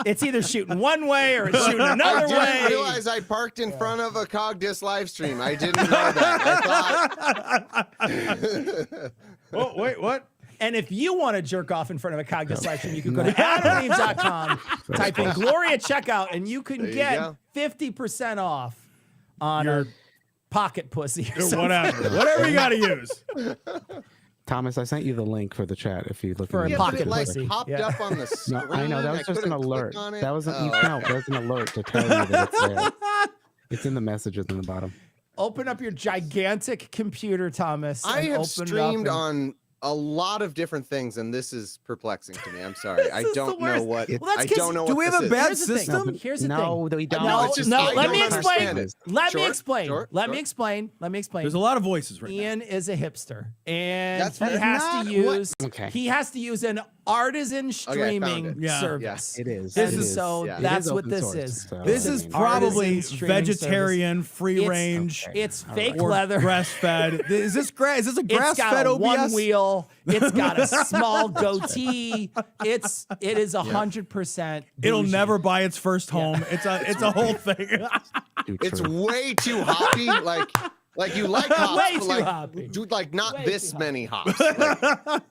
it's either shooting one way or it's shooting I another didn't way. realize I parked in front of a Cogdis live stream. I didn't know that. I thought. Oh, wait, what? And if you want to jerk off in front of a Cogdis live stream, you can go to adamandeve.com, type in Glory at checkout, and you can There you get go. 50% off on Your- a pocket pussy or something. Whatever you got to use. Thomas, I sent you the link for the chat. If you look For in a the Yeah, pocket but it like pussy. popped Yeah. up on the No, screen. I know that was just an couldn't click alert. on it. That wasn't Oh. no, that was an alert to tell you that it's there. It's in the messages in the bottom. Open up your gigantic computer, Thomas. I and have open streamed it up on a lot of different things, and this is perplexing to me. I'm sorry. I This is don't the know worst. what. Well, that's I 'cause- don't know do what we have this a is. bad Here's the thing. system? Here's the No, thing. we don't. No, it's just- no. I Let me don't explain. understand it. Let me Sure, explain. sure, Let sure. me explain. Let me explain. There's a lot of voices right now. Ian is a hipster, and That's he not has to use. Okay. He has to use an artisan streaming it. Yeah. service. It is. This And is- so yeah. It that's is what open this source, is. so- This It's is an probably artisan streaming vegetarian, free It's- range, Okay. It's fake or leather. grass fed. Is this grass? Is this a It's grass got fed a OBS? one wheel. It's got a small goatee. It is 100%. It'll bougie. never buy its first home. It's a whole thing. Dude, It's true. way too hoppy. Like you like hops, Way but too like, hoppy. dude, like not Way this too many hops. Like,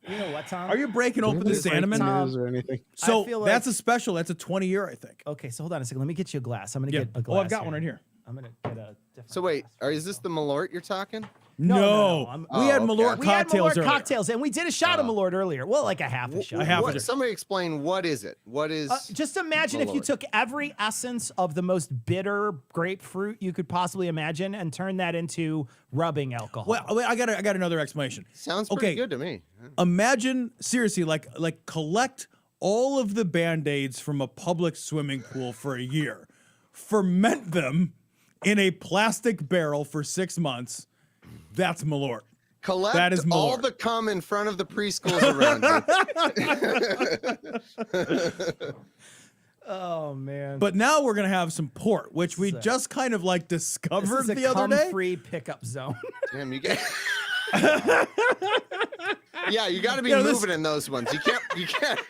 You know what, Tom? Are you breaking open the Really breaking Sandeman? news or anything? So I feel that's like- a special. That's a 20-year, I think. Okay, so hold on a second. Let me get you a glass. I'm gonna Yeah. get a glass. Oh, I've got one right here. I'm gonna get a different. so wait, glass. is this the Malort you're talking? No, I'm- we had Oh, okay. Malort We had cocktails Malort earlier. cocktails, and we did a shot of Malort earlier. Well, like a half a shot. I have What- it. Somebody explain what is it? What is? Just imagine if you Malort. took every essence of the most bitter grapefruit you could possibly imagine and turned that into rubbing alcohol. Well, wait, I got another explanation. Sounds pretty okay. good to me. Imagine seriously, like collect all of the Band-Aids from a public swimming pool for a year, ferment them in a plastic barrel for 6 months. That's Malort. Collect That is all Malort. the cum in front of the preschools around you. oh man! But now we're gonna have some port, which we So- just kind of like this discovered is a the other day. cum-free pickup zone. Damn, you get. Yeah, you got to be You know, this- moving in those ones. You can't. You can't.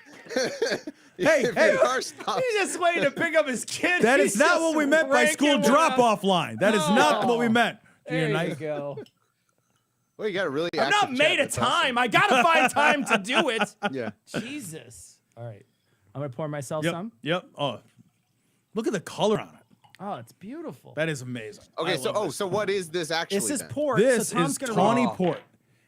Hey, If hey. you are stopped- He's just waiting to pick up his kid. That He's is not just what we meant by cranking school one drop-off out. line. That is not what we meant. There Junior you Knight. go. Well, you got a really. I'm not active made chat. of That's awesome. time. I gotta find time to do it. Yeah. Jesus. All right. I'm gonna pour myself Yep. some. Yep. Oh, look at the color on it. Oh, it's beautiful. That is amazing. Okay, I so love this. so what is this actually? This is then? port. This so Tom's is gonna tawny read- port,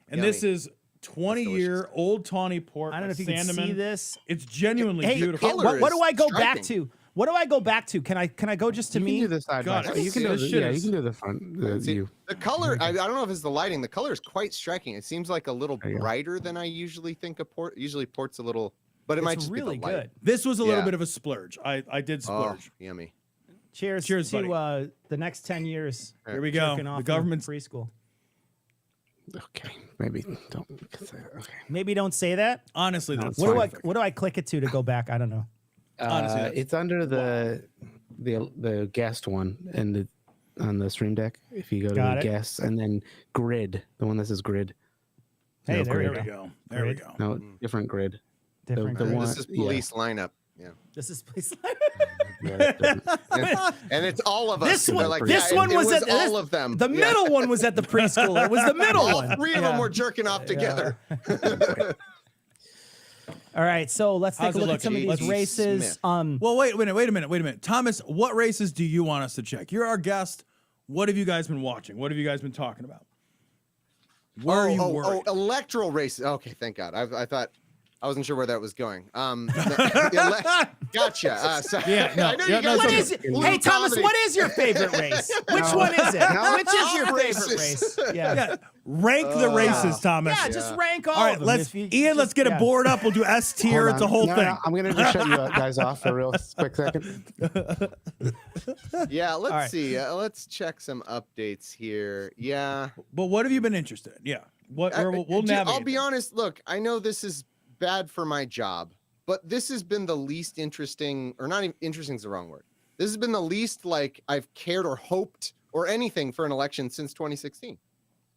and this Yummy. is 20-year-old tawny port. I don't know if you can see this. It's genuinely Hey, beautiful. color what do is I go back striking. to? What do I go back to? Can I go just to You me? can do the side by God, side. I You can do this the, shit yeah, you is- can do the front. See, You. the color, I don't know if it's the lighting. The color is quite striking. It seems like a little There you go. brighter than I usually think a port. Usually port's a little, but it might It's just really be the light. good. This was a little Yeah. bit of a splurge. I did Oh, splurge. yummy. Cheers, Cheers, to the next 10 years. Here we go. jerking off The in government's preschool. Okay, maybe don't. Okay. Maybe don't say that. honestly. That's What do I terrific. what do I click it to go back? I don't know. Honestly, that's- It's under the guest one and on the stream deck. If you go Got to it. guests and then grid, the one that says grid. Hey, No, there grid. There we go. There we Great. go. No, different grid. Different the grade. one- This is police lineup. Yeah. This is please. And it's all of us. This They're one, like, this yeah, one it was at all of them. The Yeah. middle one was at the preschool. It was the middle All one. three of them were jerking off together. All right, so let's take How's a it look at some of looking? these Let's- races. Smith. Well, wait a minute. Thomas, what races do you want us to check? You're our guest. What have you guys been watching? What have you guys been talking about? Where are you worried? Electoral races. Okay, thank God. I thought I wasn't sure where that was going. Gotcha. So, Yeah, no, I know yeah, you no, guys What okay. is it? Blue Hey, Thomas, comedy. what is your favorite race? Which one is it? Which is your All favorite races. race? Yeah, rank the races, Thomas. Yeah, just rank all All right, of them. let's If you Ian. Let's get yeah. a board up. We'll do S tier. Hold It's a on. whole No, thing. no, I'm gonna just shut you guys off for a real quick second. Yeah, let's right. see. Let's check some updates here. Yeah. But what have you been interested in? Yeah, we'll Dude, navigate. I'll be this. honest. Look, I know this is bad for my job, but this has been the least interesting, or not even interesting is the wrong word. This has been the least like I've cared or hoped or anything for an election since 2016.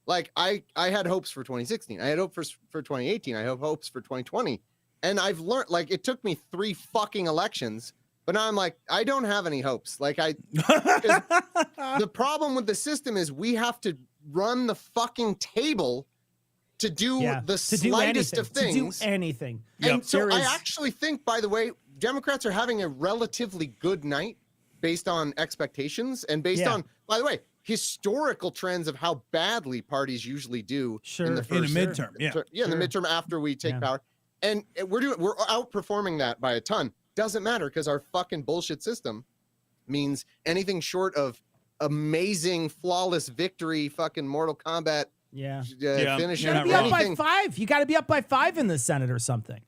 Like I had hopes for 2016. I had hope for 2018. I have hopes for 2020. And I've learned, like, it took me 3 fucking elections, but now I'm like, I don't have any hopes. Like the problem with the system is we have to run the fucking table to do the to do slightest anything, of things. To do anything. And so There I is- actually think, by the way, Democrats are having a relatively good night based on expectations and based Yeah. on, by the way, historical trends of how badly parties usually do Sure. in the In a first midterm, yeah. in the midterm after we take Yeah. power. And we're outperforming that by a ton. Doesn't matter because our fucking bullshit system means anything short of amazing, flawless victory, fucking Mortal Kombat Yeah. finish. you're You not gotta be wrong. up by anything. 5. You got to be up by 5 in the Senate or something,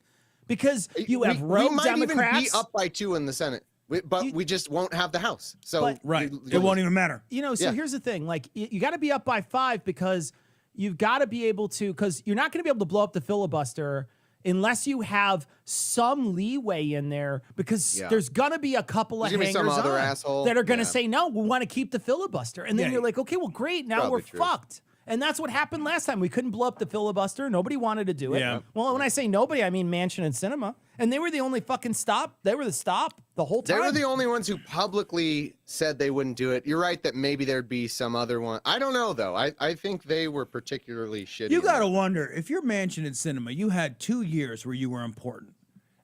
because you have we rogue might Democrats. even be up by 2 in the Senate, but You- we just won't have the House. So But- Right. It won't even matter. You know, so Yeah. here's the thing: like, you got to be up by 5 because you've got to be able to, because you're not going to be able to blow up the filibuster unless you have some leeway in there, because Yeah. there's gonna be a couple of There's gonna be some hangers other on asshole. that are gonna Yeah. say no, we want to keep the filibuster, and then Yeah. you're like, okay, well, great, now Probably we're true. fucked. And that's what happened last time. We couldn't blow up the filibuster. Nobody wanted to do it. Yeah. Well, when I say nobody, I mean Manchin and Cinema, and they were the only fucking stop. They were the stop the whole They time. were the only ones who publicly said they wouldn't do it. You're right that maybe there'd be some other one. I don't know though. I think they were particularly shitty. You in gotta that. wonder if you're Manchin in cinema. You had 2 years where you were important,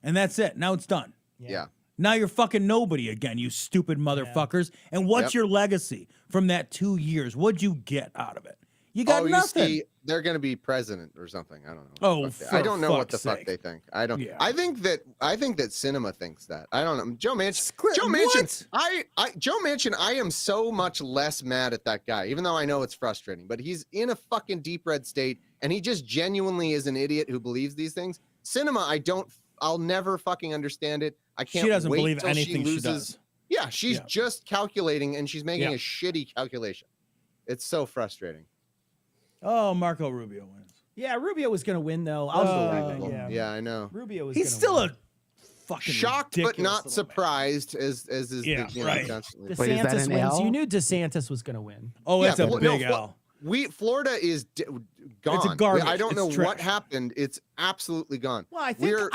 and that's it. Now it's done. Yeah. Now you're fucking nobody again, you stupid motherfuckers. And what's Yep. your legacy from that 2 years? What'd you get out of it? You got Oh, nothing. you see, they're going to be president or something. I don't know. Oh, Fuck that. for I don't know what the fuck's fuck sake. they think. I don't. Yeah. I think that cinema thinks that. I don't know. Joe Manchin. Script- Joe Manchin. what? Joe Manchin. I am so much less mad at that guy, even though I know it's frustrating. But he's in a fucking deep red state, and he just genuinely is an idiot who believes these things. Cinema. I'll never fucking understand it. I can't. She doesn't wait believe till anything she loses. does. Yeah, she's Yeah. just calculating, and she's making Yeah. a shitty calculation. It's so frustrating. Oh, Marco Rubio wins. Yeah, Rubio was gonna win though. Unbelievable. Yeah, I know. Rubio was. He's gonna still win. a fucking Shocked but ridiculous not little surprised as is Yeah, the, right. constantly. Wait, is that DeSantis an wins. L? You knew DeSantis was gonna win. man. Oh, Yeah, it's a well, big no, L. Florida is gone. garbage. I don't It's know what trash. happened. It's absolutely gone. Well, I think We're-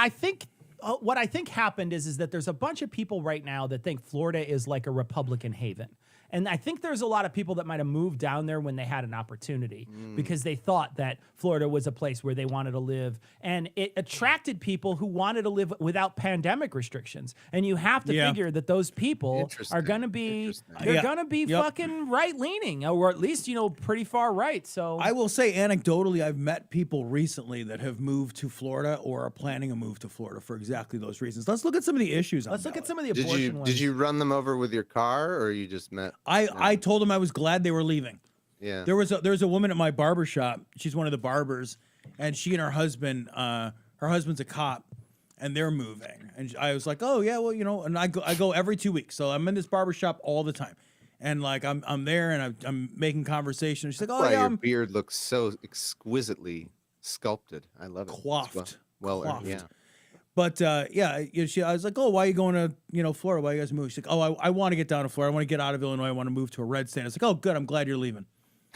what I think happened is that there's a bunch of people right now that think Florida is like a Republican haven. And I think there's a lot of people that might have moved down there when they had an opportunity because they thought that Florida was a place where they wanted to live. And it attracted people who wanted to live without pandemic restrictions. And you have to Yeah. figure that those people Interesting. are going to be, Interesting. they're Yeah. going to be Yep. fucking right leaning, or at least, pretty far right. So I will say anecdotally, I've met people recently that have moved to Florida or are planning a move to Florida for exactly those reasons. Let's look at some of the issues. let's look at some of the Did abortion you ones. did you run them over with your car or you just met? I told them I was glad they were leaving. Yeah. There was a woman at my barber shop. She's one of the barbers, and she and her husband, her husband's a cop, and they're moving. And I was like, oh yeah, well, and I go every 2 weeks, so I'm in this barber shop all the time, and like I'm there and I'm making conversation. She's like, oh Why yeah, your I'm beard looks so exquisitely sculpted. I love it. It's coiffed. Well, Coiffed. yeah. But I was like, oh, why are you going to, Florida? Why are you guys moving? She's like, oh, I want to get down to Florida. I want to get out of Illinois. I want to move to a red state. I was like, oh, good. I'm glad you're leaving.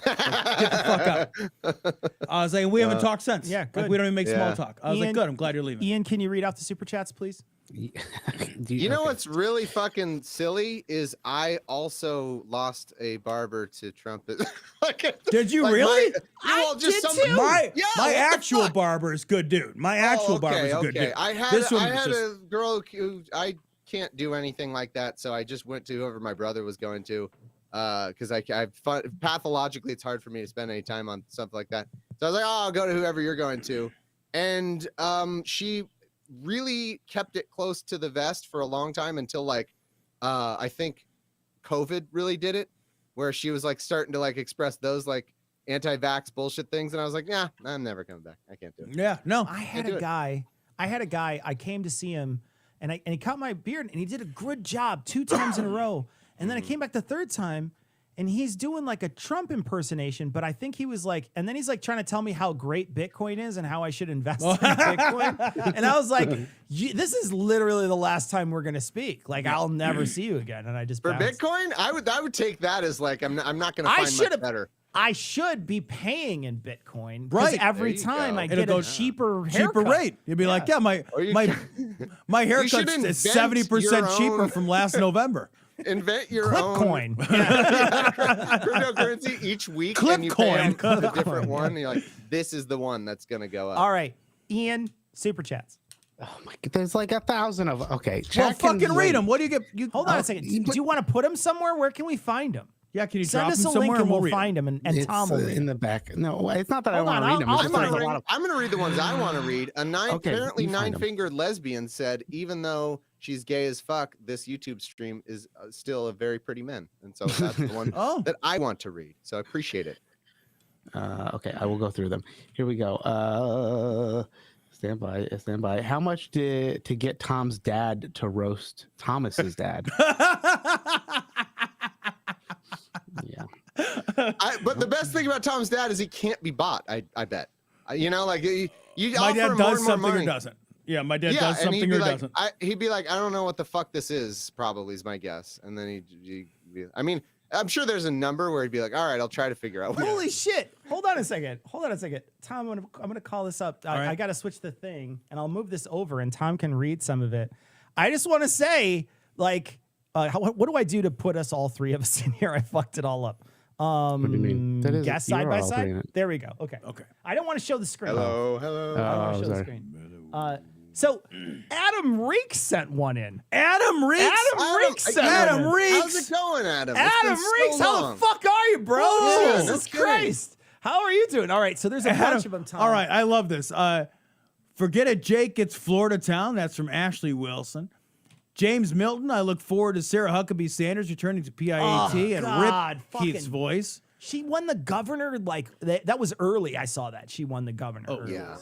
Get the fuck out. I was like, we haven't talked since. yeah, Like, good. we don't even make small Yeah. talk. I was like, Ian- good. I'm glad you're leaving. Ian, can you read out the super chats, please? You know what's really fucking silly is I also lost a barber to Trump. Did you like really? well, just did some, too. My Yeah, my what the actual fuck? barber is good dude. My actual barber is a good dude. I had This one I was had just- a girl who I can't do anything like that, so I just went to whoever my brother was going to, because pathologically it's hard for me to spend any time on something like that. So I was like, oh, I'll go to whoever you're going to, and she really kept it close to the vest for a long time until like I think COVID really did it, where she was like starting to like express those like anti-vax bullshit things, and I was like, yeah, I'm never coming back. I can't do it. Yeah, no. I had do a it. guy. I came to see him, and he cut my beard, and he did a good job 2 times in a row. And then I came back the 3rd time, and he's doing like a Trump impersonation. But I think he was like, and then he's like trying to tell me how great Bitcoin is and how I should invest in Bitcoin. And I was like, this is literally the last time we're gonna speak. Like, I'll never see you again. And I just For bounced. Bitcoin, I would take that as like I'm not gonna I find much should've- better. I should be be Bitcoin. Right. Every There you time go. I It'll get go a cheaper haircut. cheaper rate. You'd be like, yeah, my Or you my my should haircut's invent 70% your cheaper own- from last November. Invent your own Clipcoin. cryptocurrency each week, and you pay Clipcoin. them a different one. And you're like, this is the one that's gonna go up. All right, Ian, super chats. Oh my god, there's like 1,000 of. Okay, Well, Jack can fucking read wait. them. What do you get? You Hold on a second. Do you want to put them somewhere? Where can we find them? Yeah, can you Send drop us them a somewhere link and we'll read 'em? find them, and It's Tom will read in 'em. the back. No, it's not that Hold I on, want to read them. I'll It's I'm just find there's a them. lot of. I'm gonna read the ones I want to read. Okay, Apparently you find 'em. nine-fingered lesbian said, even though she's gay as fuck, this YouTube stream is still a very pretty man, and so that's the one Oh. that I want to read. So I appreciate it. Okay, I will go through them. Here we go. Stand by, stand by. How much to get Tom's dad to roast Thomas's dad? Yeah. But the best thing about Tom's dad is he can't be bought. I bet. You know, like you My offer dad him more does and more something or money. doesn't. Yeah, my dad Yeah, does and he'd something be or like, doesn't. he'd be like, I don't know what the fuck this is. Probably is my guess. And then I mean, I'm sure there's a number where he'd be like, all right, I'll try to figure out. Holy shit! Hold on a second. Tom, I'm gonna call this up. right. I gotta switch the thing, and I'll move this over, and Tom can read some of it. I just want to say, like, what do I do to put us all 3 of us in here? I fucked it all up. What do you mean? That is- Guess you side are by all putting side. it. There we go. Okay. Okay. I don't want to show the screen. Hello. I don't want Oh, to show the sorry. screen. So Adam Reek sent one in. Adam Reeks. Adam Reeks sent Adam one in. Reeks. How's it going, Adam? It's Adam been so Reeks, how long. the fuck are you, bro? Whoa. Jesus No kidding. Christ. How are you doing? All right, so there's a bunch of them, Tom. All right, I love this. Forget it, Jake gets Florida Town. That's from Ashley Wilson. James Milton, I look forward to Sarah Huckabee Sanders returning to PIAT and God, rip Keith's fucking- voice. She won the governor, like, that was early. I saw that. She won the governor. Oh, early. Yeah.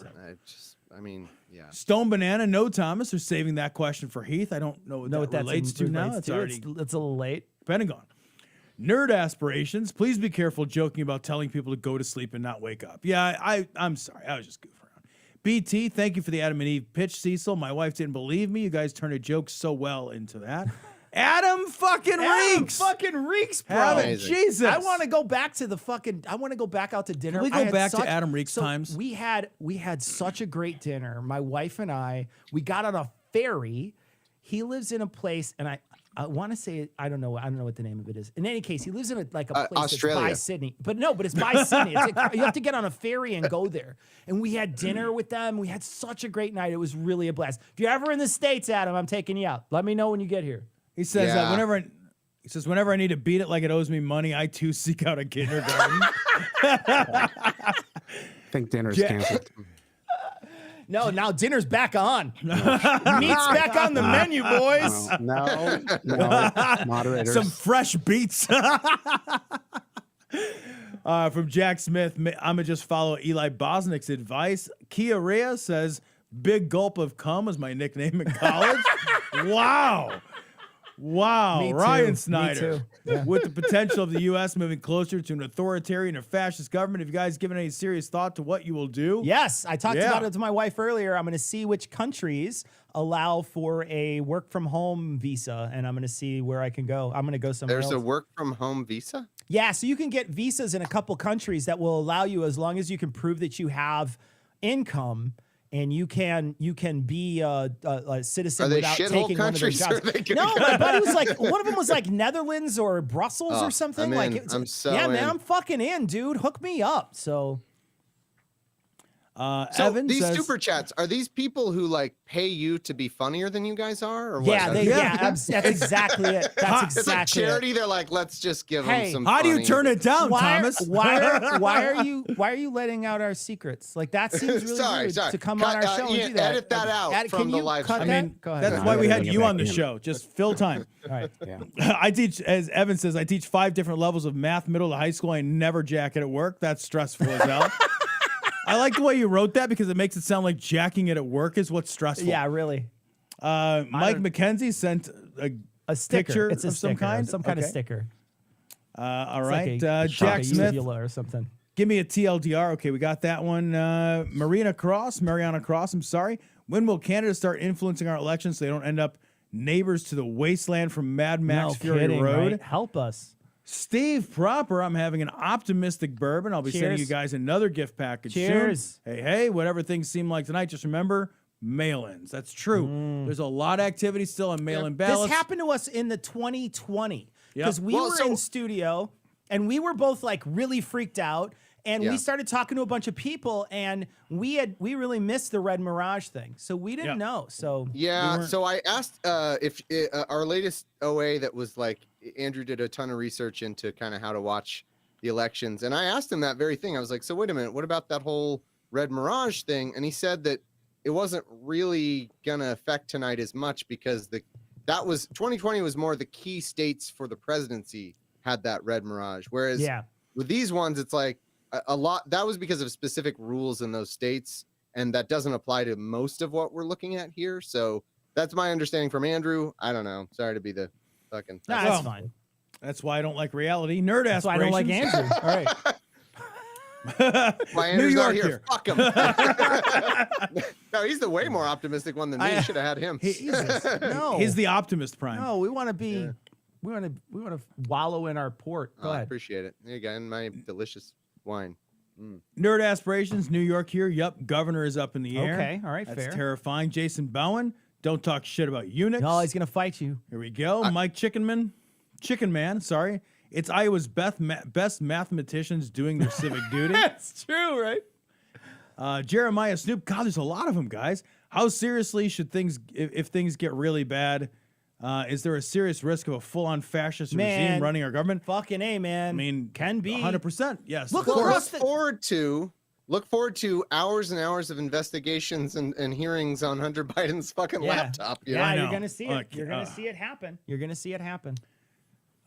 I mean, yeah. Stone Banana, no Thomas. Are saving that question for Heath. I don't know Know what what that that relates to now. It's already It's a little late. Pentagon. Nerd aspirations. Please be careful joking about telling people to go to sleep and not wake up. Yeah, I'm sorry. I was just goofing around. BT, thank you for the Adam and Eve pitch, Cecil. My wife didn't believe me. You guys turned a joke so well into that. Adam fucking Reeks. fucking Reeks, bro. Have it. Amazing. Jesus. I want to go back to the fucking. I want to go back out to dinner. Can we go I had back to Adam Reeks so times? We had such a great dinner. My wife and I. We got on a ferry. He lives in a place, and I want to say I don't know what the name of it is. In any case, he lives in a place Australia. that's by Sydney. But it's by Sydney. It's like, you have to get on a ferry and go there. And we had dinner with them. We had such a great night. It was really a blast. If you're ever in the States, Adam, I'm taking you out. Let me know when you get here. He says Yeah. whenever I need to beat it like it owes me money, I too seek out a kindergarten. I think dinner's canceled. No, now dinner's back on. Meat's back on the menu, boys. No, moderators. Some fresh beets. From Jack Smith, I'm going to just follow Eli Bosnick's advice. Kia Rea says, big gulp of cum was my nickname in college. Wow. Me too. Ryan Me Snyder. too. Yeah. With the potential of the U.S. moving closer to an authoritarian or fascist government, have you guys given any serious thought to what you will do? Yes, I talked Yeah. about it to my wife earlier. I'm going to see which countries allow for a work from home visa, and I'm going to see where I can go. I'm going to go somewhere There's else. a work from home visa. Yeah, so you can get visas in a couple countries that will allow you, as long as you can prove that you have income and you can be a citizen Are they without shithole taking one of those countries? Or jobs. are they gonna No, go- my buddy was like, one of them was like Netherlands or Brussels Oh, or something. I'm like, in. it's, I'm so yeah, man, in. I'm fucking in, dude. Hook me up. So So Evan these says, super chats, are these people who like pay you to be funnier than you guys are? Or what? yeah, Yeah. that's exactly it. That's It's like exactly it. charity. They're like, let's just give Hey, them some. how do you funny- turn it down, Thomas? Why are you letting out our secrets? Like that seems really Sorry, weird sorry. to come Cut- on our show and Ian, do that. edit that out Can from the you live cut stream. I that? mean, Go ahead. that's No, why I we gotta had get you back on the in. show. Just fill time. All right. Yeah. I teach, as Evan says, I teach 5 different levels of math, middle to high school. I never jack it at work. That's stressful as hell. I like the way you wrote that because it makes it sound like jacking it at work is what's stressful. Yeah, really. Mike McKenzie sent A sticker. picture It's a of some sticker, kind? Some kind of Okay. sticker. All It's right. like a Jack Smith, uvula or something. give me a TLDR. Okay, we got that one. Mariana Cross, I'm sorry. When will Canada start influencing our elections so they don't end up neighbors to the wasteland from Mad Max No Fury kidding, Road? right? Help us. Steve Proper, I'm having an optimistic bourbon. I'll be sending you Cheers. guys another gift package Cheers. soon. Hey, whatever things seem like tonight, just remember mail-ins. That's true. There's a lot of activity still on mail-in ballots. This happened to us in the 2020 because we Well, were so- in studio and we were both like really freaked out. And Yeah. we started talking to a bunch of people, and we really missed the Red Mirage thing, so we didn't Yeah. know. So Yeah, weren't- so I asked if our latest OA that was like Andrew did a ton of research into kind of how to watch the elections, and I asked him that very thing. I was like, so wait a minute, what about that whole Red Mirage thing? And he said that it wasn't really gonna affect tonight as much because that was 2020 was more the key states for the presidency had that Red Mirage, whereas yeah, with these ones it's like a lot that was because of specific rules in those states, and that doesn't apply to most of what we're looking at here. So that's my understanding from Andrew. I don't know. Sorry to be the fucking. nah, Well, that's fine. That's why I don't like reality. Nerd That's why I don't like aspirations. Andrew. All right. Why New Andrew's not York here? Fuck him. No, he's the way more optimistic one than me. Should have had him. Jesus, no, He's the optimist prime. no. We want to be. Yeah. We want to wallow in our port. Go Oh, I ahead. appreciate it. There you go. And my delicious wine. Nerd aspirations, New York here. Yup, governor is up in the air. Okay, all right, That's fair. terrifying. Jason Bowen, don't talk shit about eunuchs. No, he's gonna fight you. Here we go. Mike Chicken Man, sorry. It's Iowa's best mathematicians doing their civic duty. That's true, right? Jeremiah Snoop, God, there's a lot of them, guys. How seriously should things, if things get really bad, is there a serious risk of a full-on fascist Man. regime running our government? Fucking A, man. I mean, can be 100%. Yes. Look of Well, course. look forward to hours and hours of investigations and hearings on Hunter Biden's fucking Yeah. laptop. You Yeah, I you're know. gonna see it. Look, You're gonna see it happen. You're gonna see it happen.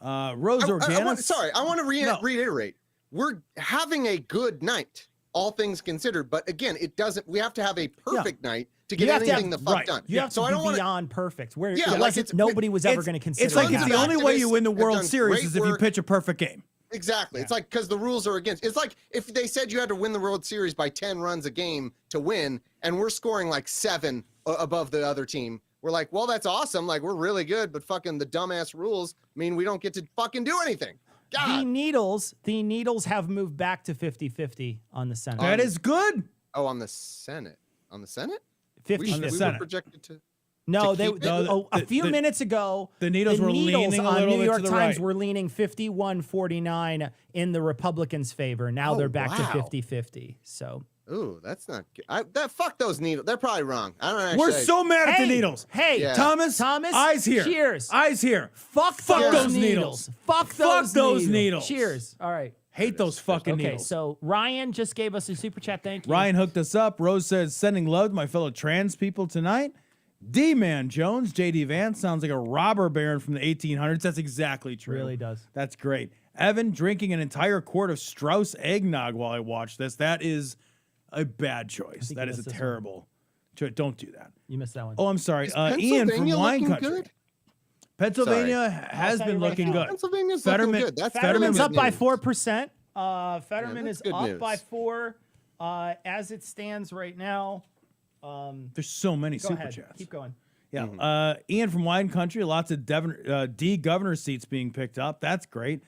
Rose Organis. I want to No. reiterate. We're having a good night, all things considered. But again, it doesn't. We have to have a perfect night to get You have to anything have- the fuck right. done. You have so to I be don't want to. beyond perfect. Where Yeah, it like wasn't, it's- nobody was ever It's- going to consider. It's like it it's the happening. only way you Activists win the have World done Series great is if you work. pitch a perfect game. Exactly. It's like because the rules are against. It's like if they said you had to win the World Series by 10 runs a game to win, and we're scoring like 7 above the other team. We're like, well, that's awesome. Like we're really good, but fucking the dumbass rules mean we don't get to fucking do anything. The God. needles have moved back to 50-50 on the Senate. That is good. Oh, on the Senate. On the Senate? 50 On the we were Senate. projected to. No, to they, keep it? No, a the- few the- minutes ago, the Needles were leaning a on little New bit York to the Times right. were leaning 51-49 in the Republicans' favor. Now Oh, they're back wow. to 50-50. So Ooh, that's not good. Fuck those needles. They're probably wrong. I don't actually. We're so mad at the Needles. Hey, Yeah. Thomas, Thomas, eyes here. cheers. Eyes here. Fuck Fuck those those needles. needles. Fuck Fuck those needles. needles. Cheers. All right. Hate those fucking Okay, needles. so Ryan just gave us a super chat. Thank you. Ryan hooked us up. Rose says, sending love to my fellow trans people tonight. D-Man Jones, J.D. Vance sounds like a robber baron from the 1800s. That's exactly true. Really does. That's great. Evan drinking an entire quart of Strauss eggnog while I watch this. That is a bad choice. think That you is a missed this one. terrible choice. Don't do that. You missed that one. Oh, I'm sorry. Is Ian from Pennsylvania Wine looking Country. good? Pennsylvania has tell you been right looking now. good. Pennsylvania's looking Fetterman- good. That's Fetterman's good up by news. 4%. Fetterman that's is good up news. by 4 as it stands right now. There's so many Go super ahead. chats. Keep going. Yeah. Ian from Wine Country, lots of D governor seats being picked up. That's great.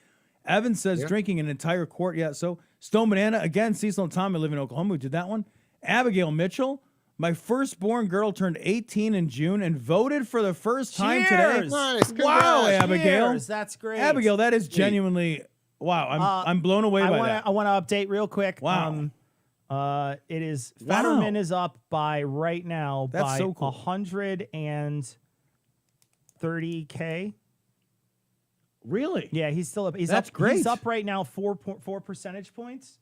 Evan says drinking an entire quart. Yeah. So Stone Banana again. Cecil and Tom, I live in Oklahoma. We did that one. Abigail Mitchell. My firstborn girl turned 18 in June and voted for the first time today. Cheers! Nice. Wow, Congrats. Abigail. Cheers, that's great. Abigail, that is genuinely wow. I'm blown away by that. I want to update real quick. Wow. It is Wow. Fetterman is up by right now That's by so cool. 130K. Really? Yeah, he's still up. That's He's great. up right now 4 percentage points.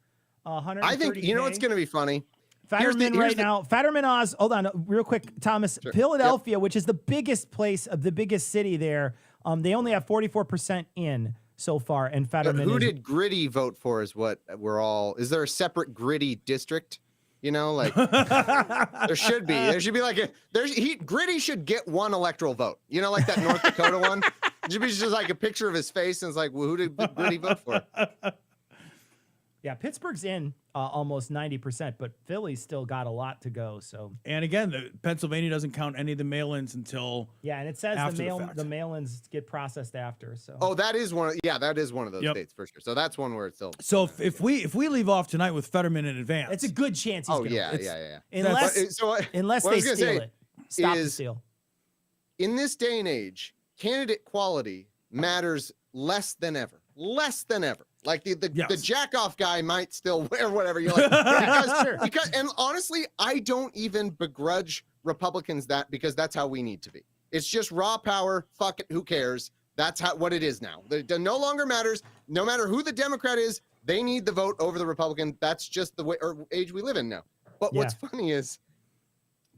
130K. I think you know what's going to be funny. Fetterman here's right the- now. Fetterman Oz. Hold on, real quick, Thomas. Sure. Philadelphia, which is the biggest place of the biggest city there. They only have 44% in so far, and Fetterman. Who is, did Gritty vote for? Is what we're all. Is there a separate Gritty district? You know, like there should be. There should be like Gritty should get one electoral vote. You know, like that North Dakota one. It should be just like a picture of his face, and it's like, well, who did Gritty vote for? Yeah, Pittsburgh's in almost 90%, but Philly's still got a lot to go. So And again, Pennsylvania doesn't count any of the mail-ins until yeah, and it says After the the fact. mail-ins get processed after. So Oh, that is one. That is one of those Yep. states for sure. So that's one where it's still. So if we leave off tonight with Fetterman in advance, it's a good chance. He's Oh gonna yeah, win. yeah. Unless But, unless what I they was gonna steal say it, stop the is- steal. In this day and age, candidate quality matters less than ever. Less than ever. Like the Yes. jack off guy might still wear whatever you like. And honestly, I don't even begrudge Republicans that because that's how we need to be. It's just raw power. Fuck it. Who cares? That's what it is now. It no longer matters. No matter who the Democrat is, they need the vote over the Republican. That's just the way or age we live in now. But what's funny is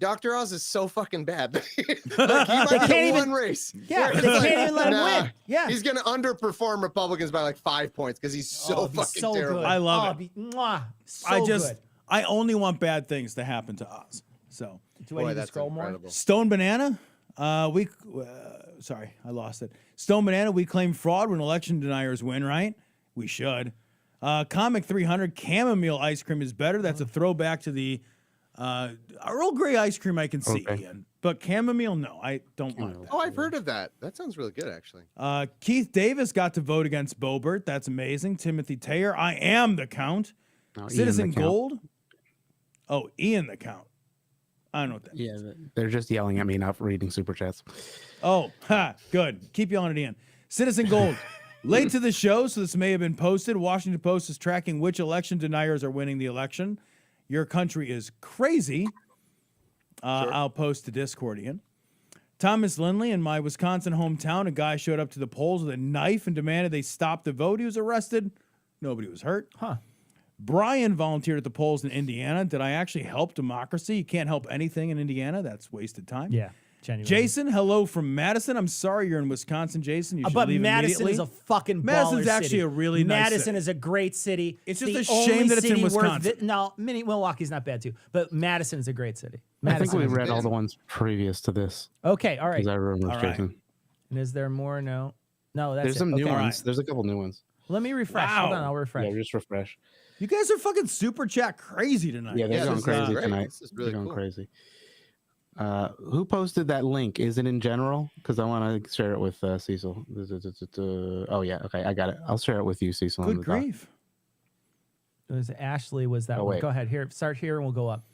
Dr. Oz is so fucking bad. Like, he might can't be even- one race. Yeah, where they it's can't like, even let him nah, win. Yeah. He's going to underperform Republicans by like 5 points because he's so it'd be fucking so terrible. good. I love it. So I just good. I only want bad things to happen to Oz. So Do I Boy, need to that's scroll more? incredible. Stone Banana, sorry, I lost it. Stone Banana, we claim fraud when election deniers win, right? We should. Comic 300, chamomile ice cream is better. That's a throwback to the Earl Grey ice cream I can see, Okay. Ian. But chamomile, no, I don't like that. Oh, I've heard of that. That sounds really good, actually. Keith Davis got to vote against Bobert. That's amazing. Timothy Taylor, I am the Count. No, Ian Citizen the Count. Gold. Oh, Ian the Count. I don't know what that Yeah, they're just yelling at me, not reading super chats. Oh, ha, good. Keep yelling at Ian. Citizen Gold. Late to the show, so this may have been posted. Washington Post is tracking which election deniers are winning the election. Your country is crazy. I'll post to Discord, Ian. Thomas Lindley, in my Wisconsin hometown, a guy showed up to the polls with a knife and demanded they stop the vote. He was arrested. Nobody was hurt. Huh. Brian volunteered at the polls in Indiana. Did I actually help democracy? You can't help anything in Indiana. That's wasted time. Yeah. Genuinely. Jason, hello from Madison. I'm sorry you're in Wisconsin, Jason. You should But leave Madison immediately. is a fucking baller Madison's city. actually a really nice Madison city. is a great city. It's just the a shame only that it's in city worth Wisconsin. No, Milwaukee's not bad too, but Madison's a great city. I think Madison we is- read all the ones previous to this Okay, all right. because I remember All right. Jason. And is there more? No, that's There's it. some new Okay. ones. right. There's a couple new ones. Let me refresh. Wow. Hold on, I'll refresh. Yeah, just refresh. You guys are fucking super chat crazy tonight. Yeah, they're Yeah, going this is crazy great. tonight. This is really they're going cool. crazy. Who posted that link? Is it in general? Because I want to share it with Cecil. Oh yeah, okay, I got it. I'll share it with you, Cecil. on Good the doc. grief. It was Ashley was that Oh, one. wait. Go ahead. Here, start here and we'll go up.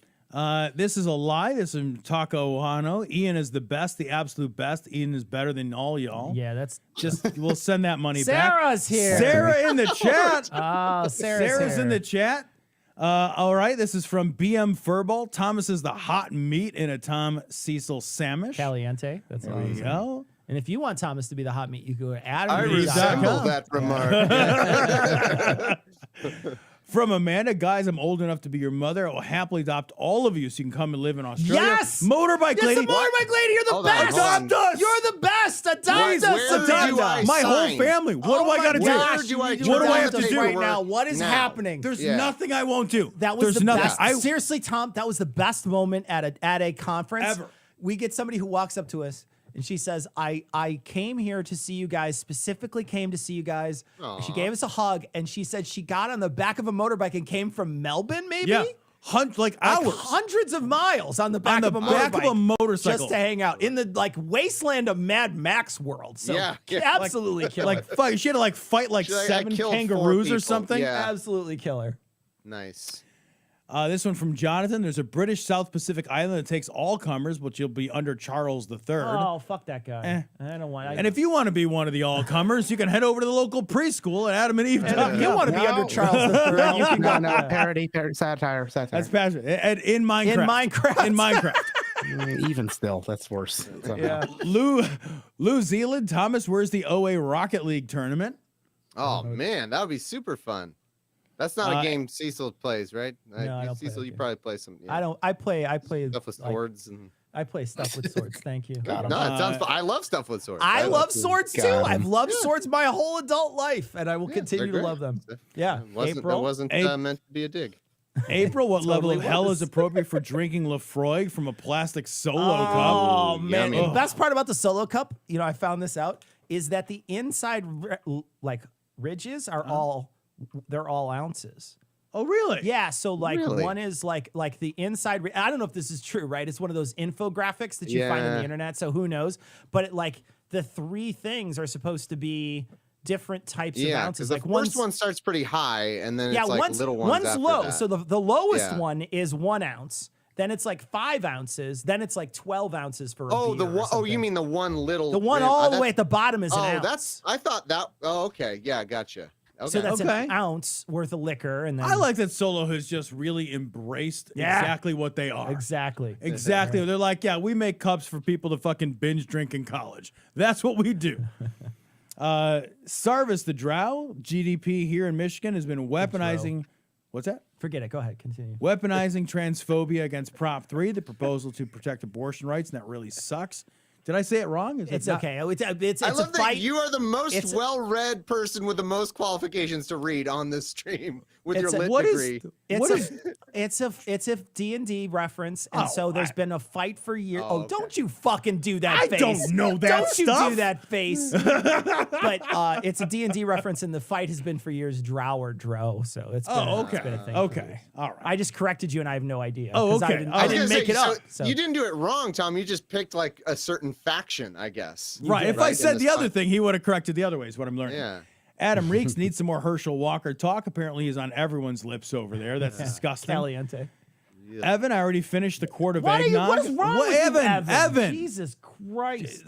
This is a lie. This is Taco Ohano. Ian is the best, the absolute best. Ian is better than all y'all. Yeah, that's Just we'll send that money back. Sarah's here. Sarah in the chat. Oh, Sarah's in the chat. All right, this is from BM Furball. Thomas is the hot meat in a Tom Cecil sandwich. Caliente. That's There all. you go. And if you want Thomas to be the hot meat, you go to Adam. I Reed. resemble .com. that remark. From Amanda, guys, I'm old enough to be your mother. I will happily adopt all of you so you can come and live in Australia. Yes! Motorbike Yes, lady. the motorbike lady. You're the Hold on, best. hold on. Adopt us. You're the best. Adopt Where us. do Adopt I us. My whole sign? family. What Oh do I my got to do? Where gosh, do I you turn What do I down have the to do right paperwork now? What is now? happening? There's Yeah. nothing I won't do. That was There's the nothing. best. Seriously, Tom, that was the best moment at a conference. Ever. We get somebody who walks up to us and she says, I came here to see you guys, specifically came to see you guys. She Aw. gave us a hug and she said she got on the back of a motorbike and came from Melbourne, maybe? Yeah. like hours hundreds of miles on the back, on the of, a back of a motorbike motorcycle. just to hang out in the like wasteland of Mad Max world. So Yeah. absolutely killer. Like fuck, she had to like fight like She's like, I 7 killed 4 kangaroos or people. something. Yeah. absolutely killer. Nice. This one from Jonathan. There's a British South Pacific island that takes all comers, but you'll be under Charles III. Oh, fuck that guy. I don't want. And if you want to be one of the all comers, you can head over to the local preschool at Adam and Eve. if you want to be under Charles III, you can go. No, parody, satire. That's passionate. And in Minecraft. In Minecraft. Even still, that's worse. Yeah. New Zealand. Thomas, where's the OA Rocket League tournament? Oh man, that would be super fun. That's not a game Cecil plays, right? No, I don't play Cecil, that you game. probably play some. Yeah, I don't. I play stuff with like, swords and. I play stuff with swords. Thank you. No, it sounds fun. I love stuff with swords. I love swords too. Got him. I've loved swords my whole adult life, and I will continue to they're love great. them. Yeah. That April. wasn't meant to be a dig. April, what level Totally of hell was. is appropriate for drinking Lafroig from a plastic solo cup? Oh man! yummy. The best part about the solo cup, I found this out, is that the inside like ridges are they're all ounces. Oh, really? Yeah, so like Really? one is like the inside. I don't know if this is true, right? It's one of those infographics that you find on Yeah. the internet. So who knows? But like the 3 things are supposed to be different types of Yeah, ounces. because the Like first one starts pretty high, and then it's like one's, little ones one's after low. that. So the lowest Yeah. one is 1 ounce. Then it's like 5 ounces. Then it's like 12 ounces for a Oh, beer the or one oh you something. mean the one little the one man. all the that's- way at the bottom is an Oh, ounce. that's I thought that. Oh, okay. Yeah, gotcha. Okay. So that's Okay. an ounce worth of liquor, and then I like that Solo has just really embraced Yeah. exactly what they are. exactly. Exactly. They're like, yeah, we make cups for people to fucking binge drink in college. That's what we do. Sarvis the Drow, GDP here in Michigan, has been weaponizing. What's that? Forget it. Go ahead. Continue. Weaponizing transphobia against Prop 3, the proposal to protect abortion rights, and that really sucks. Did I say it wrong? Is it It's not- okay. It's I a love that fight. you are the most It's a- well-read person with the most qualifications to read on this stream with your It's a- lit What degree. is? It's What a is? it's a D&D reference, and Oh, so there's been a fight for years. Oh, Oh, don't you fucking do that I face. don't know that Don't you stuff. do that face. But it's a D&D reference, and the fight has been for years drow or dro, so it's been, Oh, it's been a okay. thing for Okay. years. All right. I just corrected you, and I have no idea. Oh, 'cause okay. I didn't, I I was didn't gonna make say, it up. so So. you didn't do it wrong, Tom. You just picked like a certain faction, I guess. Right. If I Right, said in the this other fight. thing, he would have corrected the other way, is what I'm learning. Yeah. Adam Reeks needs some more Herschel Walker talk. Apparently, he's on everyone's lips over there. That's disgusting. Caliente. Evan, I already finished the quart of What eggnog. is wrong What- with you, Evan? Evan, Jesus Christ.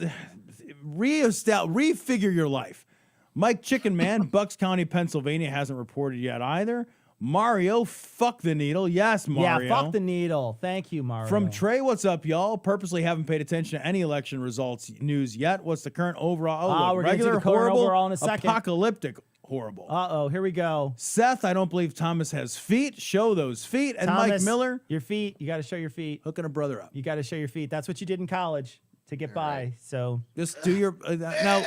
refigure your life. Mike Chicken Man, Bucks County, Pennsylvania, hasn't reported yet either. Mario, fuck the needle. Yes, Mario. Yeah, fuck the needle. Thank you, Mario. From Trey, what's up, y'all? Purposely haven't paid attention to any election results news yet. What's the current overall outlook? we're gonna do Regular, the current horrible, overall in a second. apocalyptic, horrible. Uh-oh, here we go. Seth, I don't believe Thomas has feet. Show those feet. And Thomas, Mike Miller, your feet. You got to show your feet. hooking a brother up. You got to show your feet. That's what you did in college to get by. So Just do your now.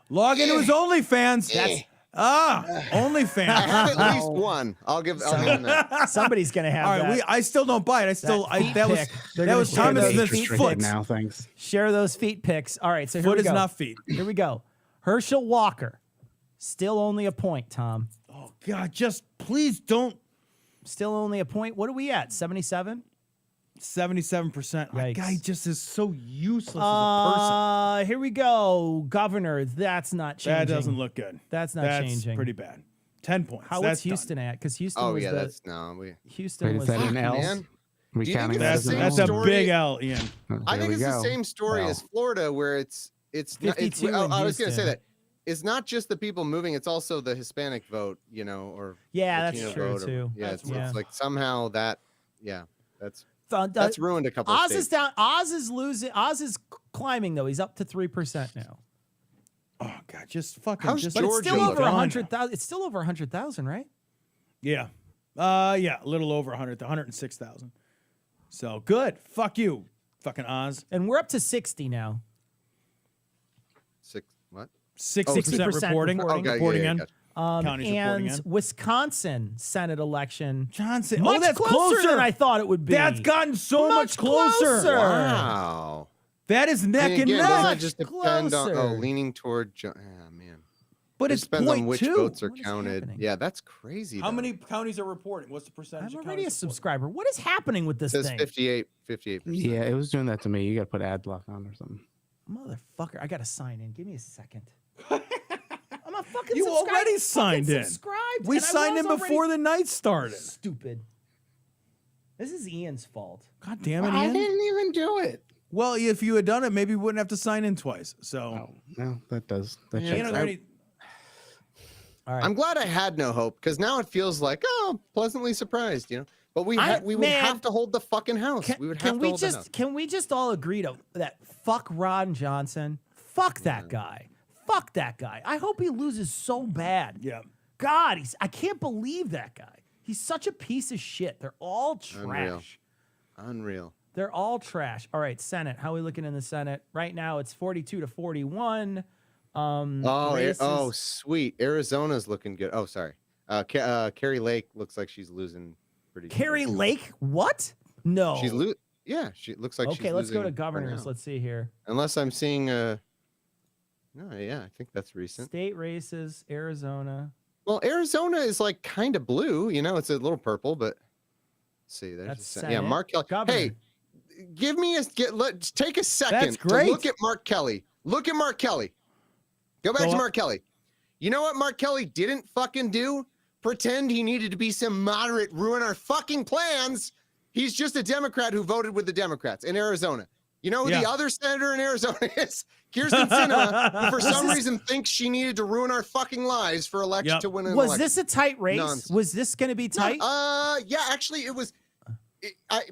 Log into his OnlyFans. I OnlyFans. have at least one. I'll give him that. somebody's gonna have All right, that. I still don't buy it. I still feet that was pic. They're that gonna was share Thomas those Smith's feet Restricted foot. now, thanks. Share those feet pics. All right, so here Foot we is go. not feet. Here we go. Herschel Walker, still only a point. Tom, Oh God, just please don't. still only a point. What are we at? 77. 77%. My Yikes. guy just is so useless as a person. Here we go. Governor, that's not changing. That doesn't look good. That's not That's changing. pretty bad. 10 points. How That's was Houston done. at? Because Houston Oh was yeah, the that's no. Houston Wait, was is that an L? Man. We Do you think counting it's that That's as an that's L? a story- big L, Ian. I There think we it's the go. same story Well, as Florida, where it's not. It's, 52 in I was going to say Houston. that it's not just the people moving; it's also the Hispanic vote, or Yeah, that's Latino true, vote or- too. Yeah, Yeah. it's like somehow that, that's ruined a couple. Oz of states. is down. Oz is losing. Oz is climbing though. He's up to 3% now. Oh God, just fucking. How's just But it's Georgia still over looking? 100,000. It's still over 100,000, right? Yeah. Yeah, a little over 106,000. So good. Fuck you, fucking Oz. And we're up to 60 now. What? 60% 60% reporting. reporting. Reporting in. gotcha. County's reporting And in. Wisconsin Senate election. Johnson. Much Oh, that's closer than I thought it would be. That's gotten so much Much closer. closer. Wow. That is neck And and again, doesn't that neck. just depend on closer. leaning toward? Ah, man. But It it's depends on which 0.2. votes are What is counted. happening? Yeah, that's crazy. How though. many counties are reporting? What's the percentage? I'm of already a counties reporting? subscriber. What is happening with It this says thing? 58%. Yeah, it was doing that to me. You got to put ad block on or something. Motherfucker, I gotta sign in. Give me a second. I'm a fucking You subscriber. already signed in. Subscribed, We and I signed was in already before the night started. Stupid. This is Ian's fault. God damn it, I Ian. didn't even do it. Well, if you had done it, maybe we wouldn't have to sign in twice. So, Oh, no, that does. That you checks know, out. already- All right. I'm glad I had no hope because now it feels like pleasantly surprised, you know. But we would man, have to hold the fucking house. Can, we would have can to we hold the house. just can we just all agree to that? Fuck Ron Johnson. Fuck that guy. Fuck that guy. I hope he loses so bad. yeah. God, I can't believe that guy. He's such a piece of shit. They're all trash. Unreal. They're all trash. All right, Senate. How are we looking in the Senate? Right now it's 42 to 41. Races- Sweet. Arizona's looking good. Oh, sorry. Carrie Lake looks like she's losing pretty good. Carrie Lake? What? No. She's Yeah, she looks like she's Okay, let's go to losing for governors. now. Let's see here. Unless I'm seeing no, yeah, I think that's recent. State races, Arizona. Well, Arizona is like kind of blue, you know, it's a little purple, but let's see, there's That's yeah, Senate. Mark Kelly. Governor. Hey, let's take a second That's to great. look at Mark Kelly. Look at Mark Kelly. Go back Go to up. Mark Kelly. You know what Mark Kelly didn't fucking do? Pretend he needed to be some moderate, ruin our fucking plans. He's just a Democrat who voted with the Democrats in Arizona. You know who the Yeah. other senator in Arizona is? Kirsten Sinema, who for some reason thinks she needed to ruin our fucking lives for election Yep. to win an Was election. this a tight race? Nonsense. Was this going to be tight? Yeah, actually, it was.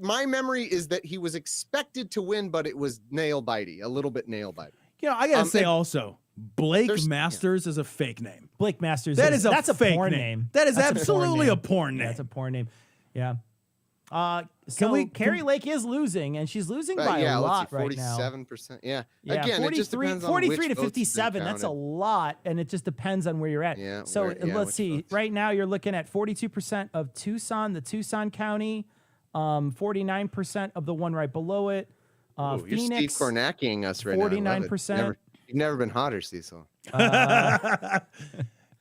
My memory is that he was expected to win, but it was nail bitey, a little bit nail bitey. You know, I gotta say and also, Blake there's- Masters is a fake name. Blake Masters. That's a fake porn name. name. That is That's absolutely a porn name. That's a porn name. Yeah. So Carrie Lake is losing, and she's losing by yeah, a lot let's see, right now. 47%. Yeah. Yeah, Again, it just 43, depends on 43 which to votes have been 57. That's a counted. lot, and it just depends on where you're at. Yeah, So let's which see. votes. Right now, you're looking at 42% of Tucson, the Tucson County, 49% of the one right below it. Ooh, you're Steve Phoenix, Kornacking us right now. I love it. 49%. You've never been hotter, Cecil.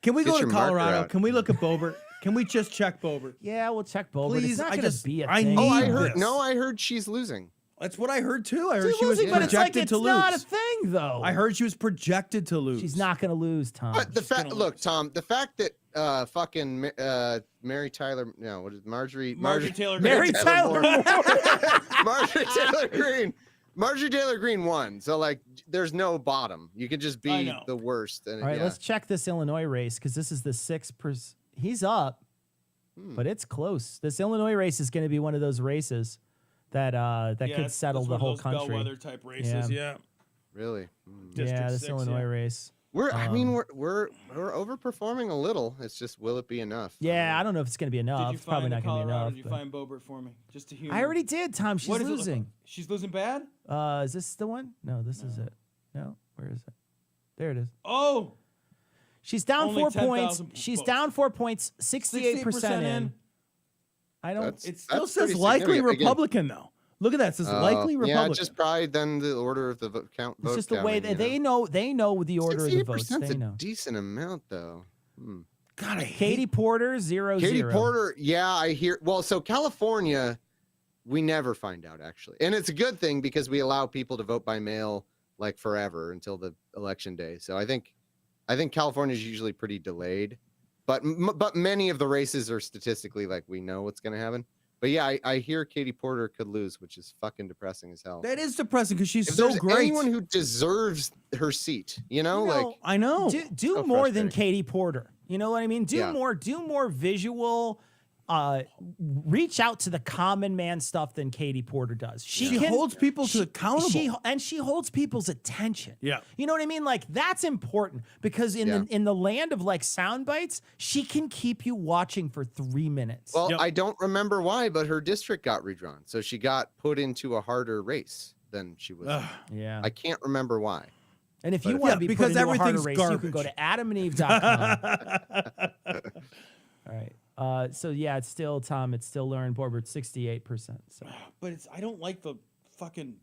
Can we Get go to your marker Colorado? out. Can we look at Bobert? Can we just check Bobert? Yeah, we'll check Boulder. Please, It's not I going to just- be a I thing. need I this. heard she's losing. That's what I heard too. I heard She's she was losing, but it's like projected it's to not a lose. thing, though. I heard she was projected to lose. She's not going to lose, Tom. But the she's fact, gonna look, lose. Tom, the fact that fucking Mary Tyler, no, what is Marjorie Taylor Mary Greene. Tyler Moore. Marjorie Taylor Greene. Marjorie Taylor Greene won. So like, there's no bottom. You could just I be know. the worst. And All right, yeah. let's check this Illinois race because this is the 6%. He's up, Hmm. but it's close. This Illinois race is going to be one of those races that could settle the whole country. Bellwether type races. Yeah. Really. Yeah, District this 6, Illinois yeah. race. I mean, we're overperforming a little. It's just, will it be enough? Yeah, I don't know if it's going to be enough. Did you It's probably find not going to be Colorado? enough. Did you but- find Bobert for me? Just to humor. I already did, Tom. She's What does it look losing. like? She's losing bad. Is this the one? No, this is it. No, where is it? There it is. Oh, She's down Only 4 10,000 points. She's votes. down 4 points. 68% in. I don't. That's- it still That's says pretty likely significant. Again, Republican though. Look at that. It says likely Republican. Yeah, just probably then the order of the vote count. It's vote just the way counting, that you know? they know the order of the votes. 68% 's They a know. decent amount, though. God, I Katie Porter 0-0. Katie Porter, yeah, I hear. Well, so California, we never find out actually, and it's a good thing because we allow people to vote by mail like forever until the election day. So I think California is usually pretty delayed, but many of the races are statistically like we know what's going to happen. But yeah, I hear Katie Porter could lose, which is fucking depressing as hell. That is depressing because she's If so there's great. anyone who deserves her seat, you know, like I know. Do So more than frustrating. Katie Porter. You know what I mean? Do Yeah. more visual. Reach out to the common man stuff than Katie Porter does. She holds people to accountable. She holds people's attention. Yeah. You know what I mean? Like that's important because in the land of like sound bites, she can keep you watching for 3 minutes. well, Yep. I don't remember why, but her district got redrawn, so she got put into a harder race than she was. Ugh. yeah. I can't remember why. And if you But- want Yeah, to be because put into a harder everything's race, you can go garbage. to adamandeve.com. All right. So yeah, it's still Tom. It's still Lauren Borbert, 68%. So But I don't like the fucking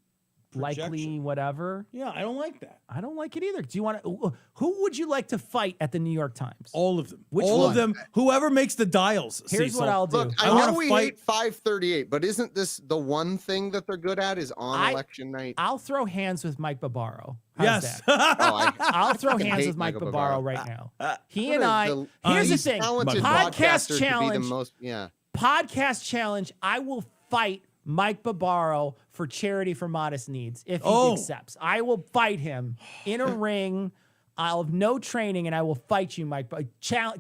likely projection. whatever. Yeah, I don't like that. I don't like it either. Do you want to? Who would you like to fight at the New York Times? All of them. Which All one? of them. Whoever makes the dials. Here's Cecil. what I'll do. Look, I I wanna know we fight- hate 538, but isn't this the one thing that they're good at is on election night? I'll throw hands with Mike Barbaro. How's Yes. that? Oh, I'll throw fucking hands hate with Mike Michael Barbaro Barbaro. right now. He What and is I. the- Here's the he's thing. talented Podcast podcasters to be the challenge. most, yeah. Podcast challenge. I will fight Mike Barbaro for charity for modest needs if he Oh. accepts. I will fight him in a ring. I'll have no training and I will fight you, Mike.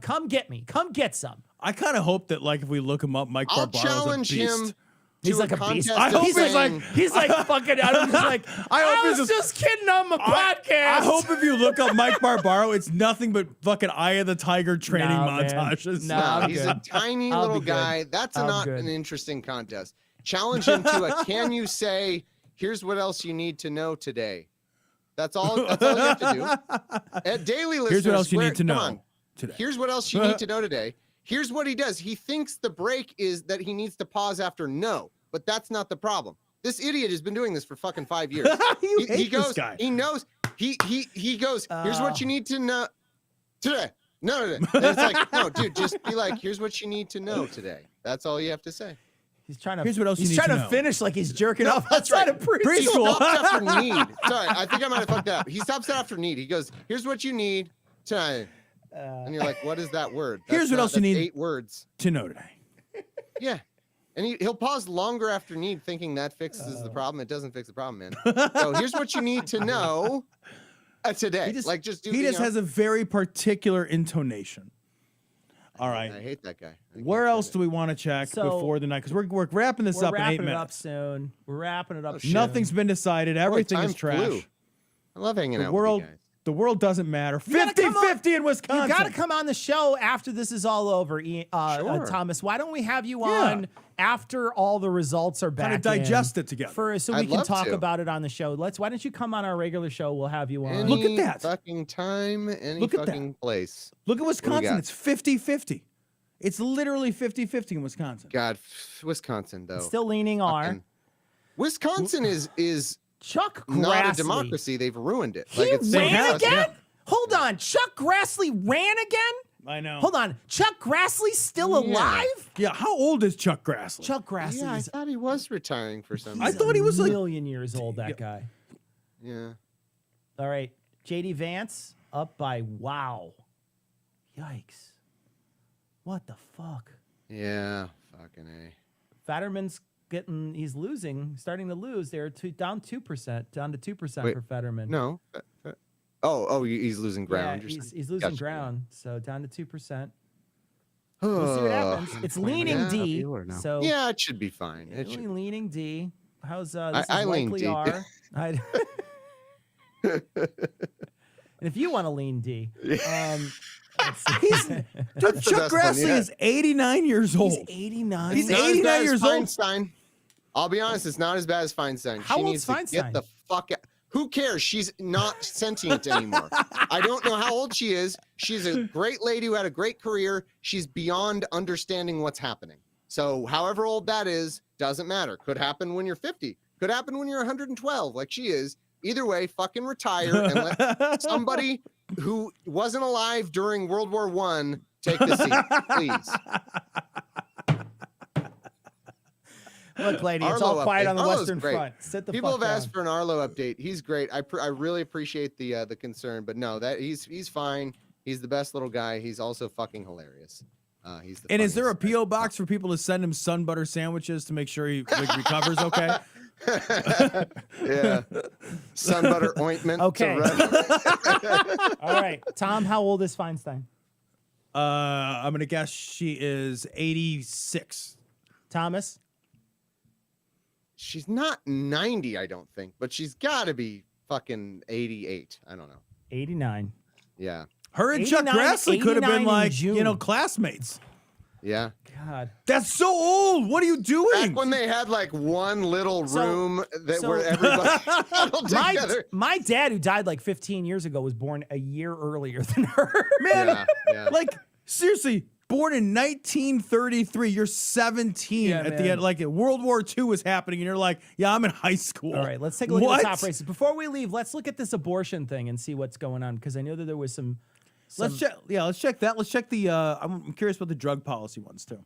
Come get me. Come get some. I kind of hope that, like, if we look him up, Mike I'll Barbaro's challenge a beast. him. He's to like a beast. contest I of hope He's he's saying- like he's like fucking. I'm just like I hope was he's just kidding on my podcast. I hope if you look up Mike Barbaro, it's nothing but fucking Eye of the Tiger training Nah, man. montages. Nah. I'll No, be he's good. a tiny I'll little be good. guy. That's I'm not good. an interesting contest. Challenge him to a can you say, here's what else you need to know today. That's all you have to do. At daily listeners, Here's what else you need to come know on. today. Here's what else you need to know today. Here's what he does. He thinks the break is that he needs to pause after no, but that's not the problem. This idiot has been doing this for fucking 5 years. You hate he this goes, guy. he knows, he goes, here's what you need to know today. No. And it's like, no, dude, just be like, here's what you need to know today. That's all you have to say. He's trying to. Here's what else you he's need trying to to know. finish like he's jerking No, off that's outside right. of preschool. He Preschool. stops after need. Sorry, I think I might have fucked that up. He stops after need. He goes, here's what you need tonight. And you're like, what is that word? Here's what else you that's need. 8 words. To know today. Yeah. And he'll pause longer after need thinking that fixes the problem. It doesn't fix the problem, man. So here's what you need to know today. He just, do he you just know- has a very particular intonation. All right. I hate that guy. Where else do we want to check So- before the night? Because we're wrapping this We're up in 8 wrapping it minutes. up soon. We're wrapping it up. shit. Nothing's been decided. Everything time is trash. flew. I love hanging The out world, with you guys. the world doesn't matter. gotta come on- 50-50 in Wisconsin. You got to come on the show after this is all over, Sure. Thomas. Why don't we have you Yeah. on after all the results are back? Kinda digest it together. so we I'd can love talk to. about it on the show. Why don't you come on our regular show? We'll have you on. Look at Any that. fucking time, any Look at that. fucking place. Look at Wisconsin. got? It's 50-50. It's literally 50-50 in Wisconsin. God, Wisconsin though. Still leaning R. Fucking- Wisconsin is Chuck Grassley. not a democracy. They've ruined it. He They ran have, again? yeah. Hold on. Chuck Grassley ran again? I know. Hold on. Chuck Grassley's still Yeah. alive? Yeah, how old is Chuck Grassley? Chuck Grassley Yeah, I is thought he was retiring for some I reason. thought he was a like million years old, that guy. Yeah. All right. JD Vance up by wow. Yikes. What the fuck? Yeah. Fucking A. Fetterman's he's losing, starting to lose. They're down 2%, down to 2% Wait, for Fetterman. No. Oh, he's losing ground. Yeah, you're he's saying. losing Gotcha. ground. So down to 2%. We'll see what happens. It's leaning yeah. D. viewer now. So Yeah, it should be fine. It only should. leaning D. How's this I is lean likely D. R. And if you want to lean D, let's see. Dude, That's the Chuck best one Grassley yet. is 89 years old. He's 89. He's Not as 89 bad as years old. Feinstein. I'll be honest, it's not as bad as Feinstein. How she old's needs to Feinstein? get the fuck out. Who cares? She's not sentient anymore. I don't know how old she is. She's a great lady who had a great career. She's beyond understanding what's happening. So however old that is, doesn't matter. Could happen when you're 50. Could happen when you're 112, like she is. Either way, fucking retire and let somebody who wasn't alive during World War I take the seat, please. Look, lady, it's Arlo all quiet update. on the Arlo's Western great. Front. Sit the People fuck have down. asked for an Arlo update. He's great. I really appreciate the concern, but no, that he's fine. He's the best little guy. He's also fucking hilarious. He's the And is there a funniest P.O. box for people to send him sun butter sandwiches to make sure he like, recovers okay? guy. Yeah, sun butter ointment. to Okay. rub- All right, Tom, how old is Feinstein? I'm going to guess she is 86. Thomas? She's not 90, I don't think, but she's got to be fucking 88. I don't know. 89. Yeah, Her and Chuck 89 Grassley could have 89 been in like, June. classmates. yeah. God. That's so old. What are you doing? Back when they had like one little So- room that so- where everybody huddled together. My dad, who died like 15 years ago, was born a year earlier than her. Man, Yeah, yeah. like, seriously, born in 1933. You're 17 Yeah, at the man. end. Like World War II was happening, and you're like, yeah, I'm in high school. All right, let's take a look What? at the top races. Before we leave, let's look at this abortion thing and see what's going on, because I know that there was some. Let's check. Yeah, let's check that. Let's check the. I'm curious about the drug policy ones too.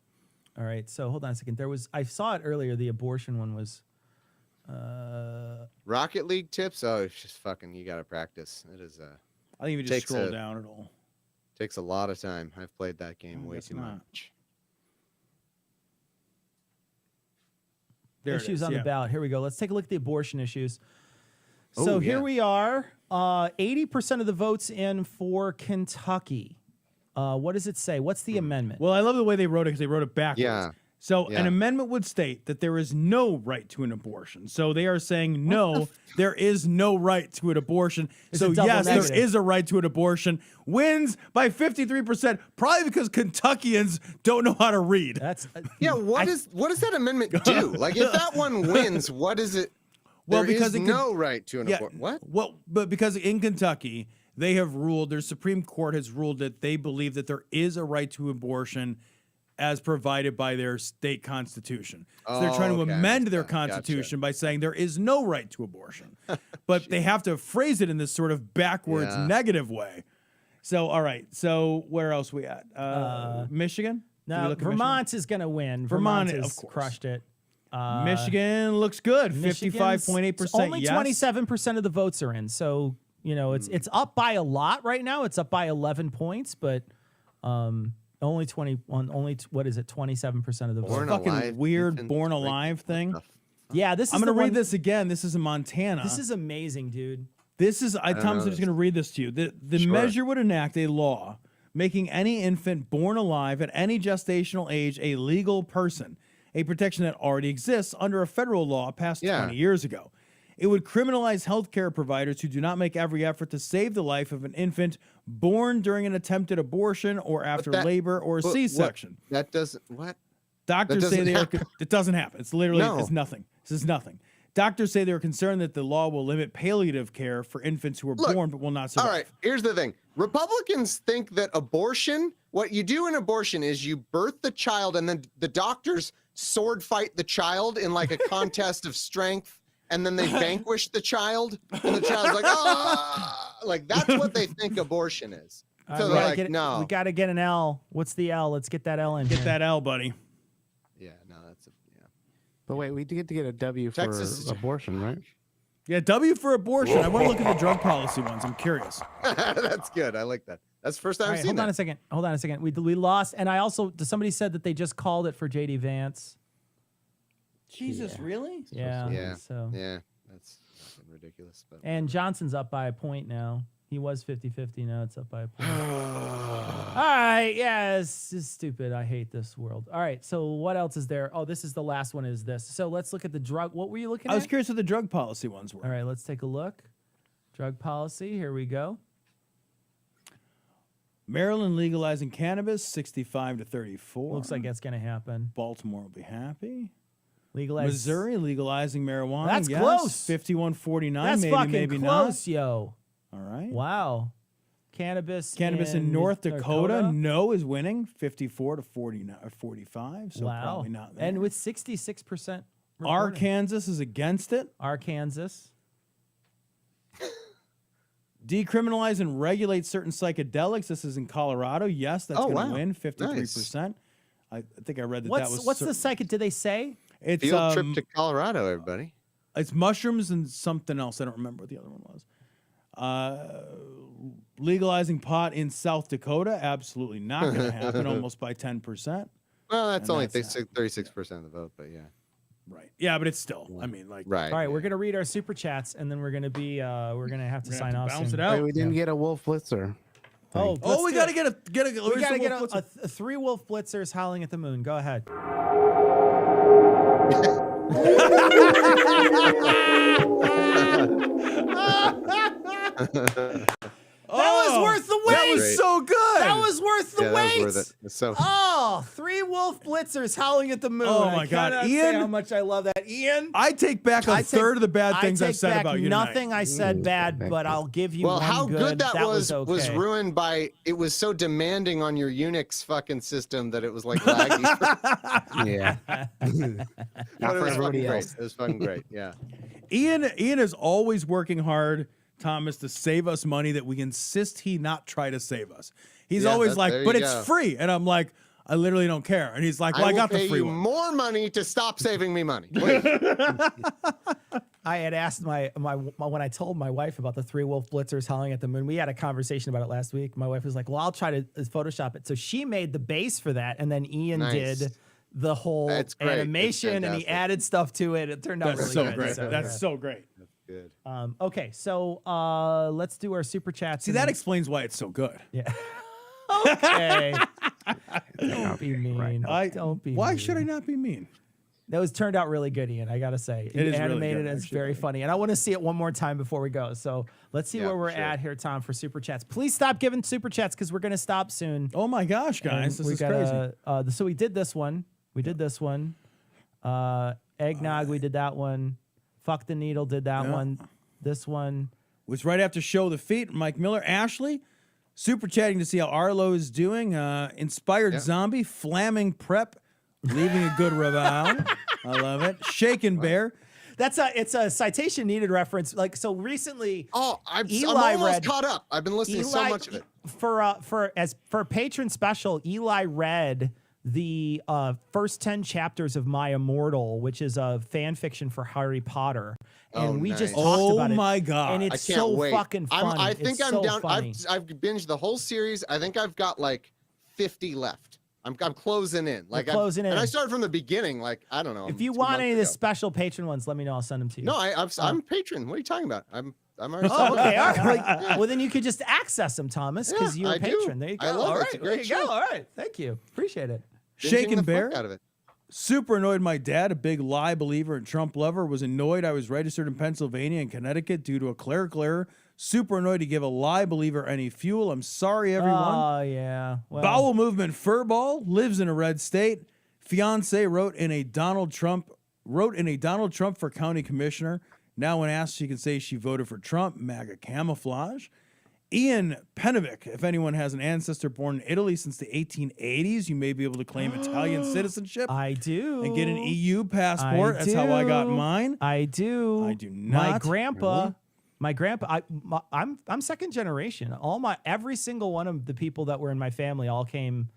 All right, so hold on a second. I saw it earlier. The abortion one was. Rocket League tips. Oh, it's just fucking. You gotta practice. It is. I think if you just scroll down at all. Takes a lot of time. I've played that game way too much. There Issues it is, on yeah. the ballot. Here we go. Let's take a look at the abortion issues. So here yeah. we are. 80% of the votes in for Kentucky. What does it say? What's the amendment? Well, I love the way they wrote it because they wrote it backwards. Yeah. So Yeah. an amendment would state that there is no right to an abortion. So they are saying no, there is no right to an abortion. It's So a double yes, negative. there is a right to an abortion. Wins by 53%, probably because Kentuckians don't know how to read. That's Yeah. What does that amendment do? Like, if that one wins, what is it? Well, There because is it could- no right to an abortion. What? Well, but because in Kentucky, they have ruled, their Supreme Court has ruled that they believe that there is a right to abortion as provided by their state constitution. So they're trying to okay, amend their gotcha. constitution by saying there is no right to abortion. But they have to phrase it in this sort of backwards Yeah. negative way. So, all right. So where else we at? Michigan? Did we no. look at Vermont is going to win. Vermont, has of course. crushed it. Michigan looks good. Michigan's 55.8%. Only yes. 27% of the votes are in. So, you know, it's up by a lot right now. It's up by 11 points, but only 27% of the votes. Born Fucking alive weird infant born rape. alive thing. What Yeah, this is I'm going to the read one- this again. This is in Montana. This is amazing, dude. This is, Thomas, know I'm just this. going to read this to you. The Sure. measure would enact a law making any infant born alive at any gestational age a legal person, a protection that already exists under a federal law passed Yeah. 20 years ago. It would criminalize healthcare providers who do not make every effort to save the life of an infant born during an attempted abortion or after that- labor or a But what- C-section. That doesn't. What? Doctors say doesn't they are. happen. It doesn't happen. It's literally No. it's nothing. This is nothing. Doctors say they're concerned that the law will limit palliative care for infants who are Look, born but will not survive. All right, here's the thing. Republicans think that abortion, what you do in abortion is you birth the child and then the doctors sword fight the child in like a contest of strength, and then they vanquish the child, and the child's like, ah, like that's what they think abortion is. All So right, they're like, we no. got to get an L. What's the L? Let's get that L in. Get here. that L, buddy. Yeah, no, that's yeah. But wait, we get to get a W for Texas is- abortion, right? Yeah, W for abortion. I want to look at the drug policy ones. I'm curious. That's good. I like that. That's the first time All I've right, seen hold on a that. second. Hold on a second. We lost, and I also somebody said that they just called it for JD Vance. Jesus, really? Yeah. Yeah. So Yeah, that's fucking ridiculous. But and Johnson's up by a point now. He was 50-50. Now it's up by a point. All right. Yeah, this is stupid. I hate this world. All right. So what else is there? Oh, this is the last one. Is this? So let's look at the drug. What were you looking I was at? curious what the drug policy ones were. All right. Let's take a look. Drug policy. Here we go. Maryland legalizing cannabis, 65 to 34. Looks like that's going to happen. Baltimore will be happy. Legalize. Missouri legalizing marijuana. That's yes. close. 51-49. That's maybe, fucking maybe close, yo. not. All right. Wow. Cannabis. Cannabis in North Dakota, no is winning, 54 to 49 or 45. So Wow. probably not there. And with 66%. reporting. Arkansas is against it. Arkansas. Decriminalize and regulate certain psychedelics. This is in Colorado. Yes, that's Oh, going to wow. win, 53%. I think I read that that was What's the certain- second? Did they say? It's field trip to Colorado, everybody. it's mushrooms and something else. I don't remember what the other one was. Legalizing pot in South Dakota, absolutely not going to happen. Almost by 10%. Well, that's And only that's 36% of the vote, but yeah. Right. Yeah, but it's still. I mean, like. Right. All right, we're gonna read our super chats, and then we're gonna be we're gonna have to We're gonna sign have off. to bounce soon. it out. Wait, we didn't get a Wolf Blitzer. Oh, Oh, we got to get a We gotta get what's a 3 wolf blitzers howling at the moon. Go ahead. was worth the wait. That was so good. That was worth the Yeah, wait. that was worth it. It's so Oh, 3 wolf blitzers howling at the moon. Oh, my God. cannot Ian? say how much I love that. Ian, I take back a third of the bad things I I've take said back about you nothing tonight. I said bad, but I'll give you well, one how good that was was okay. ruined by it was so demanding on your Unix fucking system that it was like laggy. Yeah. But it was everybody fucking great. else. It was fucking great. Yeah. Ian is always working hard, Thomas, to save us money that we insist he not try to save us. He's Yeah, always like, there but you it's go. free. And I'm like, I literally don't care. And he's like, well, I will got the pay free you one. more money to stop saving me money. Please. I had asked my when I told my wife about the 3 wolf blitzers howling at the moon. We had a conversation about it last week. My wife was like, "Well, I'll try to Photoshop it." So she made the base for that, and then Ian Nice. did the whole That's great. It's animation, and he fantastic. added stuff to it. It turned out That's really so good. great. So, That's yeah. so great. Good. Okay, so let's do our super chats. See, that explains why it's so good. yeah. Okay. Don't be mean. Don't be. Why mean. should I not be mean? That was turned out really good, Ian. I gotta say, It is really animated good, and it's actually. very funny. And I want to see it one more time before we go. So let's see Yeah, where we're for sure. at here, Tom, for super chats. Please stop giving super chats because we're gonna stop soon. Oh my gosh, guys, And this is crazy. So we did this one. We did this one. Eggnog, we did that one. Fuck the needle, did that Yeah. one. This one. Was right after Show the Feet. Mike Miller, Ashley, super chatting to see how Arlo is doing. Inspired Yeah. Zombie, Flaming Prep, leaving a good review. I love it. Shaken Bear. It's a citation needed reference. Like so recently. Oh, I'm Eli almost read- caught up. I've been listening to so much of it. For patron special, Eli read the first 10 chapters of My Immortal, which is a fan fiction for Harry Potter, and Oh, we just nice. talked Oh about it. my God. And I it's can't so wait. fucking fun. I think It's I'm so down. funny. I've binged the whole series. I think I've got like 50 left. I'm closing in. Like closing And in. I started from the beginning. Like I don't know. If you 2 want months any of the ago. special patron ones, let me know. I'll send them to you. No, I'm patron. What are you talking about? I'm already. Oh, okay. All right. Well, then you could just access them, Thomas, because Yeah, you're a I do. patron. There you go. I love All it. right. It's a There great you go. show. All right. Thank you. Appreciate it. Binging Shaken the Bear. fuck out of it. Super annoyed my dad, a big lie believer and Trump lover, was annoyed I was registered in Pennsylvania and Connecticut due to a clerical error. Super annoyed to give a lie believer any fuel. I'm sorry, everyone. Oh, yeah. Well, Bowel movement furball lives in a red state. Fiance wrote in a Donald Trump for county commissioner. Now when asked, she can say she voted for Trump. MAGA camouflage. Ian Penovic, if anyone has an ancestor born in Italy since the 1880s, you may be able to claim Italian citizenship I do. and get an EU passport. That's how I got do. mine. I do. I do My not. grandpa. My grandpa. I'm second generation. Every single one of the people that were in my family all came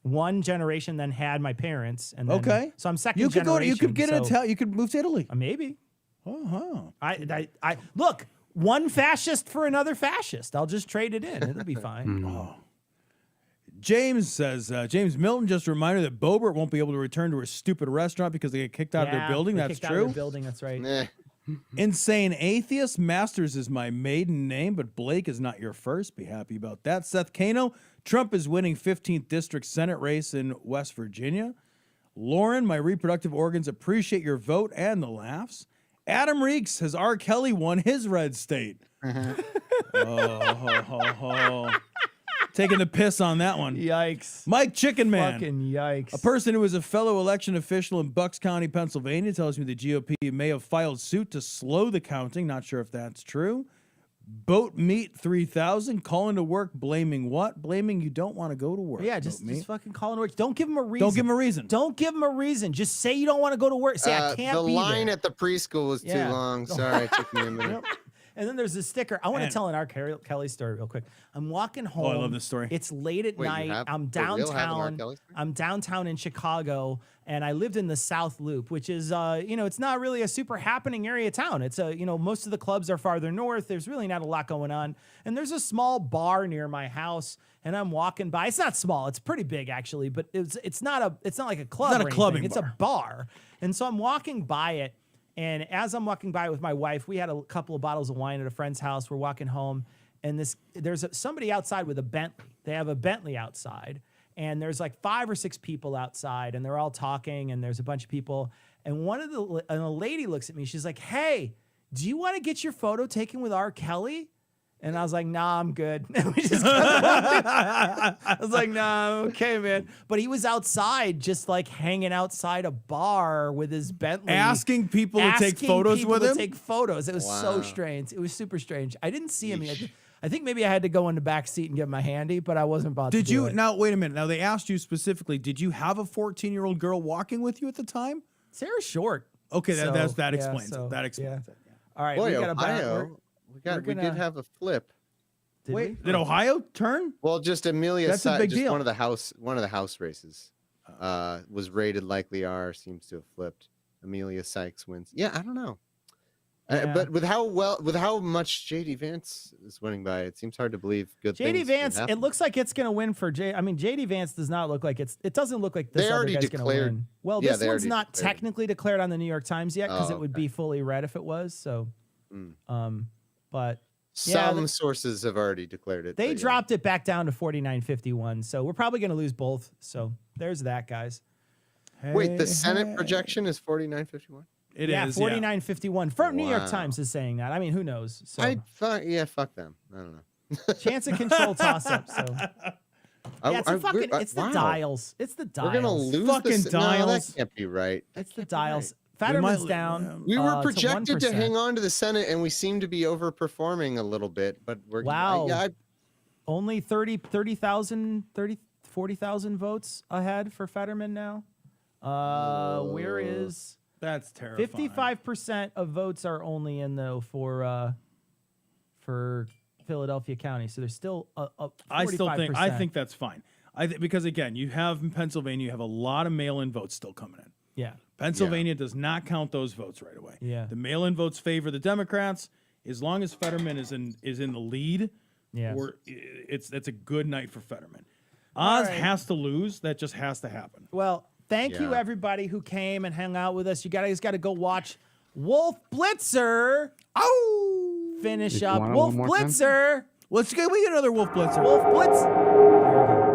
one generation, then had my parents, and then, Okay. So I'm second You could generation. you could get so, an Italian. You could move to Italy. Maybe. Uh-huh. I look. One fascist for another fascist. I'll just trade it in. It'll be fine. James says, James Milton, just a reminder that Boebert won't be able to return to her stupid restaurant because they get kicked out of their building. they That's kicked out of their true. building. That's right. Eh. Insane Atheist. Masters is my maiden name, but Blake is not your first. Be happy about that. Seth Kano. Trump is winning 15th District Senate race in West Virginia. Lauren, my reproductive organs appreciate your vote and the laughs. Adam Reeks, has R. Kelly won his red state? Taking the piss on that one. Yikes. Mike Chicken Man. Fucking yikes. A person who is a fellow election official in Bucks County, Pennsylvania, tells me the GOP may have filed suit to slow the counting. Not sure if that's true. Boat Meat 3000, calling to work, blaming what? Blaming you don't want to go to work. Yeah, just Boat Meat. fucking call in work. Don't give him a reason. Don't give him a reason. Don't give him a reason. Just say you don't want to go to work. Say I can't The be line there. at the preschool was Yeah. too long. Sorry, it took me a minute. And then there's a sticker. I want to Man. tell an R. Kelly story real quick. I'm walking home. I love this story. It's late at Wait, you night. have- I'm for real have an R. downtown. Kelly story? I'm downtown in Chicago, and I lived in the South Loop, which is, it's not really a super happening area of town. It's most of the clubs are farther north. There's really not a lot going on, and there's a small bar near my house. And I'm walking by. It's not small. It's pretty big actually, but it's not like a club. It's not a or anything. clubbing It's bar. a bar. And so I'm walking by it. And as I'm walking by with my wife, we had a couple of bottles of wine at a friend's house. We're walking home, and there's somebody outside with a Bentley. They have a Bentley outside, and there's like 5 or 6 people outside, and they're all talking, and there's a bunch of people. And a lady looks at me. She's like, "Hey, do you want to get your photo taken with R. Kelly?" And I was like, nah, I'm good. And we just kept walking. I was like, nah, I'm okay, man. But he was outside, just like hanging outside a bar with his Bentley. Asking people to take photos with him? Take photos. It was so strange. It was super strange. I didn't see him. I think maybe I had to go in the back seat and get my handy, but I wasn't about to Did do you, it. now wait a minute. Now they asked you specifically, did you have a 14-year-old girl walking with you at the time? Sarah's short. Okay, So, that yeah, explains so, it. That explains yeah. it. Yeah. All right, Boy, we got Ohio. We did have a flip. Did we? Did Ohio turn? Well, just Amelia. That's a big just deal. one of the house races was rated likely R. Seems to have flipped. Amelia Sykes wins. Yeah, I don't know. Yeah. But with how much JD Vance is winning by, it seems hard to believe good things. JD Vance, can it happen. looks like it's going to win for JD Vance does not look like it doesn't look like this They other already guy's going to declared- win. Well, yeah, this they one's already not declared. technically declared on the New York Times yet because Oh, it would be fully read if it was. So, Mm. but Some sources have already declared it. they but yeah. dropped it back down to 49.51. So we're probably going to lose both. So there's that, guys. Wait, the Senate projection is 49.51. It Yeah, is. 49.51. From New York Wow. Times is saying that. I mean, who knows? So Fuck them. I don't know. chance of control toss up. So yeah, it's the wow. dials. It's the dials. We're gonna lose Fucking this. No, dials. that can't be right. It's the dials. Fetterman's down. We were to projected to 1%. hang on to the Senate, and we seem to be overperforming a little bit. But we're Wow. Yeah, Only 40,000 votes ahead for Fetterman now. Where is That's terrifying. 55% of votes are only in though for Philadelphia County. So there's still a 45%. I think that's fine. Because again, you have in Pennsylvania, you have a lot of mail-in votes still coming in. Yeah. Pennsylvania does not count those votes right away. Yeah. The mail-in votes favor the Democrats. As long as Fetterman is in the lead, Yeah. that's a good night for Fetterman. Oz right. has to lose. That just has to happen. Well, thank you Yeah. everybody who came and hung out with us. You guys got to go watch Wolf Blitzer. Oh, Finish Did you up want it Wolf one more time? Blitzer. let's get we get another Wolf Blitzer. Wolf Blitz.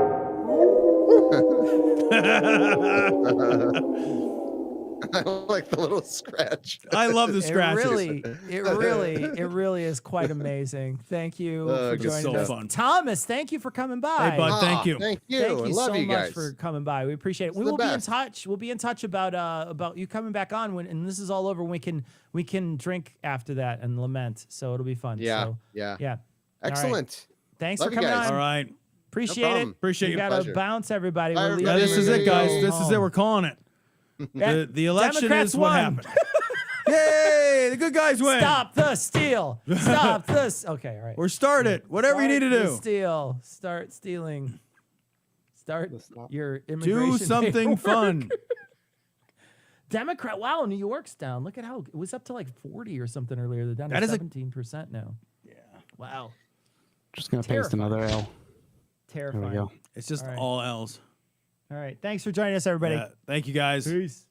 I like the little scratch. I love the scratches. It really is quite amazing. Thank you for it's joining so us. fun. Thomas, thank you for coming by. Hey, bud, thank you. Thank you. Thank you Love so you much guys. for coming by. We appreciate it. We the will be in best. touch. We'll be in touch about you coming back on when and this is all over. We can drink after that and lament. So it'll be fun. Yeah, So, yeah. yeah. Excellent. Thanks Love for you coming guys. on. All right. Appreciate it. problem. Appreciate you. you. Gotta Pleasure. bounce, everybody. Bye, We're everybody. This is it, guys. This is it. home. We're calling it. The election Democrats is what won. happened. Yay! The good guys win. Stop the steal. Stop this. Okay, all right. Or start it. Whatever you need to Start the do. Steal. Start stealing. Start Stop. your immigration. Do something paperwork. fun. Democrat. Wow, New York's down. Look at how it was up to like 40 or something earlier. They're down That to is a- 17% now. Yeah. Wow. Just gonna paste another L. There we Terrifying. go. It's just All right. all L's. All right. Thanks for joining us, everybody. Yeah. Thank you, guys. Peace.